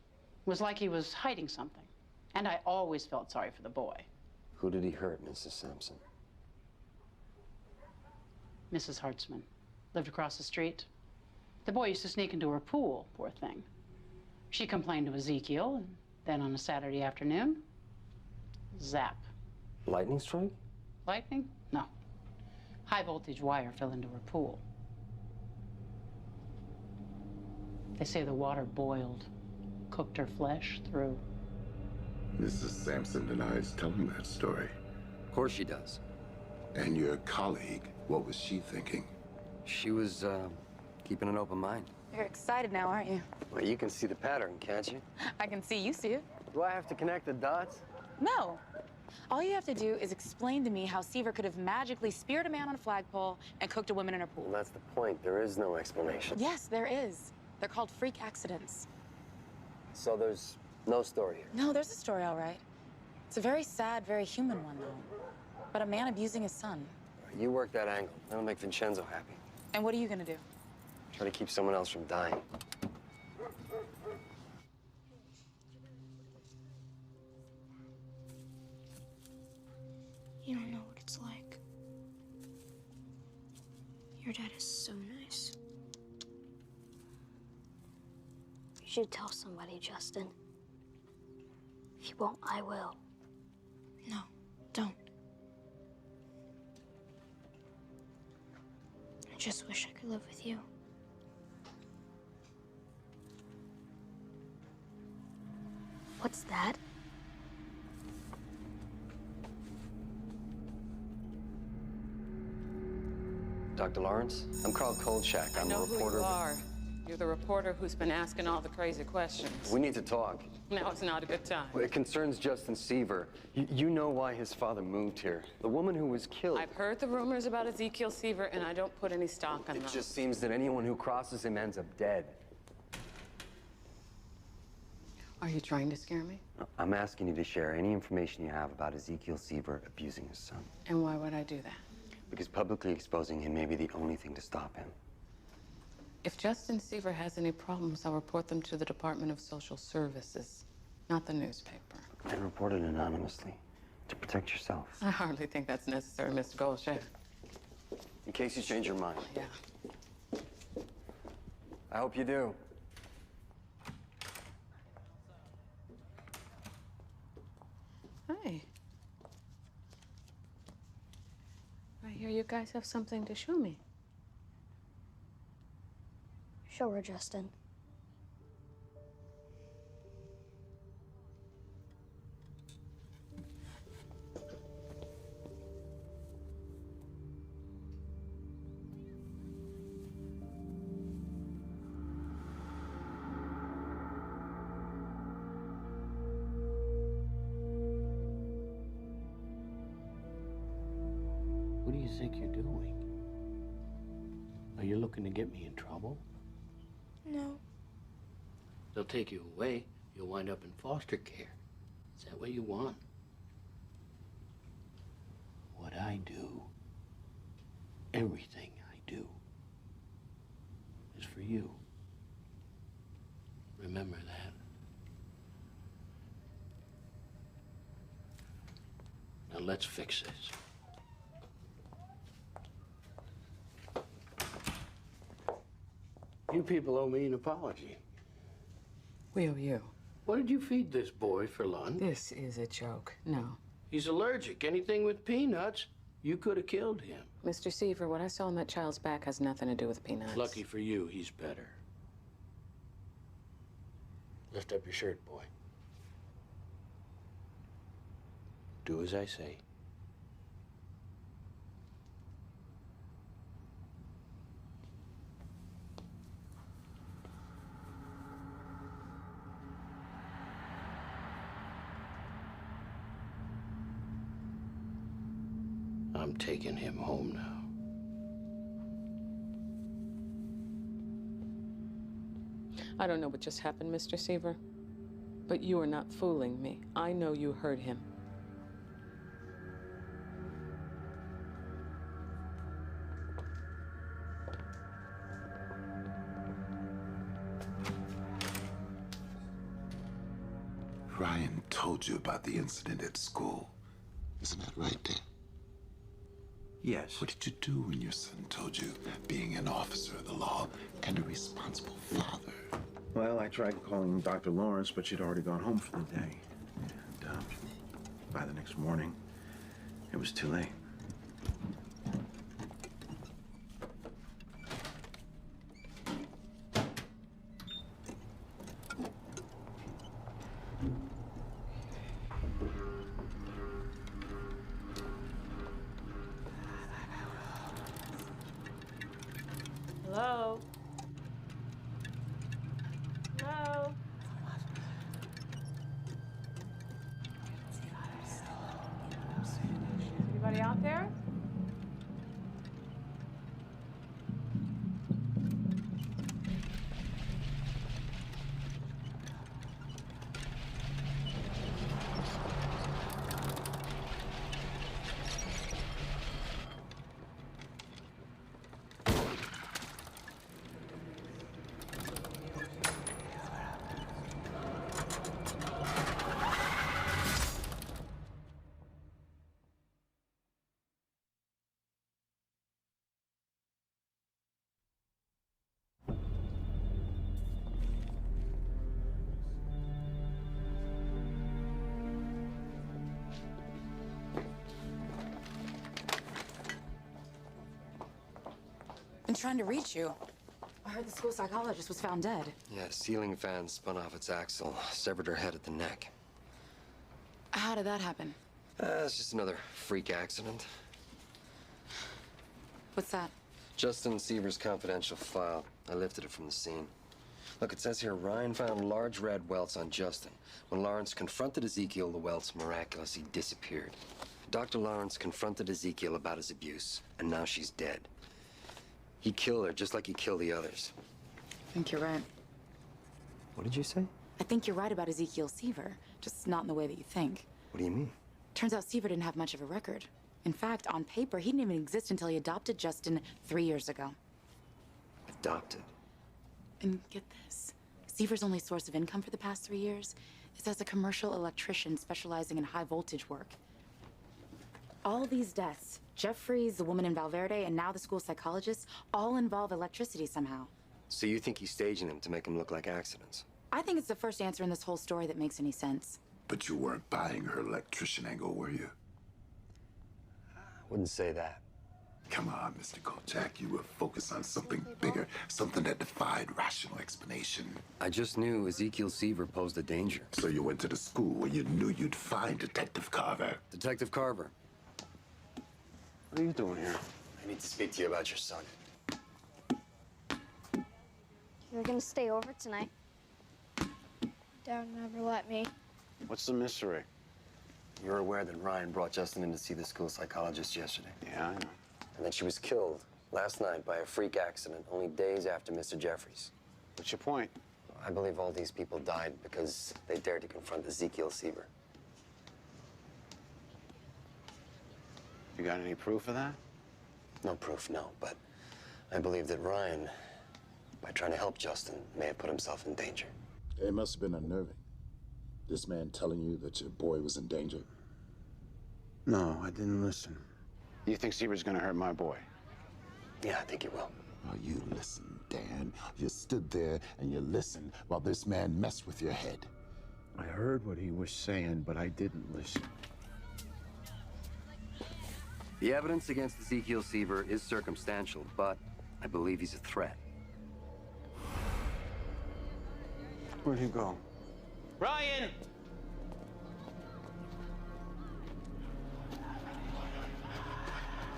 It was like he was hiding something. And I always felt sorry for the boy. Who did he hurt, Mrs. Sampson? Mrs. Hartzman. Lived across the street. The boy used to sneak into her pool, poor thing. She complained to Ezekiel, and then on a Saturday afternoon, zap. Lightning strike? Lightning? No. High voltage wire fell into her pool. They say the water boiled, cooked her flesh through. Mrs. Sampson denies telling that story. Of course she does. And your colleague, what was she thinking? She was, keeping an open mind. You're excited now, aren't you? Well, you can see the pattern, can't you? I can see you see it. Do I have to connect the dots? No. All you have to do is explain to me how Seaver could have magically speared a man on a flagpole and cooked a woman in her pool. Well, that's the point. There is no explanation. Yes, there is. They're called freak accidents. So there's no story here? No, there's a story, all right. It's a very sad, very human one, though. About a man abusing his son. You work that angle. That'll make Vincenzo happy. And what are you gonna do? Try to keep someone else from dying. You don't know what it's like. Your dad is so nice. You should tell somebody, Justin. If you won't, I will. No, don't. I just wish I could live with you. What's that? Dr. Lawrence? I'm Carl Kolchak. I'm a reporter. Who you are. You're the reporter who's been asking all the crazy questions. We need to talk. Now it's not a good time. Well, it concerns Justin Seaver. You know why his father moved here. The woman who was killed. I've heard the rumors about Ezekiel Seaver, and I don't put any stock in them. It just seems that anyone who crosses him ends up dead. Are you trying to scare me? I'm asking you to share any information you have about Ezekiel Seaver abusing his son. And why would I do that? Because publicly exposing him may be the only thing to stop him. If Justin Seaver has any problems, I'll report them to the Department of Social Services, not the newspaper. And report it anonymously to protect yourself. I hardly think that's necessary, Mr. Kolchak. In case you change your mind. Yeah. I hope you do. Hey. I hear you guys have something to show me. Show her, Justin. What do you think you're doing? Are you looking to get me in trouble? No. They'll take you away. You'll wind up in foster care. Is that what you want? What I do, everything I do, is for you. Remember that. Now let's fix this. You people owe me an apology. We owe you. What did you feed this boy for lunch? This is a joke. No. He's allergic. Anything with peanuts, you could have killed him. Mr. Seaver, what I saw on that child's back has nothing to do with peanuts. Lucky for you, he's better. Lift up your shirt, boy. Do as I say. I'm taking him home now. I don't know what just happened, Mr. Seaver, but you are not fooling me. I know you heard him. Ryan told you about the incident at school. Isn't that right, Dad? Yes. What did you do when your son told you being an officer of the law and a responsible father? Well, I tried calling Dr. Lawrence, but she'd already gone home for the day. And by the next morning, it was too late. Hello? Hello? Anybody out there? Been trying to reach you. I heard the school psychologist was found dead. Yeah, ceiling fan spun off its axle, severed her head at the neck. How did that happen? It's just another freak accident. What's that? Justin Seaver's confidential file. I lifted it from the scene. Look, it says here, Ryan found large red welts on Justin. When Lawrence confronted Ezekiel, the welts miraculously disappeared. Dr. Lawrence confronted Ezekiel about his abuse, and now she's dead. He killed her just like he killed the others. I think you're right. What did you say? I think you're right about Ezekiel Seaver, just not in the way that you think. What do you mean? Turns out Seaver didn't have much of a record. In fact, on paper, he didn't even exist until he adopted Justin 3 years ago. Adopted? And get this, Seaver's only source of income for the past 3 years is as a commercial electrician specializing in high voltage work. All these deaths, Jeffries, the woman in Valverde, and now the school psychologist, all involve electricity somehow. So you think he's staging them to make them look like accidents? I think it's the first answer in this whole story that makes any sense. But you weren't buying her electrician angle, were you? Wouldn't say that. Come on, Mr. Kolchak. You were focused on something bigger, something that defied rational explanation. I just knew Ezekiel Seaver posed a danger. So you went to the school where you knew you'd find Detective Carver. Detective Carver. What are you doing here? I need to speak to you about your son. You're gonna stay over tonight? Dad never let me. What's the mystery? You're aware that Ryan brought Justin in to see the school psychologist yesterday. Yeah, I know. And that she was killed last night by a freak accident only days after Mr. Jeffries. What's your point? I believe all these people died because they dared to confront Ezekiel Seaver. You got any proof of that? No proof, no, but I believe that Ryan, by trying to help Justin, may have put himself in danger. It must have been unnerving. This man telling you that your boy was in danger. No, I didn't listen. You think Seaver's gonna hurt my boy? Yeah, I think he will. Oh, you listen, Dan. You stood there and you listened while this man messed with your head. I heard what he was saying, but I didn't listen. The evidence against Ezekiel Seaver is circumstantial, but I believe he's a threat. Where'd he go? Ryan!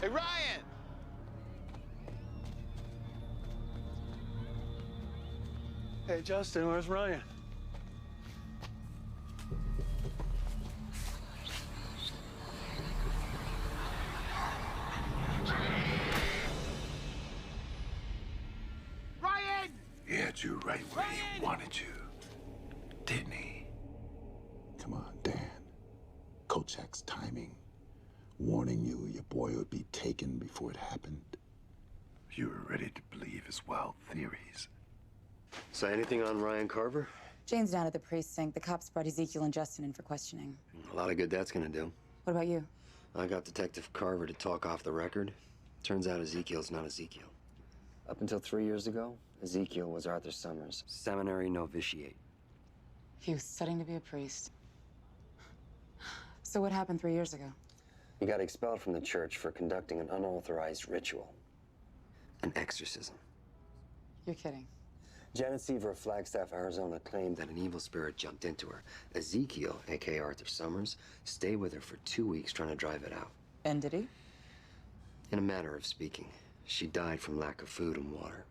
Hey, Ryan! Hey, Justin, where's Ryan? Ryan! He had you right where he wanted you, didn't he? Come on, Dan. Kolchak's timing. Warning you your boy would be taken before it happened. You were ready to believe his wild theories. So anything on Ryan Carver? Jane's down at the precinct. The cops brought Ezekiel and Justin in for questioning. A lot of good that's gonna do. What about you? I got Detective Carver to talk off the record. Turns out Ezekiel's not Ezekiel. Up until 3 years ago, Ezekiel was Arthur Summers' seminary novitiate. He was studying to be a priest. So what happened 3 years ago? He got expelled from the church for conducting an unauthorized ritual. An exorcism. You're kidding. Janet Seaver of Flagstaff, Arizona, claimed that an evil spirit jumped into her. Ezekiel, aka Arthur Summers, stayed with her for 2 weeks trying to drive it out. And did he? In a manner of speaking, she died from lack of food and water.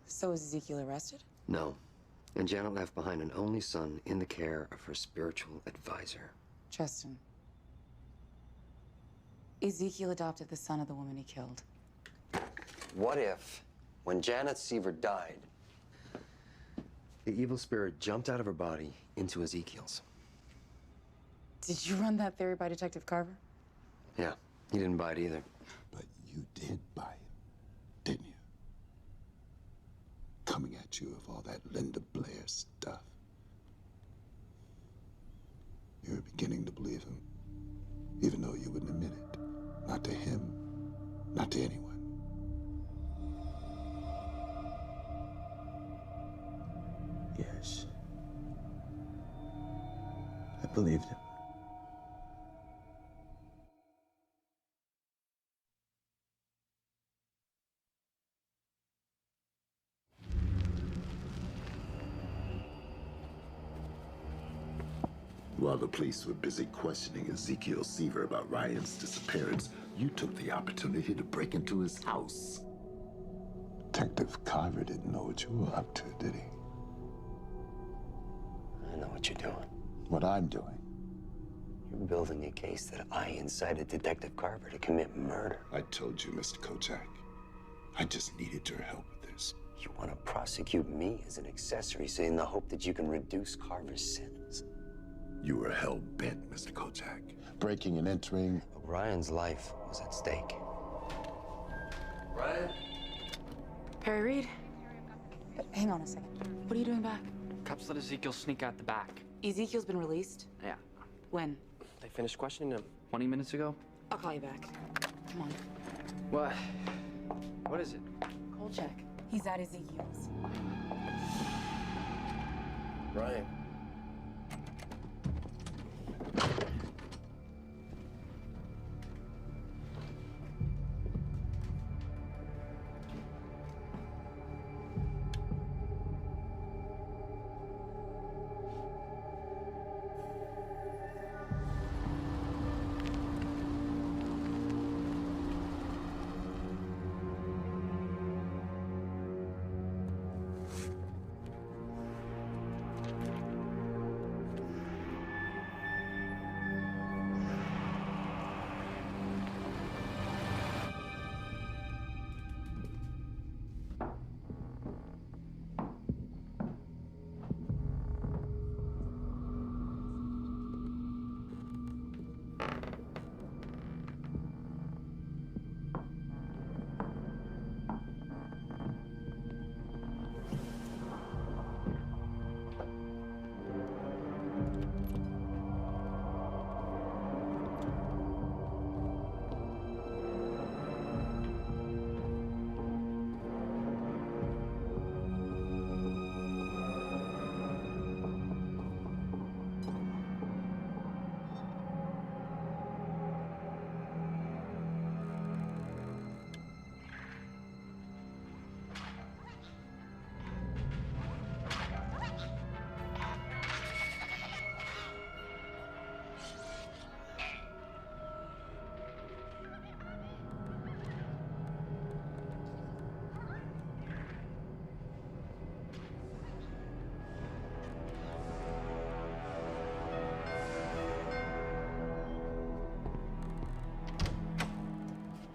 So was Ezekiel arrested? No. And Janet left behind an only son in the care of her spiritual advisor. Justin. Ezekiel adopted the son of the woman he killed. What if, when Janet Seaver died, the evil spirit jumped out of her body into Ezekiel's? Did you run that theory by Detective Carver? Yeah, he didn't buy it either. But you did buy it, didn't you? Coming at you of all that Linda Blair stuff. You were beginning to believe him, even though you wouldn't admit it. Not to him, not to anyone. Yes. I believed him. While the police were busy questioning Ezekiel Seaver about Ryan's disappearance, you took the opportunity to break into his house. Detective Carver didn't know what you were up to, did he? I know what you're doing. What I'm doing? You're building a case that I incited Detective Carver to commit murder. I told you, Mr. Kojak. I just needed your help with this. You want to prosecute me as an accessory so in the hope that you can reduce Carver's sentence. You were hell-bent, Mr. Kojak. Breaking and entering. But Ryan's life was at stake. Ryan? Perry Reed? Hang on a second. What are you doing back? Cops let Ezekiel sneak out the back. Ezekiel's been released? Yeah. When? They finished questioning him 20 minutes ago. I'll call you back. Come on. What? What is it? Cold check. He's at Ezekiel's. Ryan.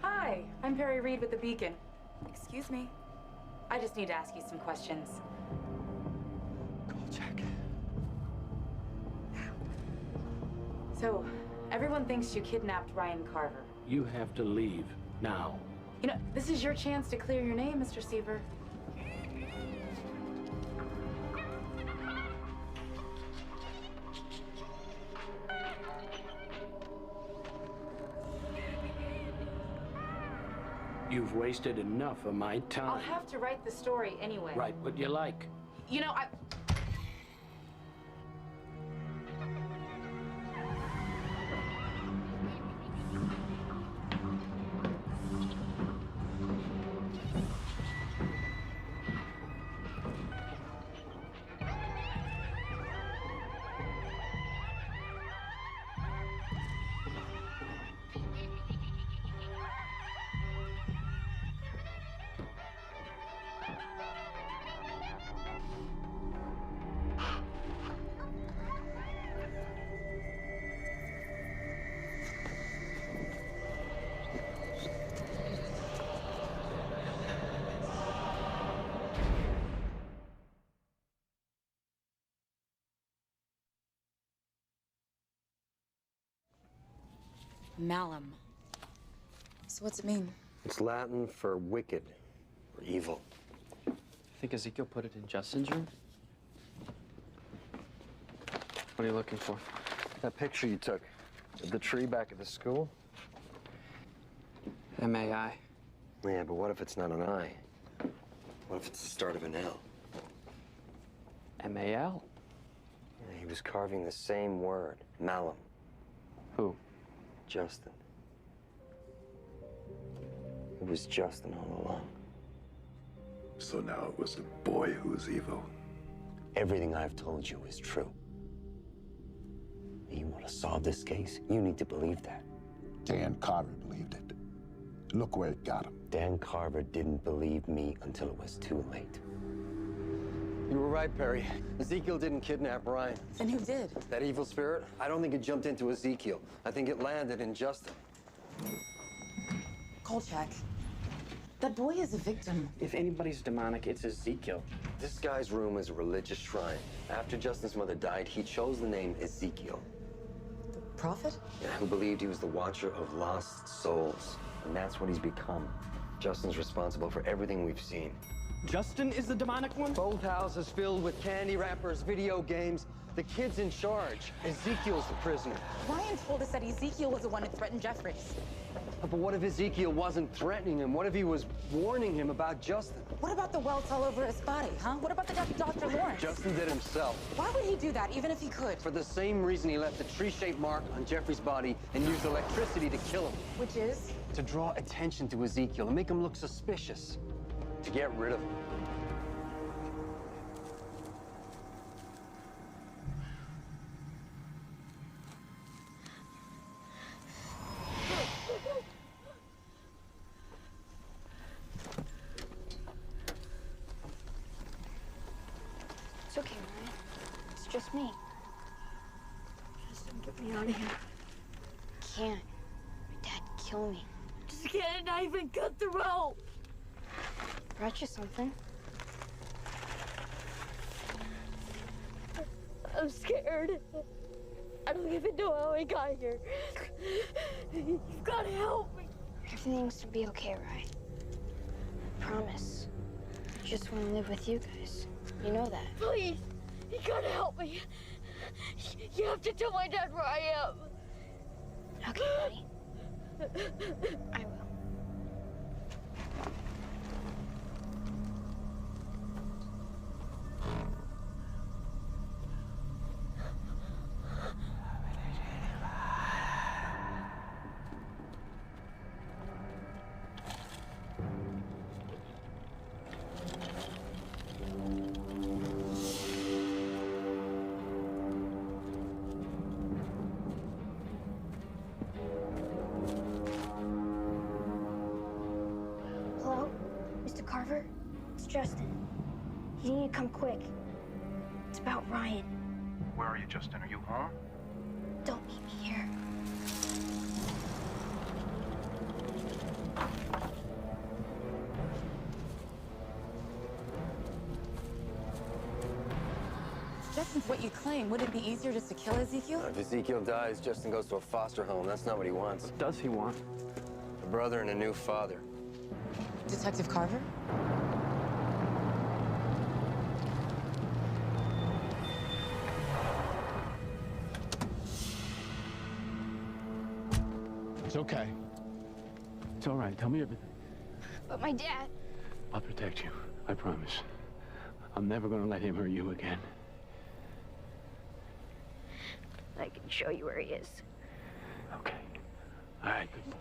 Hi, I'm Perry Reed with the Beacon. Excuse me. I just need to ask you some questions. Kolchak. So, everyone thinks you kidnapped Ryan Carver. You have to leave now. You know, this is your chance to clear your name, Mr. Seaver. You've wasted enough of my time. I'll have to write the story anyway. Write what you like. You know, Malum. So what's it mean? It's Latin for wicked or evil. Think Ezekiel put it in Justin's room? What are you looking for? That picture you took of the tree back at the school? MAI. Yeah, but what if it's not an I? What if it's the start of an L? MAL? Yeah, he was carving the same word, Malum. Who? Justin. It was Justin all along. So now it was the boy who was evil. Everything I've told you is true. to solve this case, you need to believe that. Dan Carver believed it. Look where it got him. Dan Carver didn't believe me until it was too late. You were right, Perry. Ezekiel didn't kidnap Ryan. Then who did? That evil spirit? I don't think it jumped into Ezekiel. I think it landed in Justin. Kolchak. That boy is a victim. If anybody's demonic, it's Ezekiel. This guy's room is a religious shrine. After Justin's mother died, he chose the name Ezekiel. Prophet? Yeah, who believed he was the watcher of lost souls. And that's what he's become. Justin's responsible for everything we've seen. Justin is the demonic one? Both houses filled with candy wrappers, video games. The kid's in charge. Ezekiel's the prisoner. Ryan told us that Ezekiel was the one who threatened Jeffries. But what if Ezekiel wasn't threatening him? What if he was warning him about Justin? What about the welts all over his body, huh? What about the death of Dr. Lawrence? Justin did himself. Why would he do that, even if he could? For the same reason he left a tree-shaped mark on Jeffrey's body and used electricity to kill him. Which is? To draw attention to Ezekiel and make him look suspicious. To get rid of him. It's okay, Ryan. It's just me. Just don't get me out of here. I can't. My dad would kill me. Just get a knife and cut the rope. Brought you something. I'm scared. I don't even know how I got here. You've got to help me. Everything's to be okay, Ryan. I promise. I just want to live with you guys. You know that. Please, you gotta help me. You have to tell my dad where I am. Okay, buddy. I will. Carver, it's Justin. You need to come quick. It's about Ryan. Where are you, Justin? Are you home? Don't meet me here. If Justin's what you claim, would it be easier just to kill Ezekiel? If Ezekiel dies, Justin goes to a foster home. That's not what he wants. What does he want? A brother and a new father. Detective Carver? It's okay. It's all right. Tell me everything. But my dad... I'll protect you. I promise. I'm never gonna let him hurt you again. I can show you where he is. Okay. All right, good boy.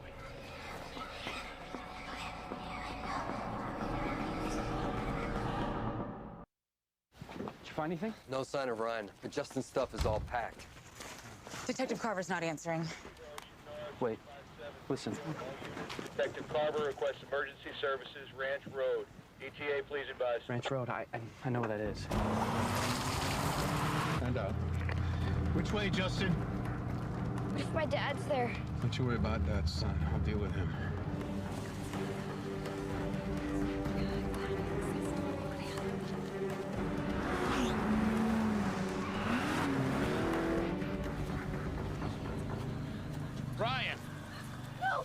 Did you find anything? No sign of Ryan, but Justin's stuff is all packed. Detective Carver's not answering. Wait. Listen. Detective Carver requests emergency services, Ranch Road. ETA, please advise. Ranch Road, I know where that is. Stand up. Which way, Justin? What if my dad's there? Don't you worry about that, son. I'll deal with him. Ryan! No!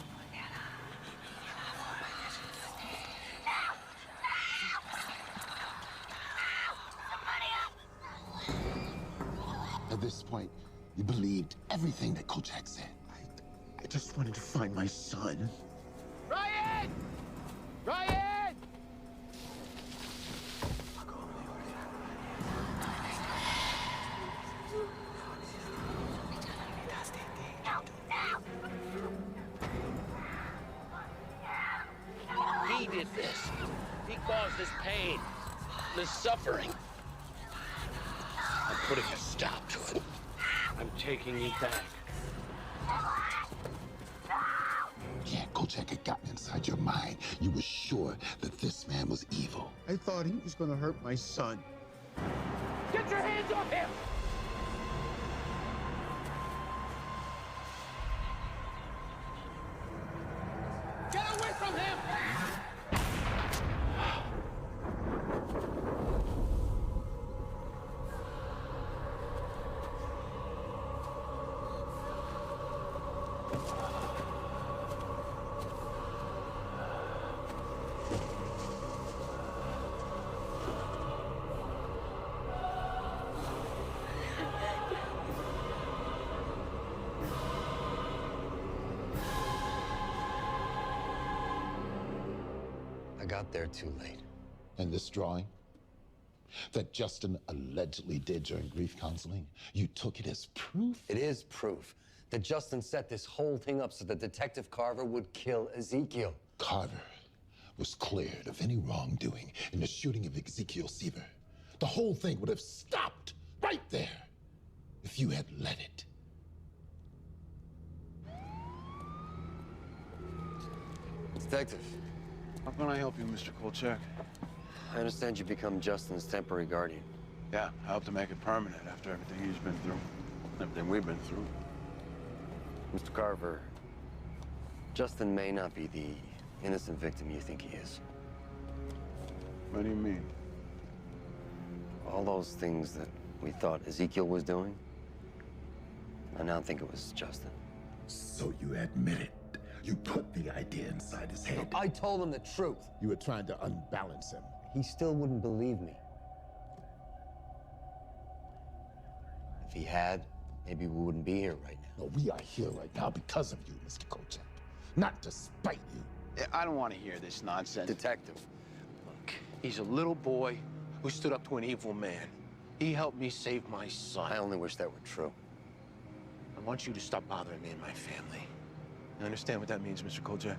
At this point, you believed everything that Kolchak said. I just wanted to find my son. Ryan! Ryan! He did this. He caused this pain, this suffering. I'm putting a stop to it. I'm taking you back. Yeah, Kolchak had gotten inside your mind. You were sure that this man was evil. I thought he was gonna hurt my son. Get your hands off him! Get away from him! I got there too late. And this drawing that Justin allegedly did during grief counseling, you took it as proof? It is proof that Justin set this whole thing up so that Detective Carver would kill Ezekiel. Carver was cleared of any wrongdoing in the shooting of Ezekiel Seaver. The whole thing would have stopped right there if you had let it. Detective. How can I help you, Mr. Kolchak? I understand you become Justin's temporary guardian. Yeah, I hope to make it permanent after everything he's been through. Everything we've been through. Mr. Carver, Justin may not be the innocent victim you think he is. What do you mean? All those things that we thought Ezekiel was doing, I now think it was Justin. So you admit it. You put the idea inside his head. I told him the truth. You were trying to unbalance him. He still wouldn't believe me. If he had, maybe we wouldn't be here right now. No, we are here right now because of you, Mr. Kolchak. Not to spite you. I don't want to hear this nonsense. Detective. Look, he's a little boy who stood up to an evil man. He helped me save my son. I only wish that were true. I want you to stop bothering me and my family. You understand what that means, Mr. Kolchak?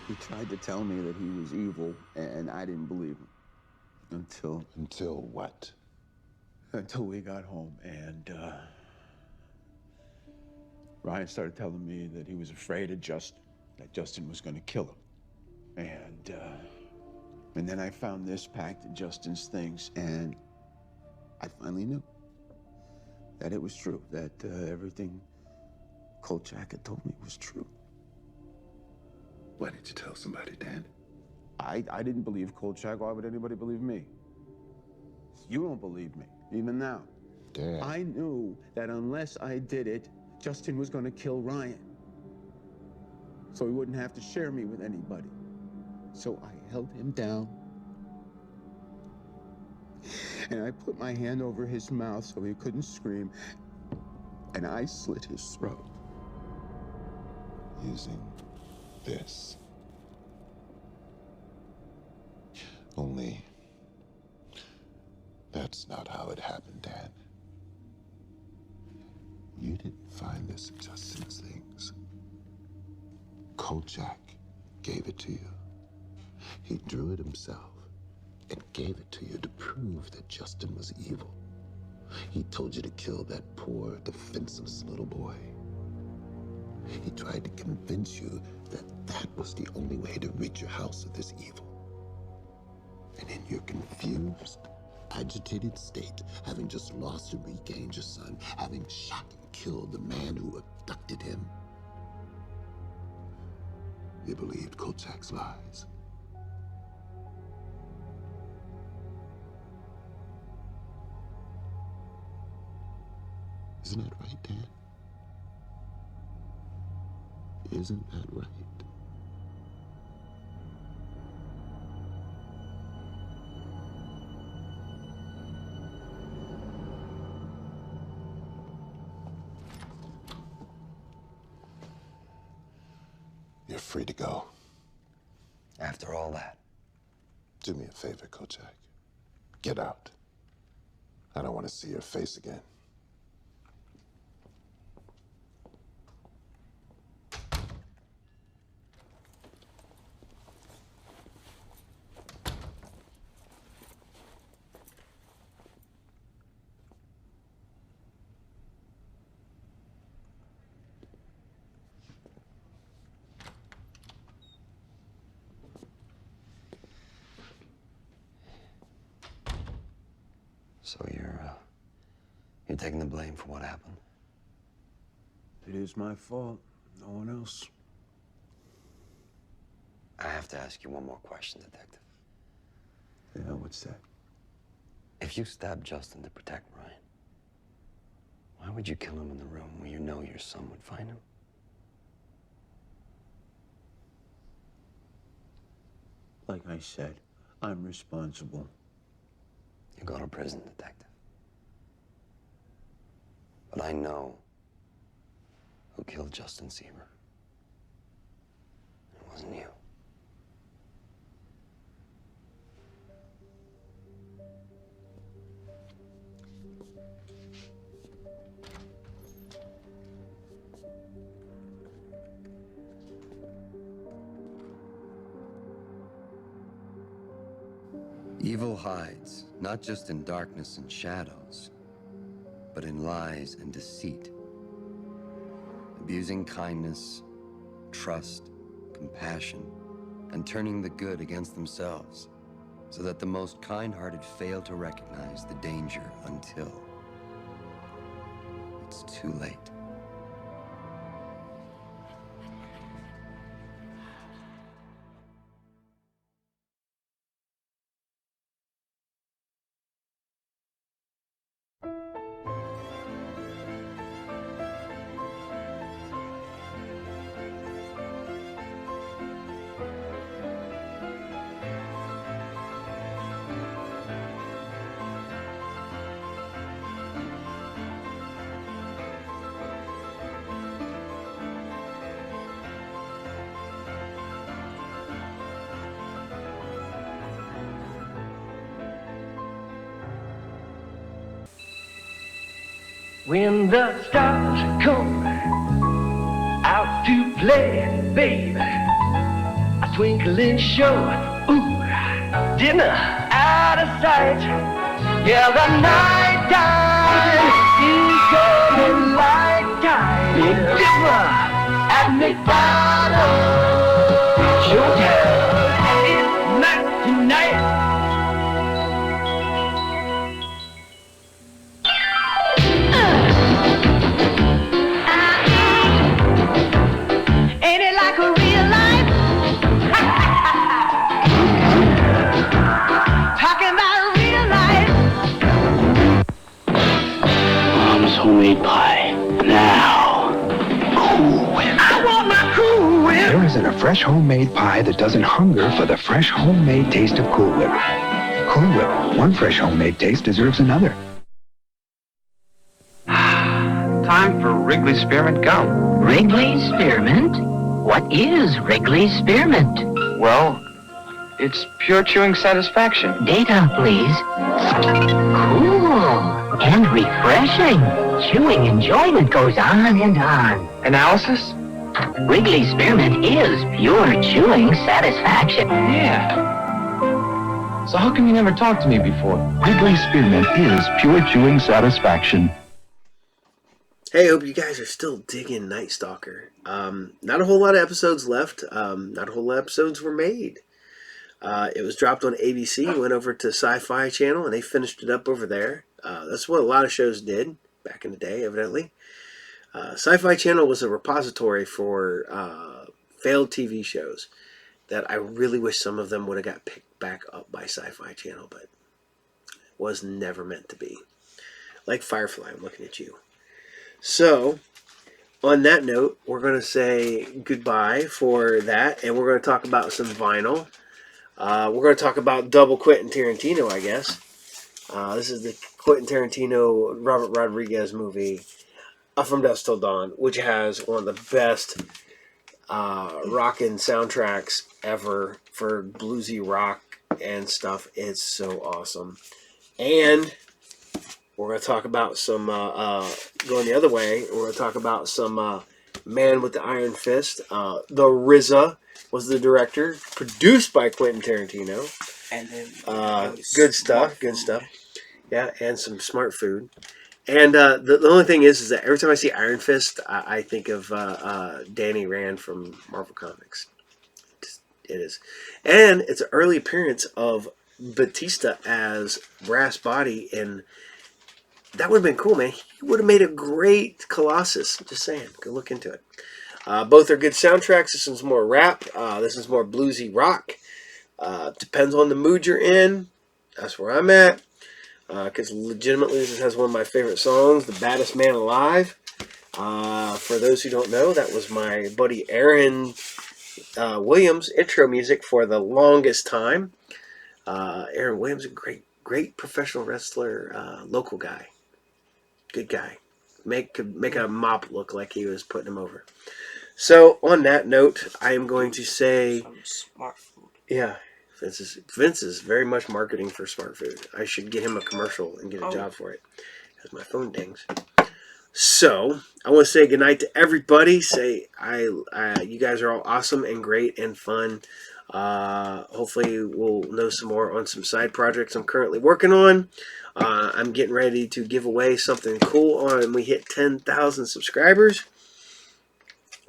He tried to tell me that he was evil, and I didn't believe him. Until what? Until we got home, and Ryan started telling me that he was afraid of Justin, that Justin was going to kill him. And then I found this packed of Justin's things, and I finally knew that it was true, that everything Kolchak had told me was true. Why did you tell somebody, Dan? I didn't believe Kolchak. Why would anybody believe me? You don't believe me, even now. Dan. I knew that unless I did it, Justin was going to kill Ryan. So he wouldn't have to share me with anybody. So I held him down. And I put my hand over his mouth so he couldn't scream. And I slit his throat. Using this. Only that's not how it happened, Dan. You didn't find this in Justin's things. Kolchak gave it to you. He drew it himself and gave it to you to prove that Justin was evil. He told you to kill that poor, defenseless little boy. He tried to convince you that that was the only way to rid your house of this evil. And in your confused, agitated state, having just lost and regained your son, having shot and killed the man who abducted him, you believed Kolchak's lies. Isn't that right, Dan? Isn't that right? You're free to go. After all that. Do me a favor, Kolchak. Get out. I don't want to see your face again. So you're taking the blame for what happened? It is my fault. No one else. I have to ask you one more question, Detective. Yeah, what's that? If you stabbed Justin to protect Ryan, why would you kill him in the room where you know your son would find him? Like I said, I'm responsible. You go to prison, Detective. But I know who killed Justin Seaver. It wasn't you. Evil hides, not just in darkness and shadows, but in lies and deceit. Abusing kindness, trust, compassion, and turning the good against themselves, so that the most kind-hearted fail to recognize the danger until it's too late. When the stars come out to play, babe, a twinkling show, ooh, dinner out of sight. Yeah, the night time is going light time. Big Dipper at McDonald's. Showtime is not tonight. Ain't it like a real life? Talking about real life. Mom's homemade pie. Now, Cool Whip. I want my Cool Whip. There isn't a fresh homemade pie that doesn't hunger for the fresh homemade taste of Cool Whip. Cool Whip. One fresh homemade taste deserves another. Time for Wrigley's Spearmint Gum. Wrigley's Spearmint? What is Wrigley's Spearmint? Well, it's pure chewing satisfaction. Data, please. Cool and refreshing. Chewing enjoyment goes on and on. Analysis? Wrigley's Spearmint is pure chewing satisfaction. Yeah. So how come you never talked to me before? Wrigley's Spearmint is pure chewing satisfaction. Hey, I hope you guys are still digging Night Stalker. Not a whole lot of episodes left. Not a whole lot of episodes were made. It was dropped on ABC, went over to SciFi channel, and they finished it up over there. That's what a lot of shows did back in the day, evidently. SciFi channel was a repository for failed TV shows that I really wish some of them would have got picked back up by SciFi channel, but it was never meant to be. Like Firefly, I'm looking at you. So, on that note, we're going to say goodbye for that, and we're going to talk about some vinyl. We're going to talk about double Quentin Tarantino, I guess. This is the Quentin Tarantino, Robert Rodriguez movie, From Dusk Till Dawn, which has one of the best rockin' soundtracks ever for bluesy rock and stuff. It's so awesome. And we're going to talk about some, going the other way, we're going to talk about some Man with the Iron Fist. The RZA was the director, produced by Quentin Tarantino. And then good stuff, good stuff. Yeah, and some smart food. And the only thing is that every time I see Iron Fist, I think of Danny Rand from Marvel Comics. It is. And it's an early appearance of Batista as Brass Body, and that would have been cool, man. He would have made a great Colossus. Just saying. Go look into it. Both are good soundtracks. This one's more rap. This is more bluesy rock. Depends on the mood you're in. That's where I'm at. Because legitimately, this has one of my favorite songs, The Baddest Man Alive. For those who don't know, that was my buddy Aaron Williams' intro music for the longest time. Aaron Williams, a great professional wrestler, local guy. Good guy. Could make a mop look like he was putting him over. So, on that note, I am going to say... Some smart food. Yeah. Vince is very much marketing for smart food. I should get him a commercial and get a job for it. As my phone dings. So, I want to say goodnight to everybody. Say, you guys are all awesome and great and fun. Hopefully, we'll know some more on some side projects I'm currently working on. I'm getting ready to give away something cool when we hit 10,000 subscribers.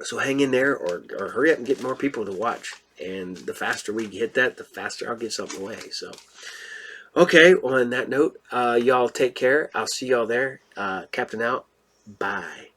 So hang in there or hurry up and get more people to watch. And the faster we hit that, the faster I'll get something away. So, okay, on that note, y'all take care. I'll see y'all there. Captain out. Bye.